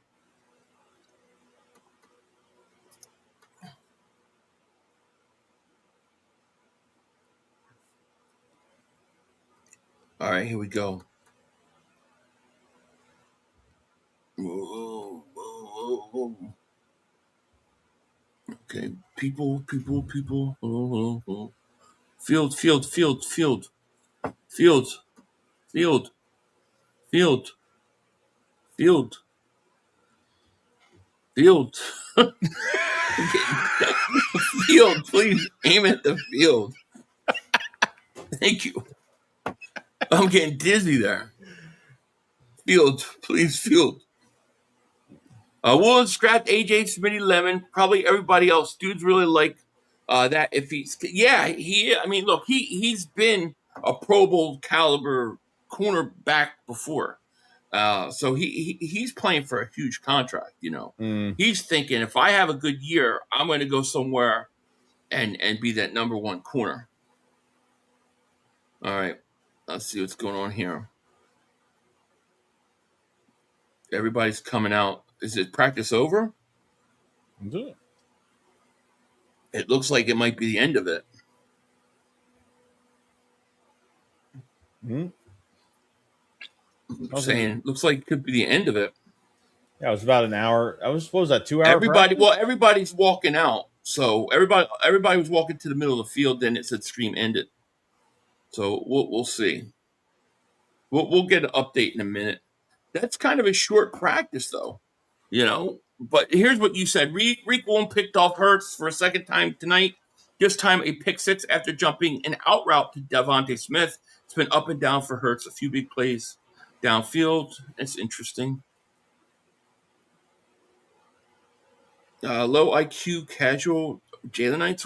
All right, here we go. Whoa, whoa, whoa. Okay, people. Field, field, field, field, field, field, field, field, field. Field, please aim at the field. Thank you. I'm getting dizzy there. Field, please, field. Woolen scrapped AJ Smitty Lemon. Probably everybody else. Dudes really like that. If he's, yeah, he. I mean, look, he's been a Pro Bowl caliber cornerback before. So he's playing for a huge contract. You know, he's thinking if I have a good year, I'm going to go somewhere and be that number one corner. All right, let's see what's going on here. Everybody's coming out. Is it practice over? It looks like it might be the end of it. Saying looks like it could be the end of it. Yeah, it was about an hour. I was supposed that 2 hour. Everybody's walking out. So everybody was walking to the middle of the field. Then it said "Scream ended." So we'll see. We'll get an update in a minute. That's kind of a short practice, though, you know. But here's what you said: Reek Woolen picked off Hurts for a second time tonight. This time a pick six after jumping an out route to Devontae Smith. It's been up and down for Hurts. A few big plays downfield. It's interesting. Low IQ, casual Jalenites.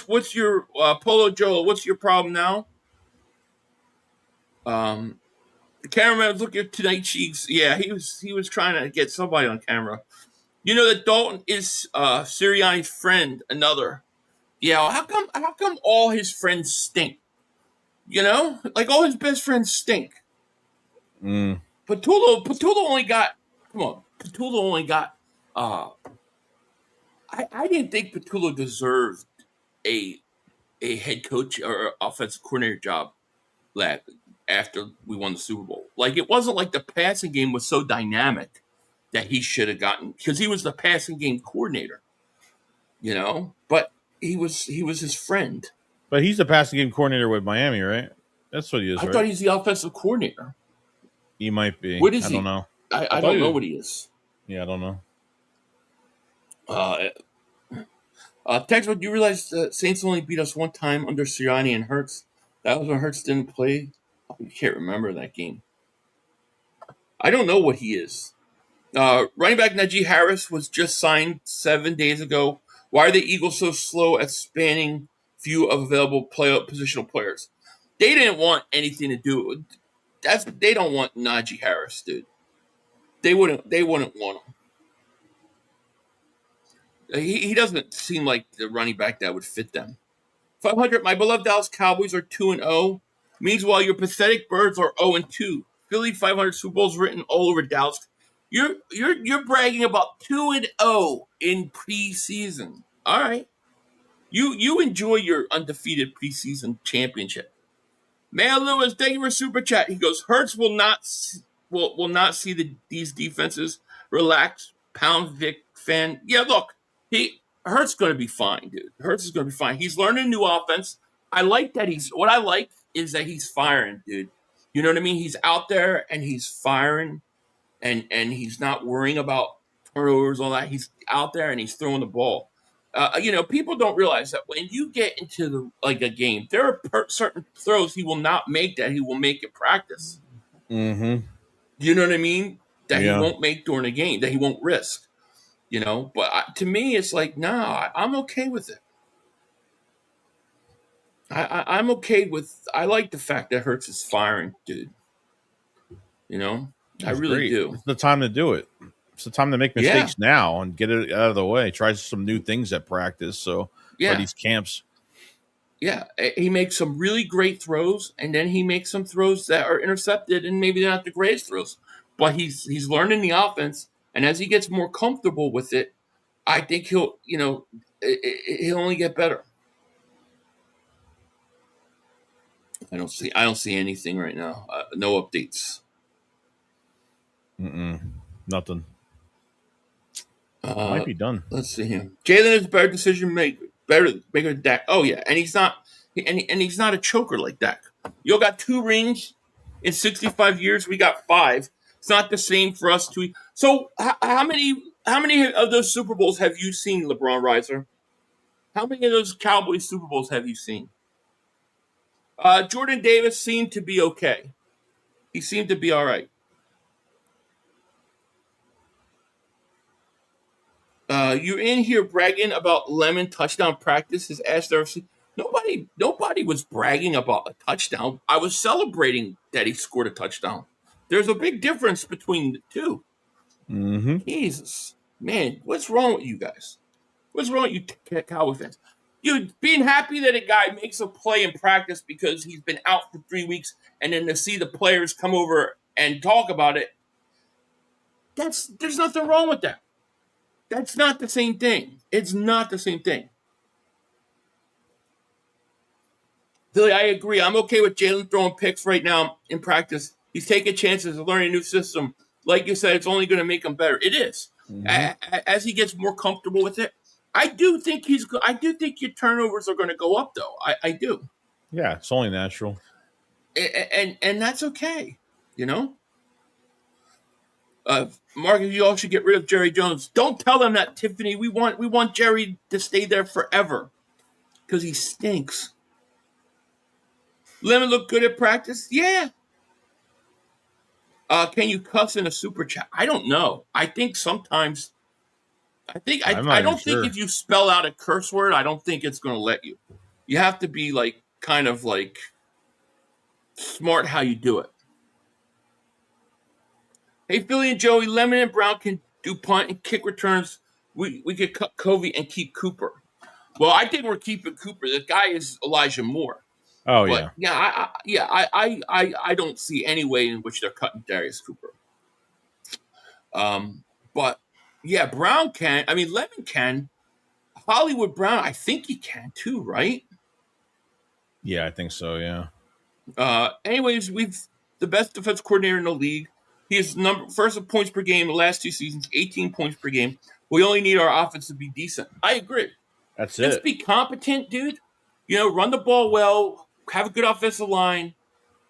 What's your Polo Joe? What's your problem now? The cameraman was looking at tonight cheeks. Yeah, he was trying to get somebody on camera. You know that Dalton is Sirianni's friend. Another. Yeah, how come all his friends stink? You know, like all his best friends stink. Patullo only got. Come on, Patullo only got. I didn't think Patullo deserved a head coach or offensive coordinator job after we won the Super Bowl. Like, it wasn't like the passing game was so dynamic that he should have gotten, because he was the passing game coordinator, you know, but he was his friend. But he's the passing game coordinator with Miami, right? That's what he is. I thought he's the offensive coordinator. He might be. What is he? I don't know. I don't know what he is. Yeah, I don't know. Tex, do you realize the Saints only beat us one time under Sirianni and Hurts? That was when Hurts didn't play. I can't remember that game. I don't know what he is. Running back Najee Harris was just signed 7 days ago. Why are the Eagles so slow at spanning view of available positional players? They didn't want anything to do with that. They don't want Najee Harris, dude. They wouldn't want him. He doesn't seem like the running back that would fit them. 500. My beloved Dallas Cowboys are 2-0. Meanwhile, your pathetic Birds are 0-2. Philly 500 Super Bowls written all over Dallas. You're bragging about 2-0 in preseason. All right, you enjoy your undefeated preseason championship. Man Lewis, thank you for super chat. He goes, Hurts will not see these defenses relax. Pound Vic fan. Yeah, look, Hurts going to be fine, dude. Hurts is going to be fine. He's learning a new offense. I like that what I like is that he's firing, dude. You know what I mean? He's out there and he's firing, and he's not worrying about turnovers, all that. He's out there and he's throwing the ball. You know, people don't realize that when you get into a game, there are certain throws he will not make that he will make in practice. Mm-hmm. You know what I mean? That he won't make during a game, that he won't risk. You know, but to me, it's like, nah, I'm okay with it. I'm okay with. I like the fact that Hurts is firing, dude. You know, I really do. It's the time to do it. It's the time to make mistakes now and get it out of the way. Try some new things at practice. So for these camps. Yeah, he makes some really great throws, and then he makes some throws that are intercepted, and maybe they're not the greatest throws. But he's learning the offense, and as he gets more comfortable with it, I think he'll only get better. I don't see anything right now. No updates. Nothing. Might be done. Let's see him. Jalen is a better decision maker than Dak. Oh yeah, and he's not a choker like Dak. You got 2 rings in 65 years. We got 5. It's not the same for us to. So how many of those Super Bowls have you seen, LeBron Riser? How many of those Cowboys Super Bowls have you seen? Jordan Davis seemed to be okay. He seemed to be all right. You're in here bragging about Lemon touchdown practices. Asked RC. Nobody was bragging about a touchdown. I was celebrating that he scored a touchdown. There's a big difference between the two. Mm-hmm. Jesus, man, what's wrong with you guys? What's wrong with you Cowboy fans? You being happy that a guy makes a play in practice because he's been out for 3 weeks, and then to see the players come over and talk about it, there's nothing wrong with that. That's not the same thing. It's not the same thing. Billy, I agree. I'm okay with Jalen throwing picks right now in practice. He's taking chances of learning a new system. Like you said, it's only going to make him better. It is. Mm-hmm. As he gets more comfortable with it, I do think your turnovers are going to go up, though. I do. Yeah, it's only natural. And that's okay, you know? Mark, you all should get rid of Jerry Jones. Don't tell them that, Tiffany. We want Jerry to stay there forever because he stinks. Lemon look good at practice? Yeah. Can you cuss in a super chat? I don't know. I think sometimes. I don't think if you spell out a curse word, I don't think it's going to let you. You have to be kind of smart how you do it. Hey, Philly and Joey, Lemon and Brown can do punt and kick returns. We could cut Covey and keep Cooper. Well, I think we're keeping Cooper. The guy is Elijah Moore. Oh, but, yeah. I don't see any way in which they're cutting Darius Cooper. But yeah, Brown can. I mean, Lemon can. Hollywood Brown, I think he can too, right? Yeah, I think so. Yeah. Anyways, we've the best defense coordinator in the league. He is first in points per game the last 2 seasons, 18 points per game. We only need our offense to be decent. I agree. That's Let's be competent, dude. Run the ball well, have a good offensive line,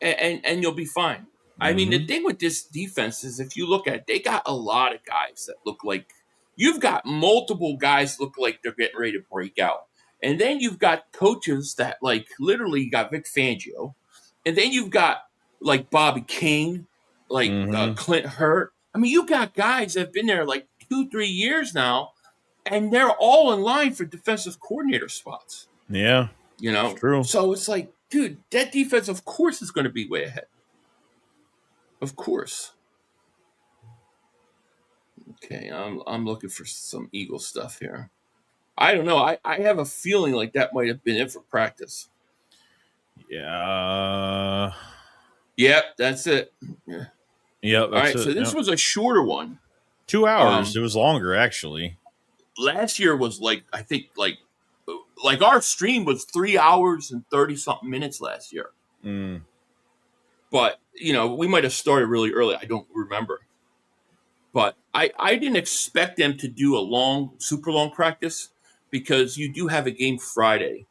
and you'll be fine. Mm-hmm. I mean, the thing with this defense is if you look at it, they got a lot of guys that look like you've got multiple guys look like they're getting ready to break out. And then you've got coaches that literally got Vic Fangio. And then you've got Bobby King, Clint Hurt. I mean, you got guys that have been there 2-3 years now, and they're all in line for defensive coordinator spots. Yeah. It's true. So it's dude, that defense, of course, is going to be way ahead. Of course. Okay, I'm looking for some Eagle stuff here. I don't know. I have a feeling that might have been it for practice. Yeah. Yep, that's it. Yeah. Yep. All right, so this was a shorter one. 2 hours. It was longer, actually. Last year was I think our stream was 3 hours and 30-something minutes last year. Mm. But, we might have started really early. I don't remember. But I didn't expect them to do a super long practice because you do have a game Friday.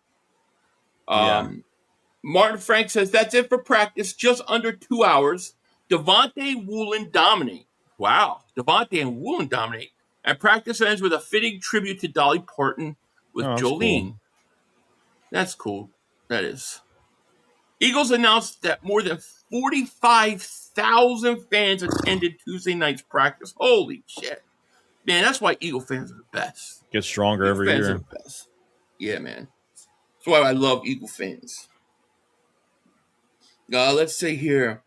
Martin Frank says, that's it for practice, just under 2 hours. Devontae Woolen dominate. Wow. Devontae and Woolen dominate. And practice ends with a fitting tribute to Dolly Parton with Jolene. Cool. That's cool. That is. Eagles announced that more than 45,000 fans attended Tuesday night's practice. Holy shit. Man, that's why Eagle fans are the best. Get stronger every year. Are the best. Yeah, man. That's why I love Eagle fans. Let's see here.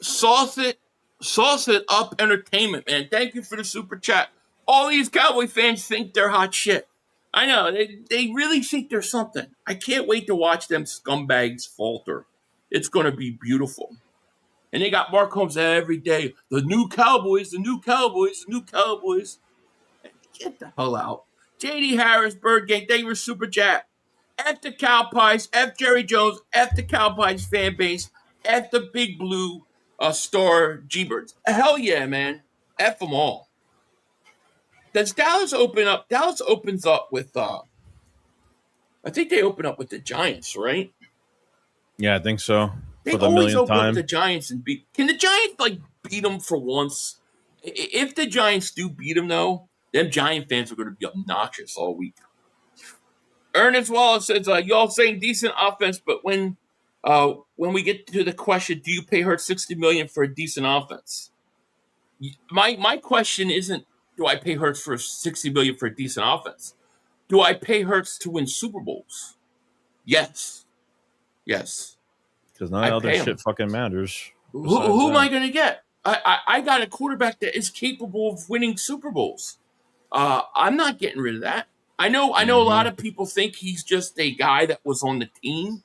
Sauce It Up Entertainment, man. Thank you for the super chat. All these Cowboy fans think they're hot shit. I know. They really think they're something. I can't wait to watch them scumbags falter. It's going to be beautiful. And they got Mark Holmes every day. The new Cowboys, the new Cowboys, the new Cowboys. Get the hell out. J.D. Harris, Bird Gang, thank you for super chat. F the Cow Pies, F Jerry Jones, F the Cow Pies fan base, F the Big Blue Star G-Birds. Hell yeah, man. F them all. Does Dallas open up? Dallas opens up with, I think they open up with the Giants, right? Yeah, I think so. They for the always open time. up with the Giants and beat. Can the Giants, beat them for once? If the Giants do beat them, though, them Giant fans are going to be obnoxious all week. Ernest Wallace says, y'all saying decent offense, but when we get to the question, do you pay her $60 million for a decent offense? My question isn't, do I pay Hurts for $60 million for a decent offense? Do I pay Hurts to win Super Bowls? Yes. Because none I of other pay him. shit fucking matters. Who am I going to get? I got a quarterback that is capable of winning Super Bowls. I'm not getting rid of that. I know a lot of people think he's just a guy that was on the team.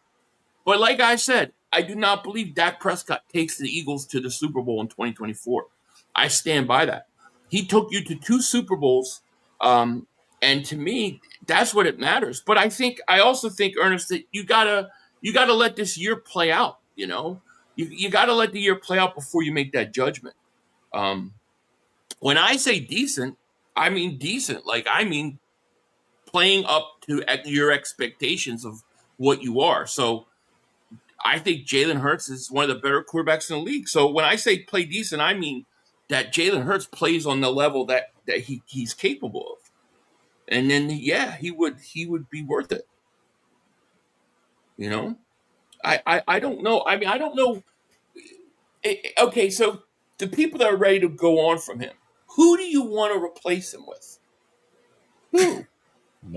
But like I said, I do not believe Dak Prescott takes the Eagles to the Super Bowl in 2024. I stand by that. He took you to 2 Super Bowls, and to me, that's what it matters. But I also think, Ernest, that you gotta let this year play out. You know, you gotta let the year play out before you make that judgment. When I say decent, I mean decent. Like, I mean playing up to your expectations of what you are. So I think Jalen Hurts is one of the better quarterbacks in the league. So when I say play decent, I mean that Jalen Hurts plays on the level that he's capable of. And then, yeah, he would be worth it. You know? I don't know. I mean, I don't know. Okay, so the people that are ready to go on from him, who do you want to replace him with? Who?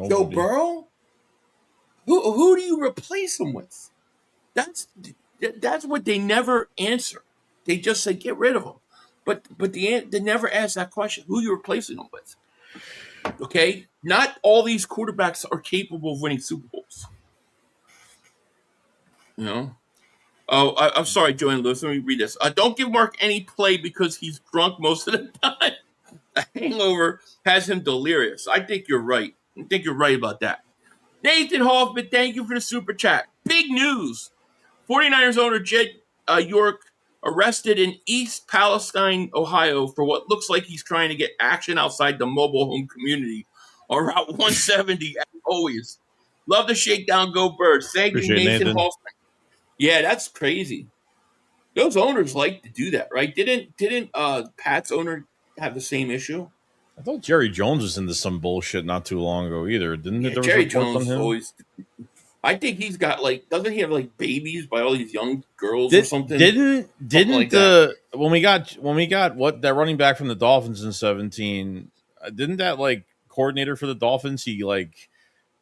Joe Burrow? Who do you replace him with? That's what they never answer. They just say get rid of him, but they never ask that question. Who are you replacing him with? Okay, not all these quarterbacks are capable of winning Super Bowls. You know. Oh, I'm sorry, Joanne Lewis. Let me read this. Don't give Mark any play because he's drunk most of the time. A hangover has him delirious. I think you're right. I think you're right about that. Nathan Hoffman, thank you for the super chat. Big news. 49ers owner Jed York arrested in East Palestine, Ohio for what looks like he's trying to get action outside the mobile home community on Route 170, as always. Love the shakedown, go Birds. Thank you, Nathan Hoffman. Yeah, that's crazy. Those owners like to do that, right? Didn't Pat's owner have the same issue? I thought Jerry Jones was into some bullshit not too long ago either. Didn't there Jerry Jones always... I think he's got doesn't he have babies by all these young girls or something? Didn't when we got what that running back from the Dolphins in 2017? Didn't that coordinator for the Dolphins? He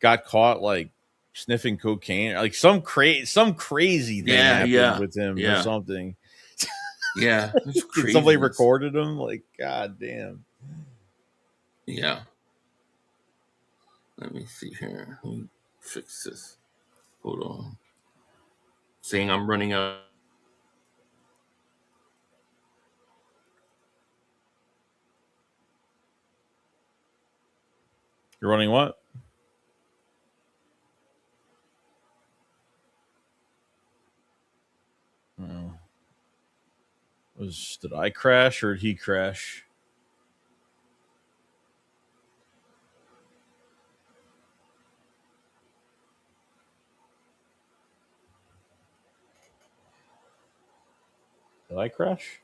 got caught sniffing cocaine, some crazy thing happened with him or something. Yeah, that's crazy. Somebody recorded him. God damn. Yeah. Let me see here. Let me fix this. Hold on. Saying I'm running out. You're running what? Oh. Did I crash or did he crash? Did I crash?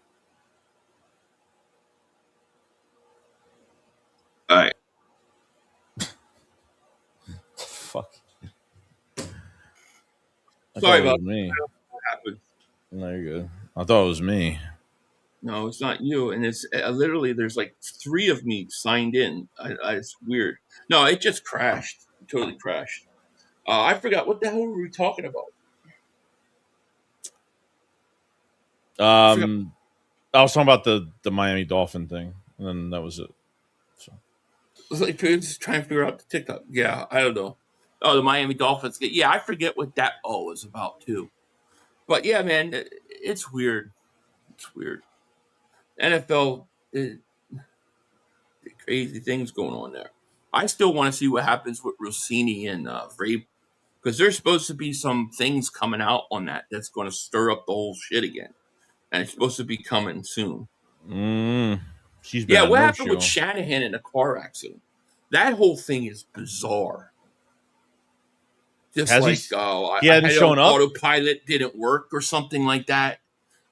All right. Fuck. Sorry about me. What happened? No, you're good. I thought it was me. No, it's not you. And it's literally there's 3 of me signed in. It's weird. No, it just crashed. It totally crashed. I forgot what the hell were we talking about. I was talking about the Miami Dolphin thing, and then that was it. So it's just trying to figure out the TikTok. Yeah, I don't know. Oh, the Miami Dolphins. Yeah, I forget what that was about too. But yeah, man, it's weird. It's weird. NFL, crazy things going on there. I still want to see what happens with Rossini and Vrabel, because there's supposed to be some things coming out on that's going to stir up the whole shit again. And it's supposed to be coming soon. What happened with Shanahan in a car accident? That whole thing is bizarre. Just he hadn't shown up. Autopilot didn't work or something like that.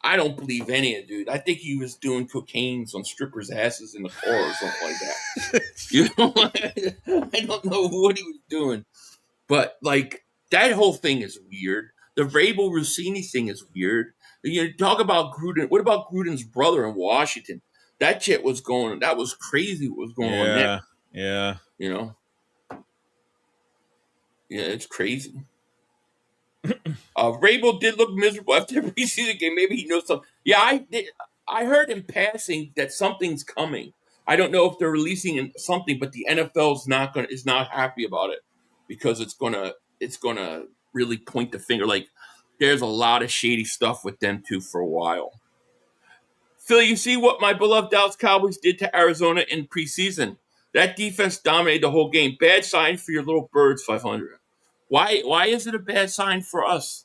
I don't believe any of it, dude. I think he was doing cocaines on strippers' asses in the car or something like that. I don't know what he was doing. But like that whole thing is weird. The Vrabel Rossini thing is weird. You talk about Gruden. What about Gruden's brother in Washington? That shit was going. That was crazy. What was going on there? Yeah. You know. Yeah, it's crazy. Vrabel did look miserable after the preseason game. Maybe he knows something. Yeah, I did. I heard in passing that something's coming. I don't know if they're releasing something, but the NFL's is not happy about it because it's gonna really point the finger. Like there's a lot of shady stuff with them too for a while. Phil, you see what my beloved Dallas Cowboys did to Arizona in preseason? That defense dominated the whole game. Bad sign for your little birds, 500. Why is it a bad sign for us?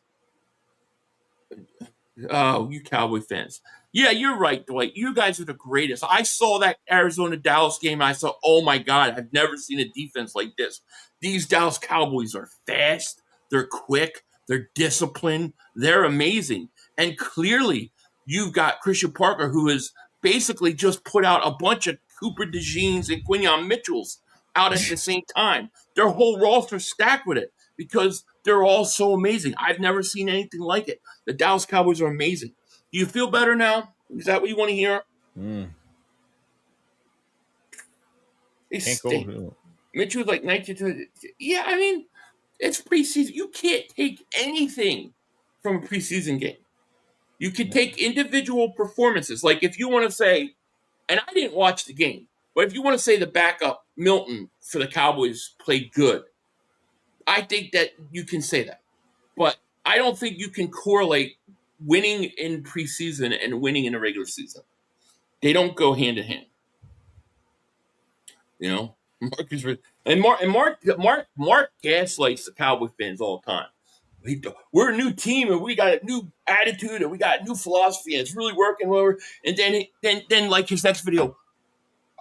Oh, you Cowboy fans. Yeah, you're right, Dwight. You guys are the greatest. I saw that Arizona Dallas game. I saw, oh my God, I've never seen a defense like this. These Dallas Cowboys are fast, they're quick, they're disciplined, they're amazing. And clearly, you've got Christian Parker, who has basically just put out a bunch of Cooper DeJeans and Quinion Mitchells out at the same time. Their whole roster stacked with it because they're all so amazing. I've never seen anything like it. The Dallas Cowboys are amazing. Do you feel better now? Is that what you want to hear? They stink. Mitchell was like 19. Yeah, I mean, it's preseason. You can't take anything from a preseason game. You can take individual performances. Like if you want to say, and I didn't watch the game, but if you want to say the backup, Milton, for the Cowboys played good, I think that you can say that. But I don't think you can correlate winning in preseason and winning in a regular season. They don't go hand in hand. You know, Mark gaslights the Cowboy fans all the time. We're a new team and we got a new attitude and we got a new philosophy and it's really working. Whatever. And then like his next video,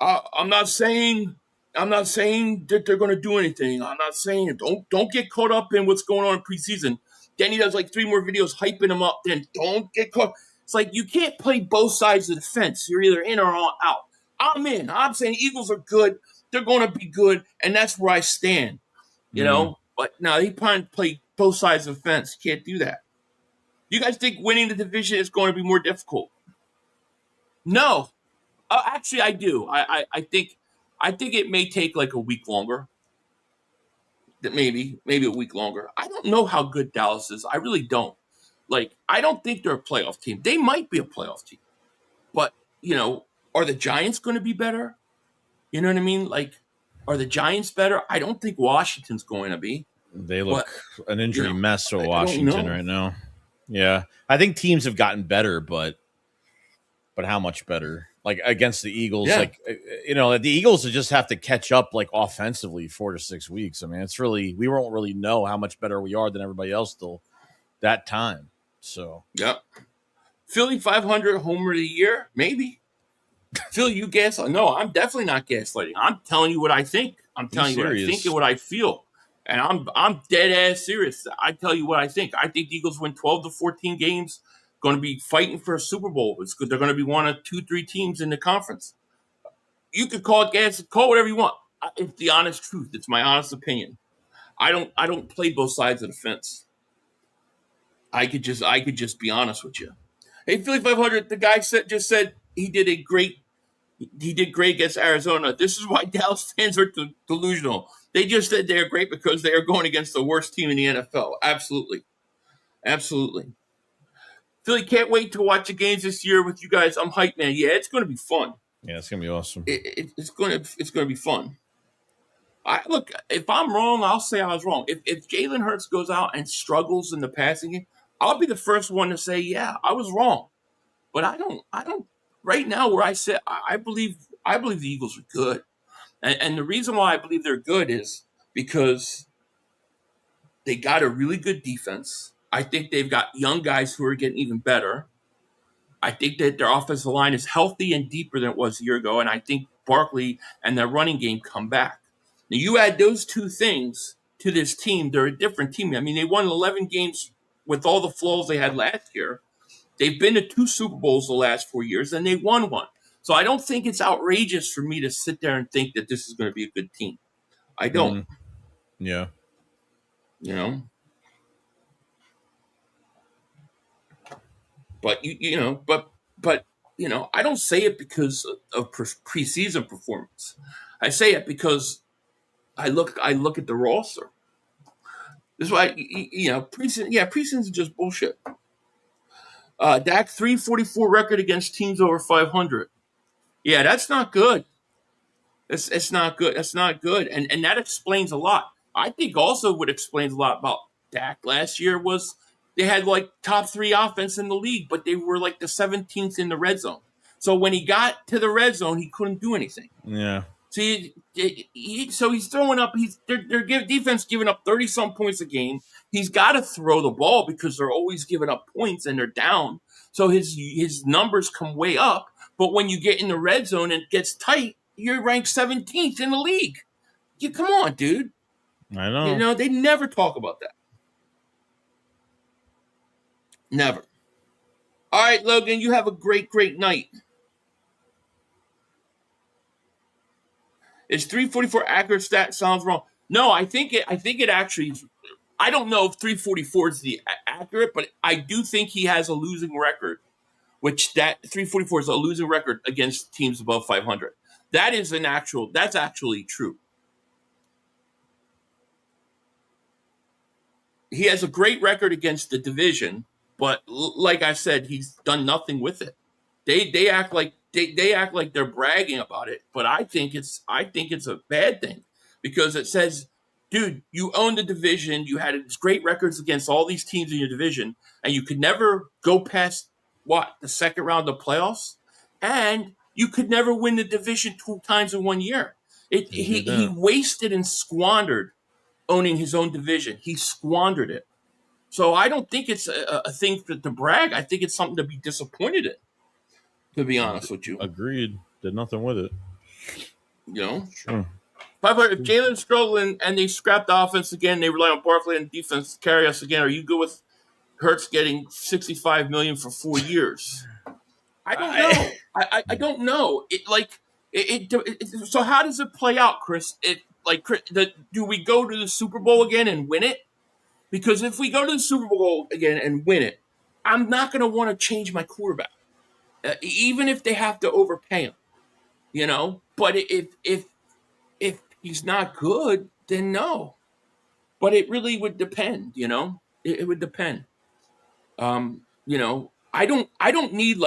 I'm not saying that they're going to do anything. I'm not saying it. Don't get caught up in what's going on in preseason. Then he does like 3 more videos hyping him up. Then don't get caught. It's like you can't play both sides of the fence. You're either in or out. I'm in. I'm saying Eagles are good. They're going to be good, and that's where I stand. You know. But no, he play both sides of the fence. You can't do that. You guys think winning the division is going to be more difficult? No. Actually, I do. I think it may take like a week longer. Maybe a week longer. I don't know how good Dallas is. I really don't. Like, I don't think they're a playoff team. They might be a playoff team. But, you know, are the Giants going to be better? You know what I mean? Like, are the Giants better? I don't think Washington's going to be. They look an injury mess for Washington right now. Yeah. I think teams have gotten better, but how much better? Like against the Eagles, like, you know, the Eagles just have to catch up like offensively 4 to 6 weeks. I mean, it's really, we won't really know how much better we are than everybody else till that time. So, yep. Philly 500 homer of the year, maybe. Phil, you gaslight? No, I'm definitely not gaslighting. I'm telling you what I think. I'm telling you what I think and what I feel, and I'm dead ass serious. I tell you what I think. I think the Eagles win 12 to 14 games. Going to be fighting for a Super Bowl. It's good. They're going to be one of 2-3 teams in the conference. You could call it gas, call whatever you want. It's the honest truth. It's my honest opinion. I don't play both sides of the fence. I could just be honest with you. Hey, Philly 500. The guy just said he did great against Arizona. This is why Dallas fans are delusional. They just said they're great because they are going against the worst team in the NFL. Absolutely. Philly, can't wait to watch the games this year with you guys. I'm hyped, man. Yeah, it's going to be fun. Yeah, it's going to be awesome. It's going to be fun. Look, if I'm wrong, I'll say I was wrong. If Jalen Hurts goes out and struggles in the passing game, I'll be the first one to say, yeah, I was wrong. But I don't. Right now, where I sit, I believe the Eagles are good, and the reason why I believe they're good is because they got a really good defense. I think they've got young guys who are getting even better. I think that their offensive line is healthy and deeper than it was a year ago, and I think Barkley and their running game come back. Now, you add those two things to this team, they're a different team. I mean, they won 11 games with all the flaws they had last year. They've been to 2 Super Bowls the last 4 years, and they won one. So I don't think it's outrageous for me to sit there and think that this is going to be a good team. I don't. Yeah. You know, but I don't say it because of preseason performance. I say it because I look at the roster. This is why preseason. Yeah, preseason is just bullshit. Dak 344 record against teams over 500. Yeah, that's not good. It's not good. That's not good, and that explains a lot. I think also what explains a lot about Dak last year was they had like top 3 offense in the league, but they were like the 17th in the red zone. So when he got to the red zone, he couldn't do anything. Yeah. See, so he's throwing up. They're defense giving up 30-some points a game. He's got to throw the ball because they're always giving up points and they're down. So his numbers come way up. But when you get in the red zone and it gets tight, you're ranked 17th in the league. Come on, dude. I know. They never talk about that. Never. All right, Logan, you have a great, great night. Is 344 accurate stat? Sounds wrong. No, I think it actually. I don't know if 344 is the accurate, but I do think he has a losing record, which that 344 is a losing record against teams above 500. That's actually true. He has a great record against the division, but like I said, he's done nothing with it. They act like they're bragging about it, but I think it's a bad thing because it says, dude, you own the division, you had great records against all these teams in your division, and you could never go past the second round of playoffs, and you could never win the division 2 times in 1 year. He wasted and squandered owning his own division. He squandered it. So I don't think it's a thing to brag. I think it's something to be disappointed in, to be honest with you. Agreed. Did nothing with it. Sure. If Jalen's struggling and they scrap the offense again, they rely on Barkley and defense to carry us again, are you good with Hurts getting $65 million for 4 years? I don't know. I don't know. So how does it play out, Chris? Do we go to the Super Bowl again and win it? Because if we go to the Super Bowl again and win it, I'm not going to want to change my quarterback, even if they have to overpay him. But if he's not good, then no. But it really would depend. It would depend. I don't need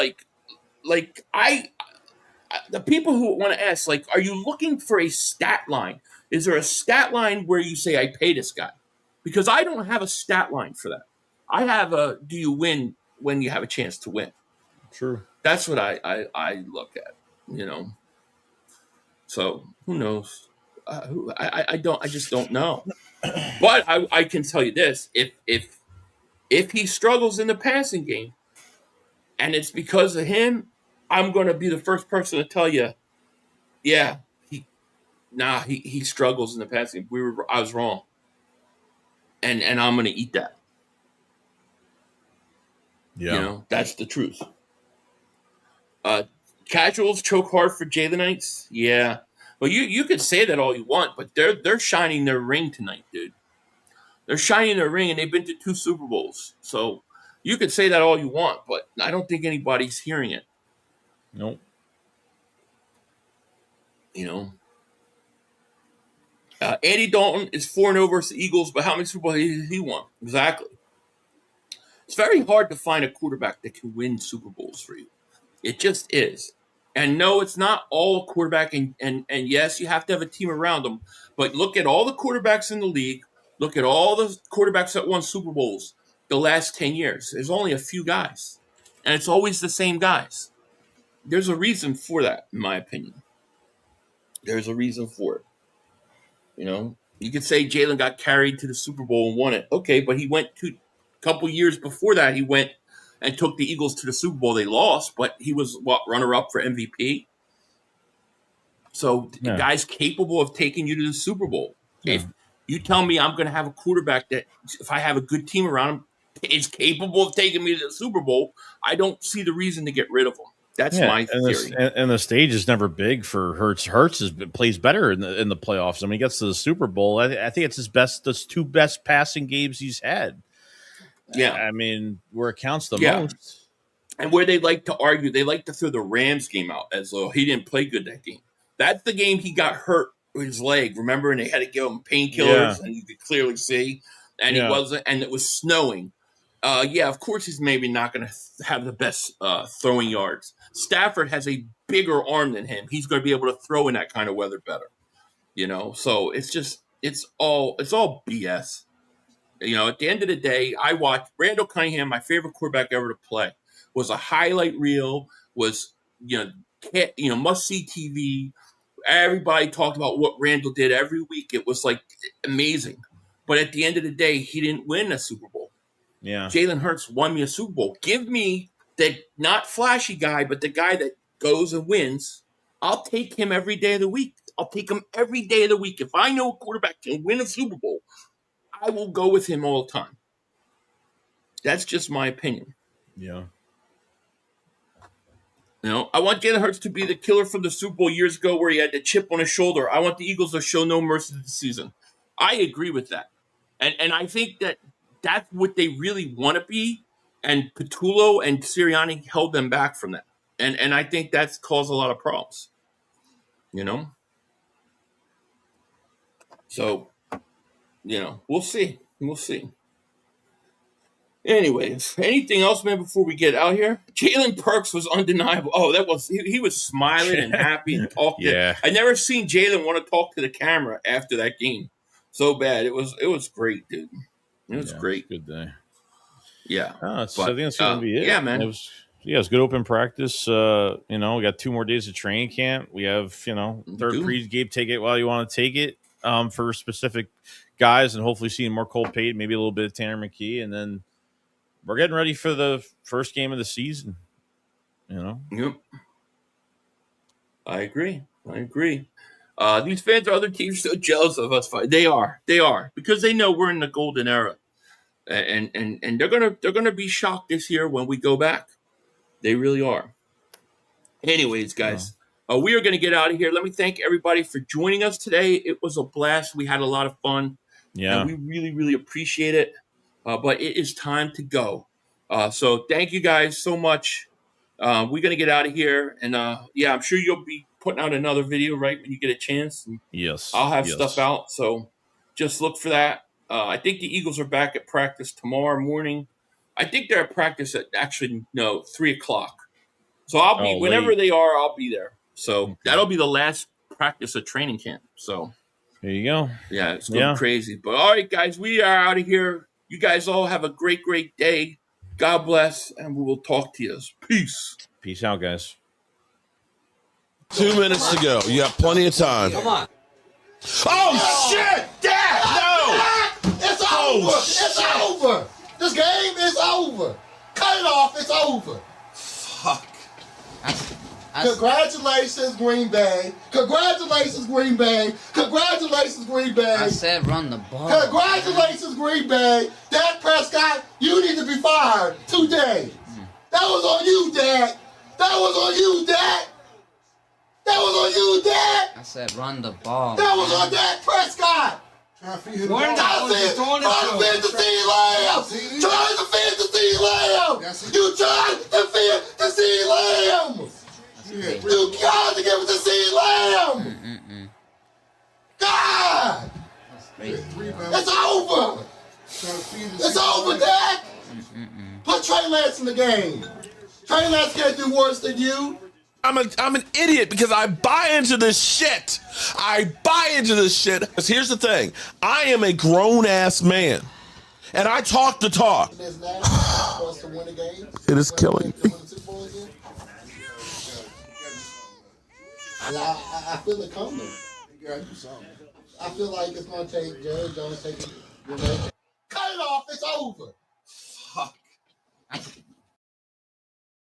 the people who want to ask, are you looking for a stat line? Is there a stat line where you say, I pay this guy? Because I don't have a stat line for that. I have do you win when you have a chance to win? True. That's what I look at, So who knows? I just don't know. But I can tell you this: if he struggles in the passing game, and it's because of him, I'm going to be the first person to tell you, yeah, he struggles in the passing. I was wrong, and I'm going to eat that. Yeah, that's the truth. Casuals choke hard for Jalenites. Yeah, well, you could say that all you want, but they're shining their ring tonight, dude. They're shining their ring, and they've been to 2 Super Bowls. So you could say that all you want, but I don't think anybody's hearing it. Nope. Andy Dalton is 4-0 versus the Eagles, but how many Super Bowls has he won? Exactly. It's very hard to find a quarterback that can win Super Bowls for you. It just is. And no, it's not all a quarterback, and yes, you have to have a team around them. But look at all the quarterbacks in the league. Look at all the quarterbacks that won Super Bowls the last 10 years. There's only a few guys. And it's always the same guys. There's a reason for that, in my opinion. There's a reason for it. You could say Jalen got carried to the Super Bowl and won it. Okay, but he went a couple years before that. He went and took the Eagles to the Super Bowl. They lost, but he was runner-up for MVP. So the guy's capable of taking you to the Super Bowl. Yeah. If you tell me I'm going to have a quarterback that, if I have a good team around him, is capable of taking me to the Super Bowl, I don't see the reason to get rid of him. That's my theory. And the stage is never big for Hurts. Plays better in the playoffs. I mean, he gets to the Super Bowl. I think it's his two best passing games he's had. Yeah. I mean, where it counts the Yeah. most. And where they like to argue, they like to throw the Rams game out as though he didn't play good that game. That's the game he got hurt with his leg, remember? And they had to give him painkillers, and you could clearly see. And he wasn't, and it was snowing. Of course he's maybe not going to have the best throwing yards. Stafford has a bigger arm than him. He's going to be able to throw in that kind of weather better. So it's all BS. At the end of the day, I watched Randall Cunningham, my favorite quarterback ever to play, was a highlight reel, was must see TV. Everybody talked about what Randall did every week. It was like amazing. But at the end of the day, he didn't win a Super Bowl. Yeah. Jalen Hurts won me a Super Bowl. Give me the not flashy guy, but the guy that goes and wins. I'll take him every day of the week. I'll take him every day of the week. If I know a quarterback can win a Super Bowl, I will go with him all the time. That's just my opinion. Yeah. I want Jalen Hurts to be the killer from the Super Bowl years ago where he had the chip on his shoulder. I want the Eagles to show no mercy this season. I agree with that. And I think that's what they really want to be. And Patullo and Sirianni held them back from that. And I think that's caused a lot of problems. So, we'll see. We'll see. Anyways, anything else, man, before we get out here? Jalen Perks was undeniable. Oh, he was smiling and happy and talking. Yeah. I never seen Jalen want to talk to the camera after that game. So bad. It was great, dude. It was great. Good day. Yeah. I think that's going to be it. Yeah, man. It was good open practice. We got 2 more days of training camp. We have, third pre-game ticket while you want to take it for specific guys, and hopefully seeing more Cole Payton, maybe a little bit of Tanner McKee, and then we're getting ready for the first game of the season. Yep. I agree. These fans of other teams so jealous of us. They are because they know we're in the golden era, and they're gonna be shocked this year when we go back. They really are. Anyways, guys, we are gonna get out of here. Let me thank everybody for joining us today. It was a blast. We had a lot of fun. Yeah, and we really, really appreciate it. But it is time to go. So thank you guys so much. We're going to get out of here. And, I'm sure you'll be putting out another video, right, when you get a chance. And yes. I'll have stuff out. So just look for that. I think the Eagles are back at practice tomorrow morning. I think they're at practice at 3 o'clock. So I'll be, whenever they are, I'll be there. So that'll be the last practice of training camp. So there you go. Yeah, it's going to be crazy. But all right, guys, we are out of here. You guys all have a great, great day. God bless, and we will talk to you. Peace. Peace out, guys. 2 minutes to go. You got plenty of time. Come on. Oh, shit! Dad! No! It's over! It's over! This game is over! Cut it off, it's over! Fuck. Congratulations, Green Bay. Congratulations, Green Bay. Congratulations, Green Bay. I said run the ball. Congratulations, Green Bay. Dak Prescott, you need to be fired today. That was on you, Dak. That was on you, Dak. That was on you, Dak. I said run the ball. That was on Dak Prescott. Trying to defend the CeeDee Lamb. Trying to defend the CeeDee Lamb. You trying to defend the CeeDee Lamb. You got to give it to CeeDee Lamb. God. It's over. It's over, Dak. Put Trey Lance in the game. Trey Lance can't do worse than you. I'm an idiot because I buy into this shit. Because here's the thing. I am a grown-ass man. And I talk the talk. It is killing me. I feel it coming. I feel like it's going to take Jerry Jones taking. Cut it off. It's over.